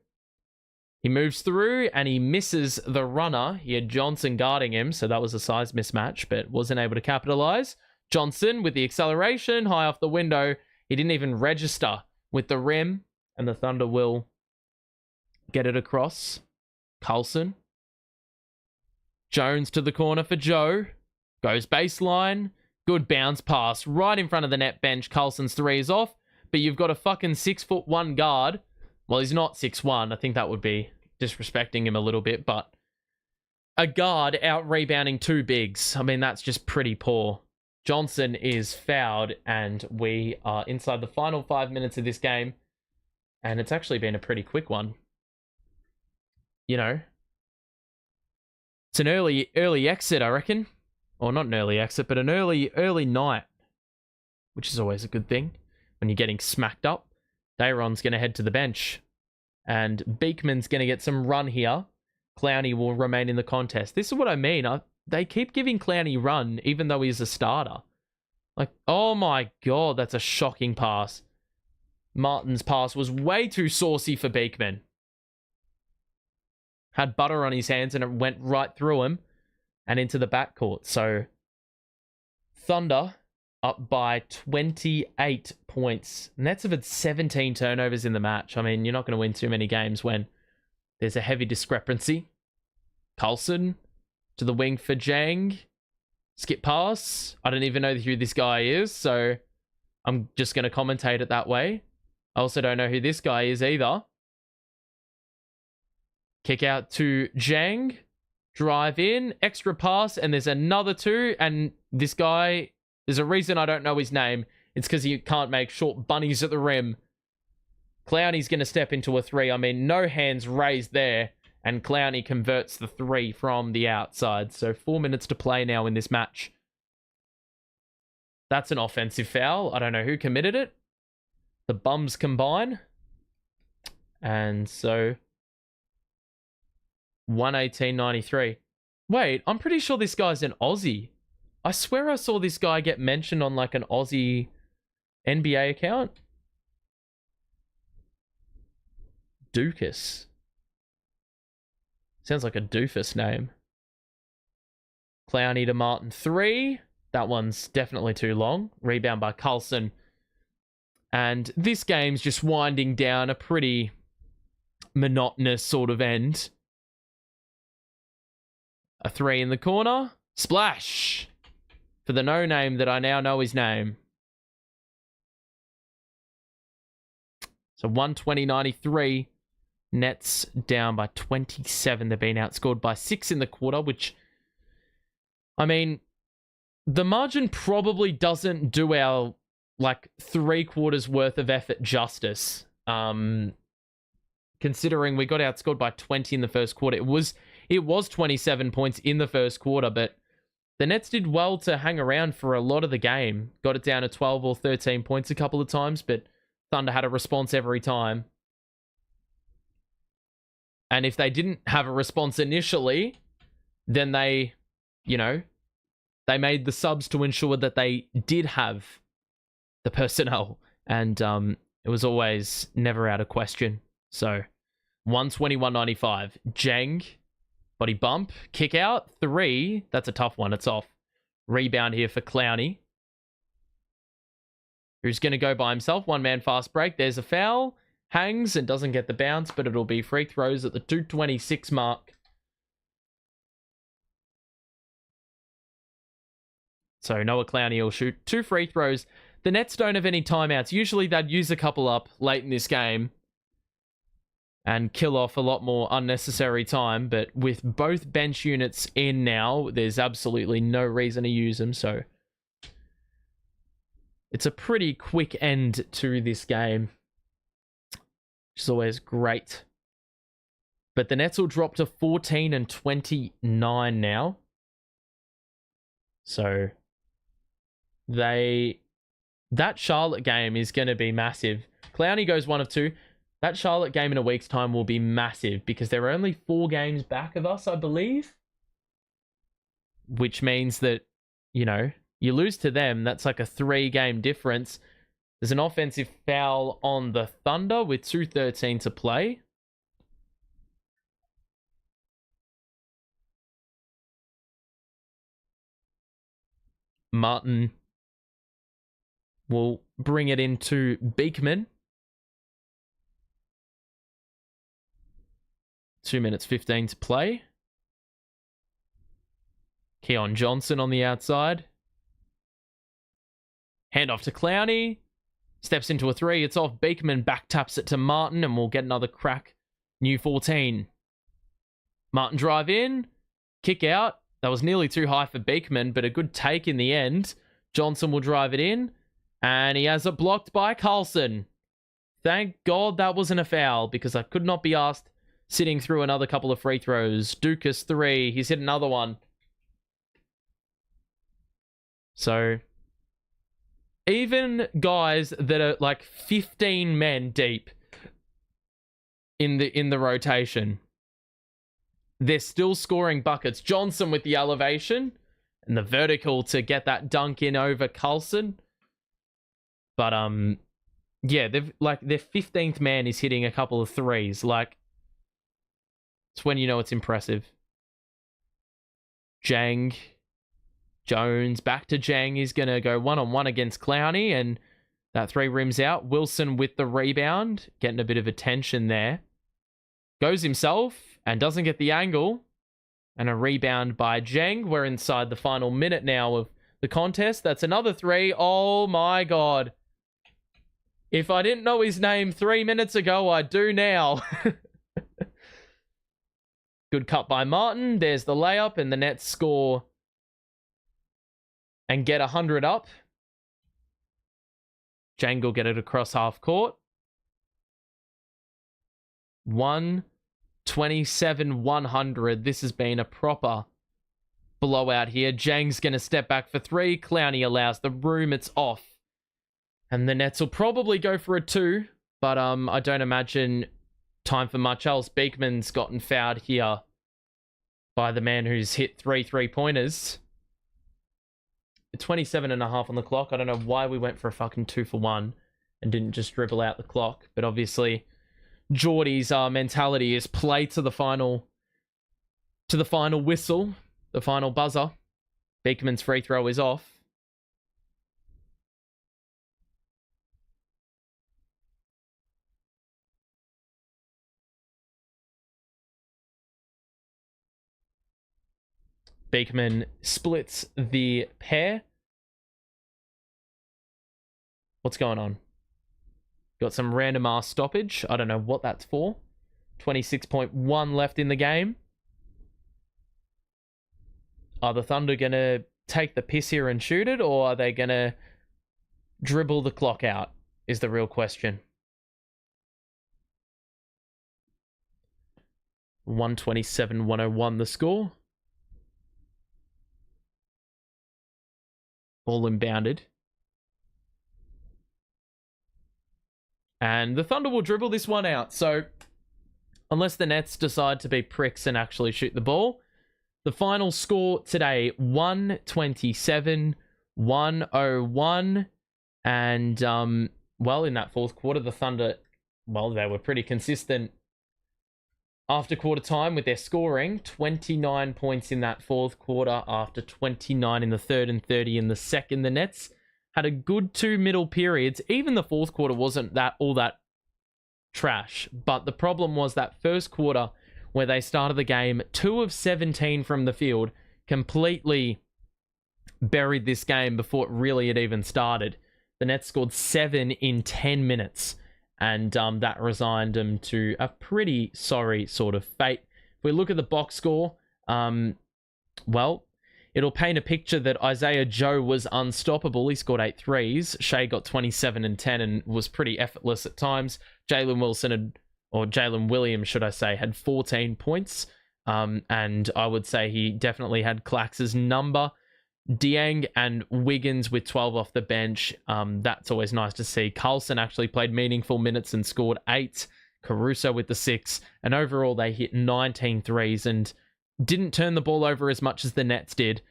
He moves through, and he misses the runner. He had Johnson guarding him, so that was a size mismatch, but wasn't able to capitalize. Johnson with the acceleration, high off the window. He didn't even register with the rim, and the Thunder will get it across. Carlson. Jones to the corner for Joe. Goes baseline. Good bounce pass right in front of the net bench. Carlson's three is off, but you've got a fucking 6'1" guard. Well, he's not 6'1". I think that would be disrespecting him a little bit, but a guard out rebounding 2 bigs. I mean, that's just pretty poor. Johnson is fouled, and we are inside the final 5 minutes of this game, and it's actually been a pretty quick one. You know, it's an early exit, I reckon. Or not an early exit, but an early night, which is always a good thing when you're getting smacked up. Dayron's going to head to the bench, and Beekman's going to get some run here. Clowney will remain in the contest. This is what I mean. They keep giving Clowney run, even though he's a starter. Like, oh my god, that's a shocking pass. Martin's pass was way too saucy for Beekman. Had butter on his hands, and it went right through him and into the backcourt. So, Thunder up by 28 points. Nets have had 17 turnovers in the match. I mean, you're not going to win too many games when there's a heavy discrepancy. Carlson to the wing for Jang. Skip pass. I don't even know who this guy is, so I'm just going to commentate it that way. I also don't know who this guy is either. Kick out to Jang. Drive in. Extra pass, and there's another 2, and this guy... There's a reason I don't know his name. It's because he can't make short bunnies at the rim. Clowney's going to step into a 3. I mean, no hands raised there. And Clowney converts the 3 from the outside. So 4 minutes to play now in this match. That's an offensive foul. I don't know who committed it. The bums combine. And so 118.93. Wait, I'm pretty sure this guy's an Aussie. I swear I saw this guy get mentioned on like an Aussie NBA account. Dukas. Sounds like a doofus name. Clowney to Martin 3. That one's definitely too long. Rebound by Carlson. And this game's just winding down a pretty monotonous sort of end. A 3 in the corner. Splash! For the no-name that I now know his name. So 120.93. Nets down by 27. They've been outscored by 6 in the quarter, which, I mean, the margin probably doesn't do our, like, 3 quarters worth of effort justice. Considering we got outscored by 20 in the first quarter. It was 27 points in the first quarter, but the Nets did well to hang around for a lot of the game. Got it down to 12 or 13 points a couple of times, but Thunder had a response every time. And if they didn't have a response initially, then they, they made the subs to ensure that they did have the personnel. And it was always never out of question. So 121.95. Jang. Body bump, kick out, 3. That's a tough one. It's off. Rebound here for Clowney, who's going to go by himself. 1-man fast break. There's a foul. Hangs and doesn't get the bounce, but it'll be free throws at the 2:26 mark. So Noah Clowney will shoot 2 free throws. The Nets don't have any timeouts. Usually they'd use a couple up late in this game and kill off a lot more unnecessary time. But with both bench units in now, there's absolutely no reason to use them. So it's a pretty quick end to this game, which is always great. But the Nets will drop to 14 and 29 now. So that Charlotte game is going to be massive. Clowney goes 1 of 2. That Charlotte game in a week's time will be massive because they're only 4 games back of us, I believe. Which means that, you know, you lose to them, that's like a 3-game difference. There's an offensive foul on the Thunder with 2:13 to play. Martin will bring it into Beekman. 2 minutes 15 to play. Keon Johnson on the outside. Hand off to Clowney. Steps into a 3. It's off. Beekman back taps it to Martin and we'll get another crack. New 14. Martin drive in. Kick out. That was nearly too high for Beekman, but a good take in the end. Johnson will drive it in. And he has it blocked by Carlson. Thank God that wasn't a foul because I could not be asked sitting through another couple of free throws. Dukas 3. He's hit another one. So even guys that are like 15 men deep in the rotation, they're still scoring buckets. Johnson with the elevation and the vertical to get that dunk in over Carlson. But yeah, they've like their 15th man is hitting a couple of threes. Like, it's when you know it's impressive. Jang, Jones, back to Jang. He's going to go 1-on-1 against Clowney, and that 3 rims out. Wilson with the rebound, getting a bit of attention there. Goes himself and doesn't get the angle. And a rebound by Jang. We're inside the final minute now of the contest. That's another 3. Oh my God. If I didn't know his name 3 minutes ago, I do now. Good cut by Martin. There's the layup, and the Nets score and get 100 up. Jang will get it across half court. 127-100. This has been a proper blowout here. Jang's going to step back for 3. Clowney allows the room. It's off. And the Nets will probably go for a 2. But I don't imagine time for much else. Beekman's gotten fouled here by the man who's hit 3 3-pointers. 27.5 on the clock. I don't know why we went for a fucking 2 for 1 and didn't just dribble out the clock. But obviously, Geordie's mentality is play to the final whistle, the final buzzer. Beekman's free throw is off. Beekman splits the pair. What's going on? Got some random ass stoppage. I don't know what that's for. 26.1 left in the game. Are the Thunder going to take the piss here and shoot it, or are they going to dribble the clock out? Is the real question. 127-101 the score. Ball inbounded. And the Thunder will dribble this one out. So, unless the Nets decide to be pricks and actually shoot the ball, the final score today, 127-101. And, well, in that fourth quarter, the Thunder, well, they were pretty consistent after quarter time with their scoring. 29 points in that fourth quarter after 29 in the third and 30 in the second. The Nets had a good 2 middle periods. Even the fourth quarter wasn't all that trash. But the problem was that first quarter where they started the game, 2 of 17 from the field, completely buried this game before it really had even started. The Nets scored 7 in 10 minutes, and that resigned them to a pretty sorry sort of fate. If we look at the box score, well, it'll paint a picture that Isaiah Joe was unstoppable. He scored 8 threes. Shai got 27 and 10 and was pretty effortless at times. Jalen Williams, should I say, had 14 points. And I would say he definitely had Clax's number. Dieng and Wiggins with 12 off the bench. That's always nice to see. Carlson actually played meaningful minutes and scored 8. Caruso with the 6. And overall, they hit 19 threes and didn't turn the ball over as much as the Nets did.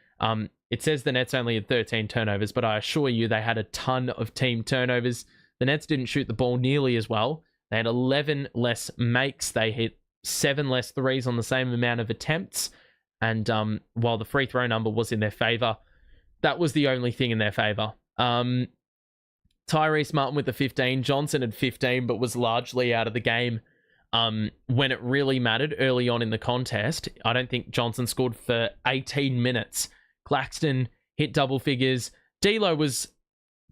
It says the Nets only had 13 turnovers, but I assure you they had a ton of team turnovers. The Nets didn't shoot the ball nearly as well. They had 11 less makes. They hit 7 less threes on the same amount of attempts. And while the free throw number was in their favor, that was the only thing in their favor. Tyrese Martin with the 15. Johnson had 15, but was largely out of the game when it really mattered early on in the contest. I don't think Johnson scored for 18 minutes. Claxton hit double figures. D'Lo was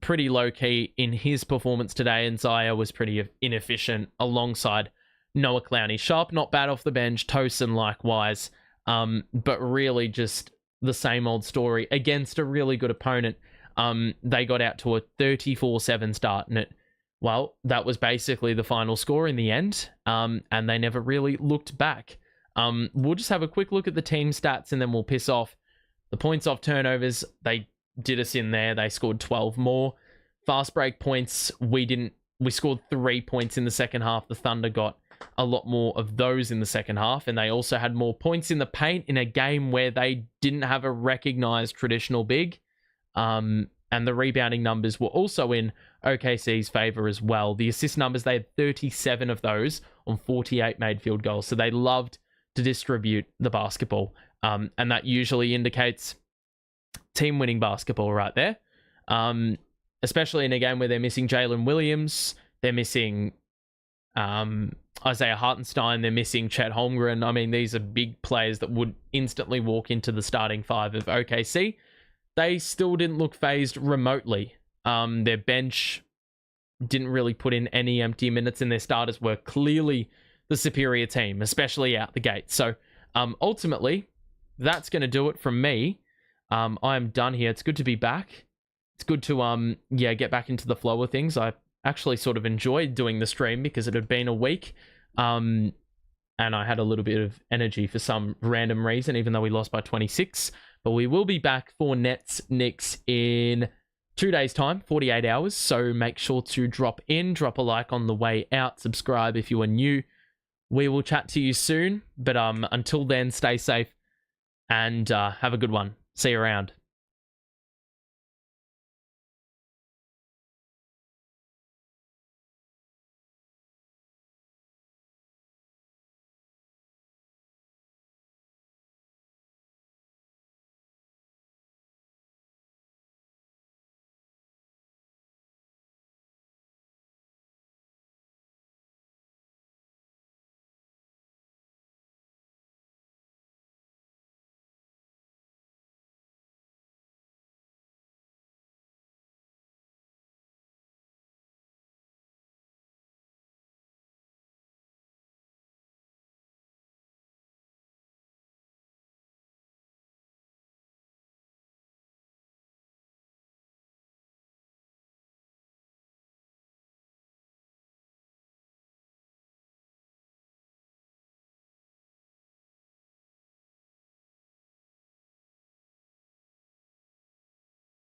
pretty low-key in his performance today, and Zaya was pretty inefficient alongside Noah Clowney. Sharp, not bad off the bench. Tosin likewise. But really just the same old story against a really good opponent. They got out to a 34-7 start, and that was basically the final score in the end, and they never really looked back. We'll just have a quick look at the team stats, and then we'll piss off. The points off turnovers, they did us in there. They scored 12 more. Fast break points, we scored 3 points in the second half. The Thunder got a lot more of those in the second half, and they also had more points in the paint in a game where they didn't have a recognized traditional big. And the rebounding numbers were also in OKC's favor as well. The assist numbers, they had 37 of those on 48 made field goals. So they loved to distribute the basketball. And that usually indicates team winning basketball right there. Especially in a game where they're missing Jalen Williams. They're missing Isaiah Hartenstein. They're missing Chet Holmgren. I mean, these are big players that would instantly walk into the starting 5 of OKC. They still didn't look phased remotely. Their bench didn't really put in any empty minutes, and their starters were clearly the superior team, especially out the gate. So ultimately, that's going to do it from me. I'm done here. It's good to be back. It's good to get back into the flow of things. I actually sort of enjoyed doing the stream because it had been a week. And I had a little bit of energy for some random reason, even though we lost by 26. But we will be back for Nets Knicks in 2 days' time, 48 hours. So make sure to drop a like on the way out, subscribe if you are new. We will chat to you soon. But until then, stay safe and have a good one. See you around.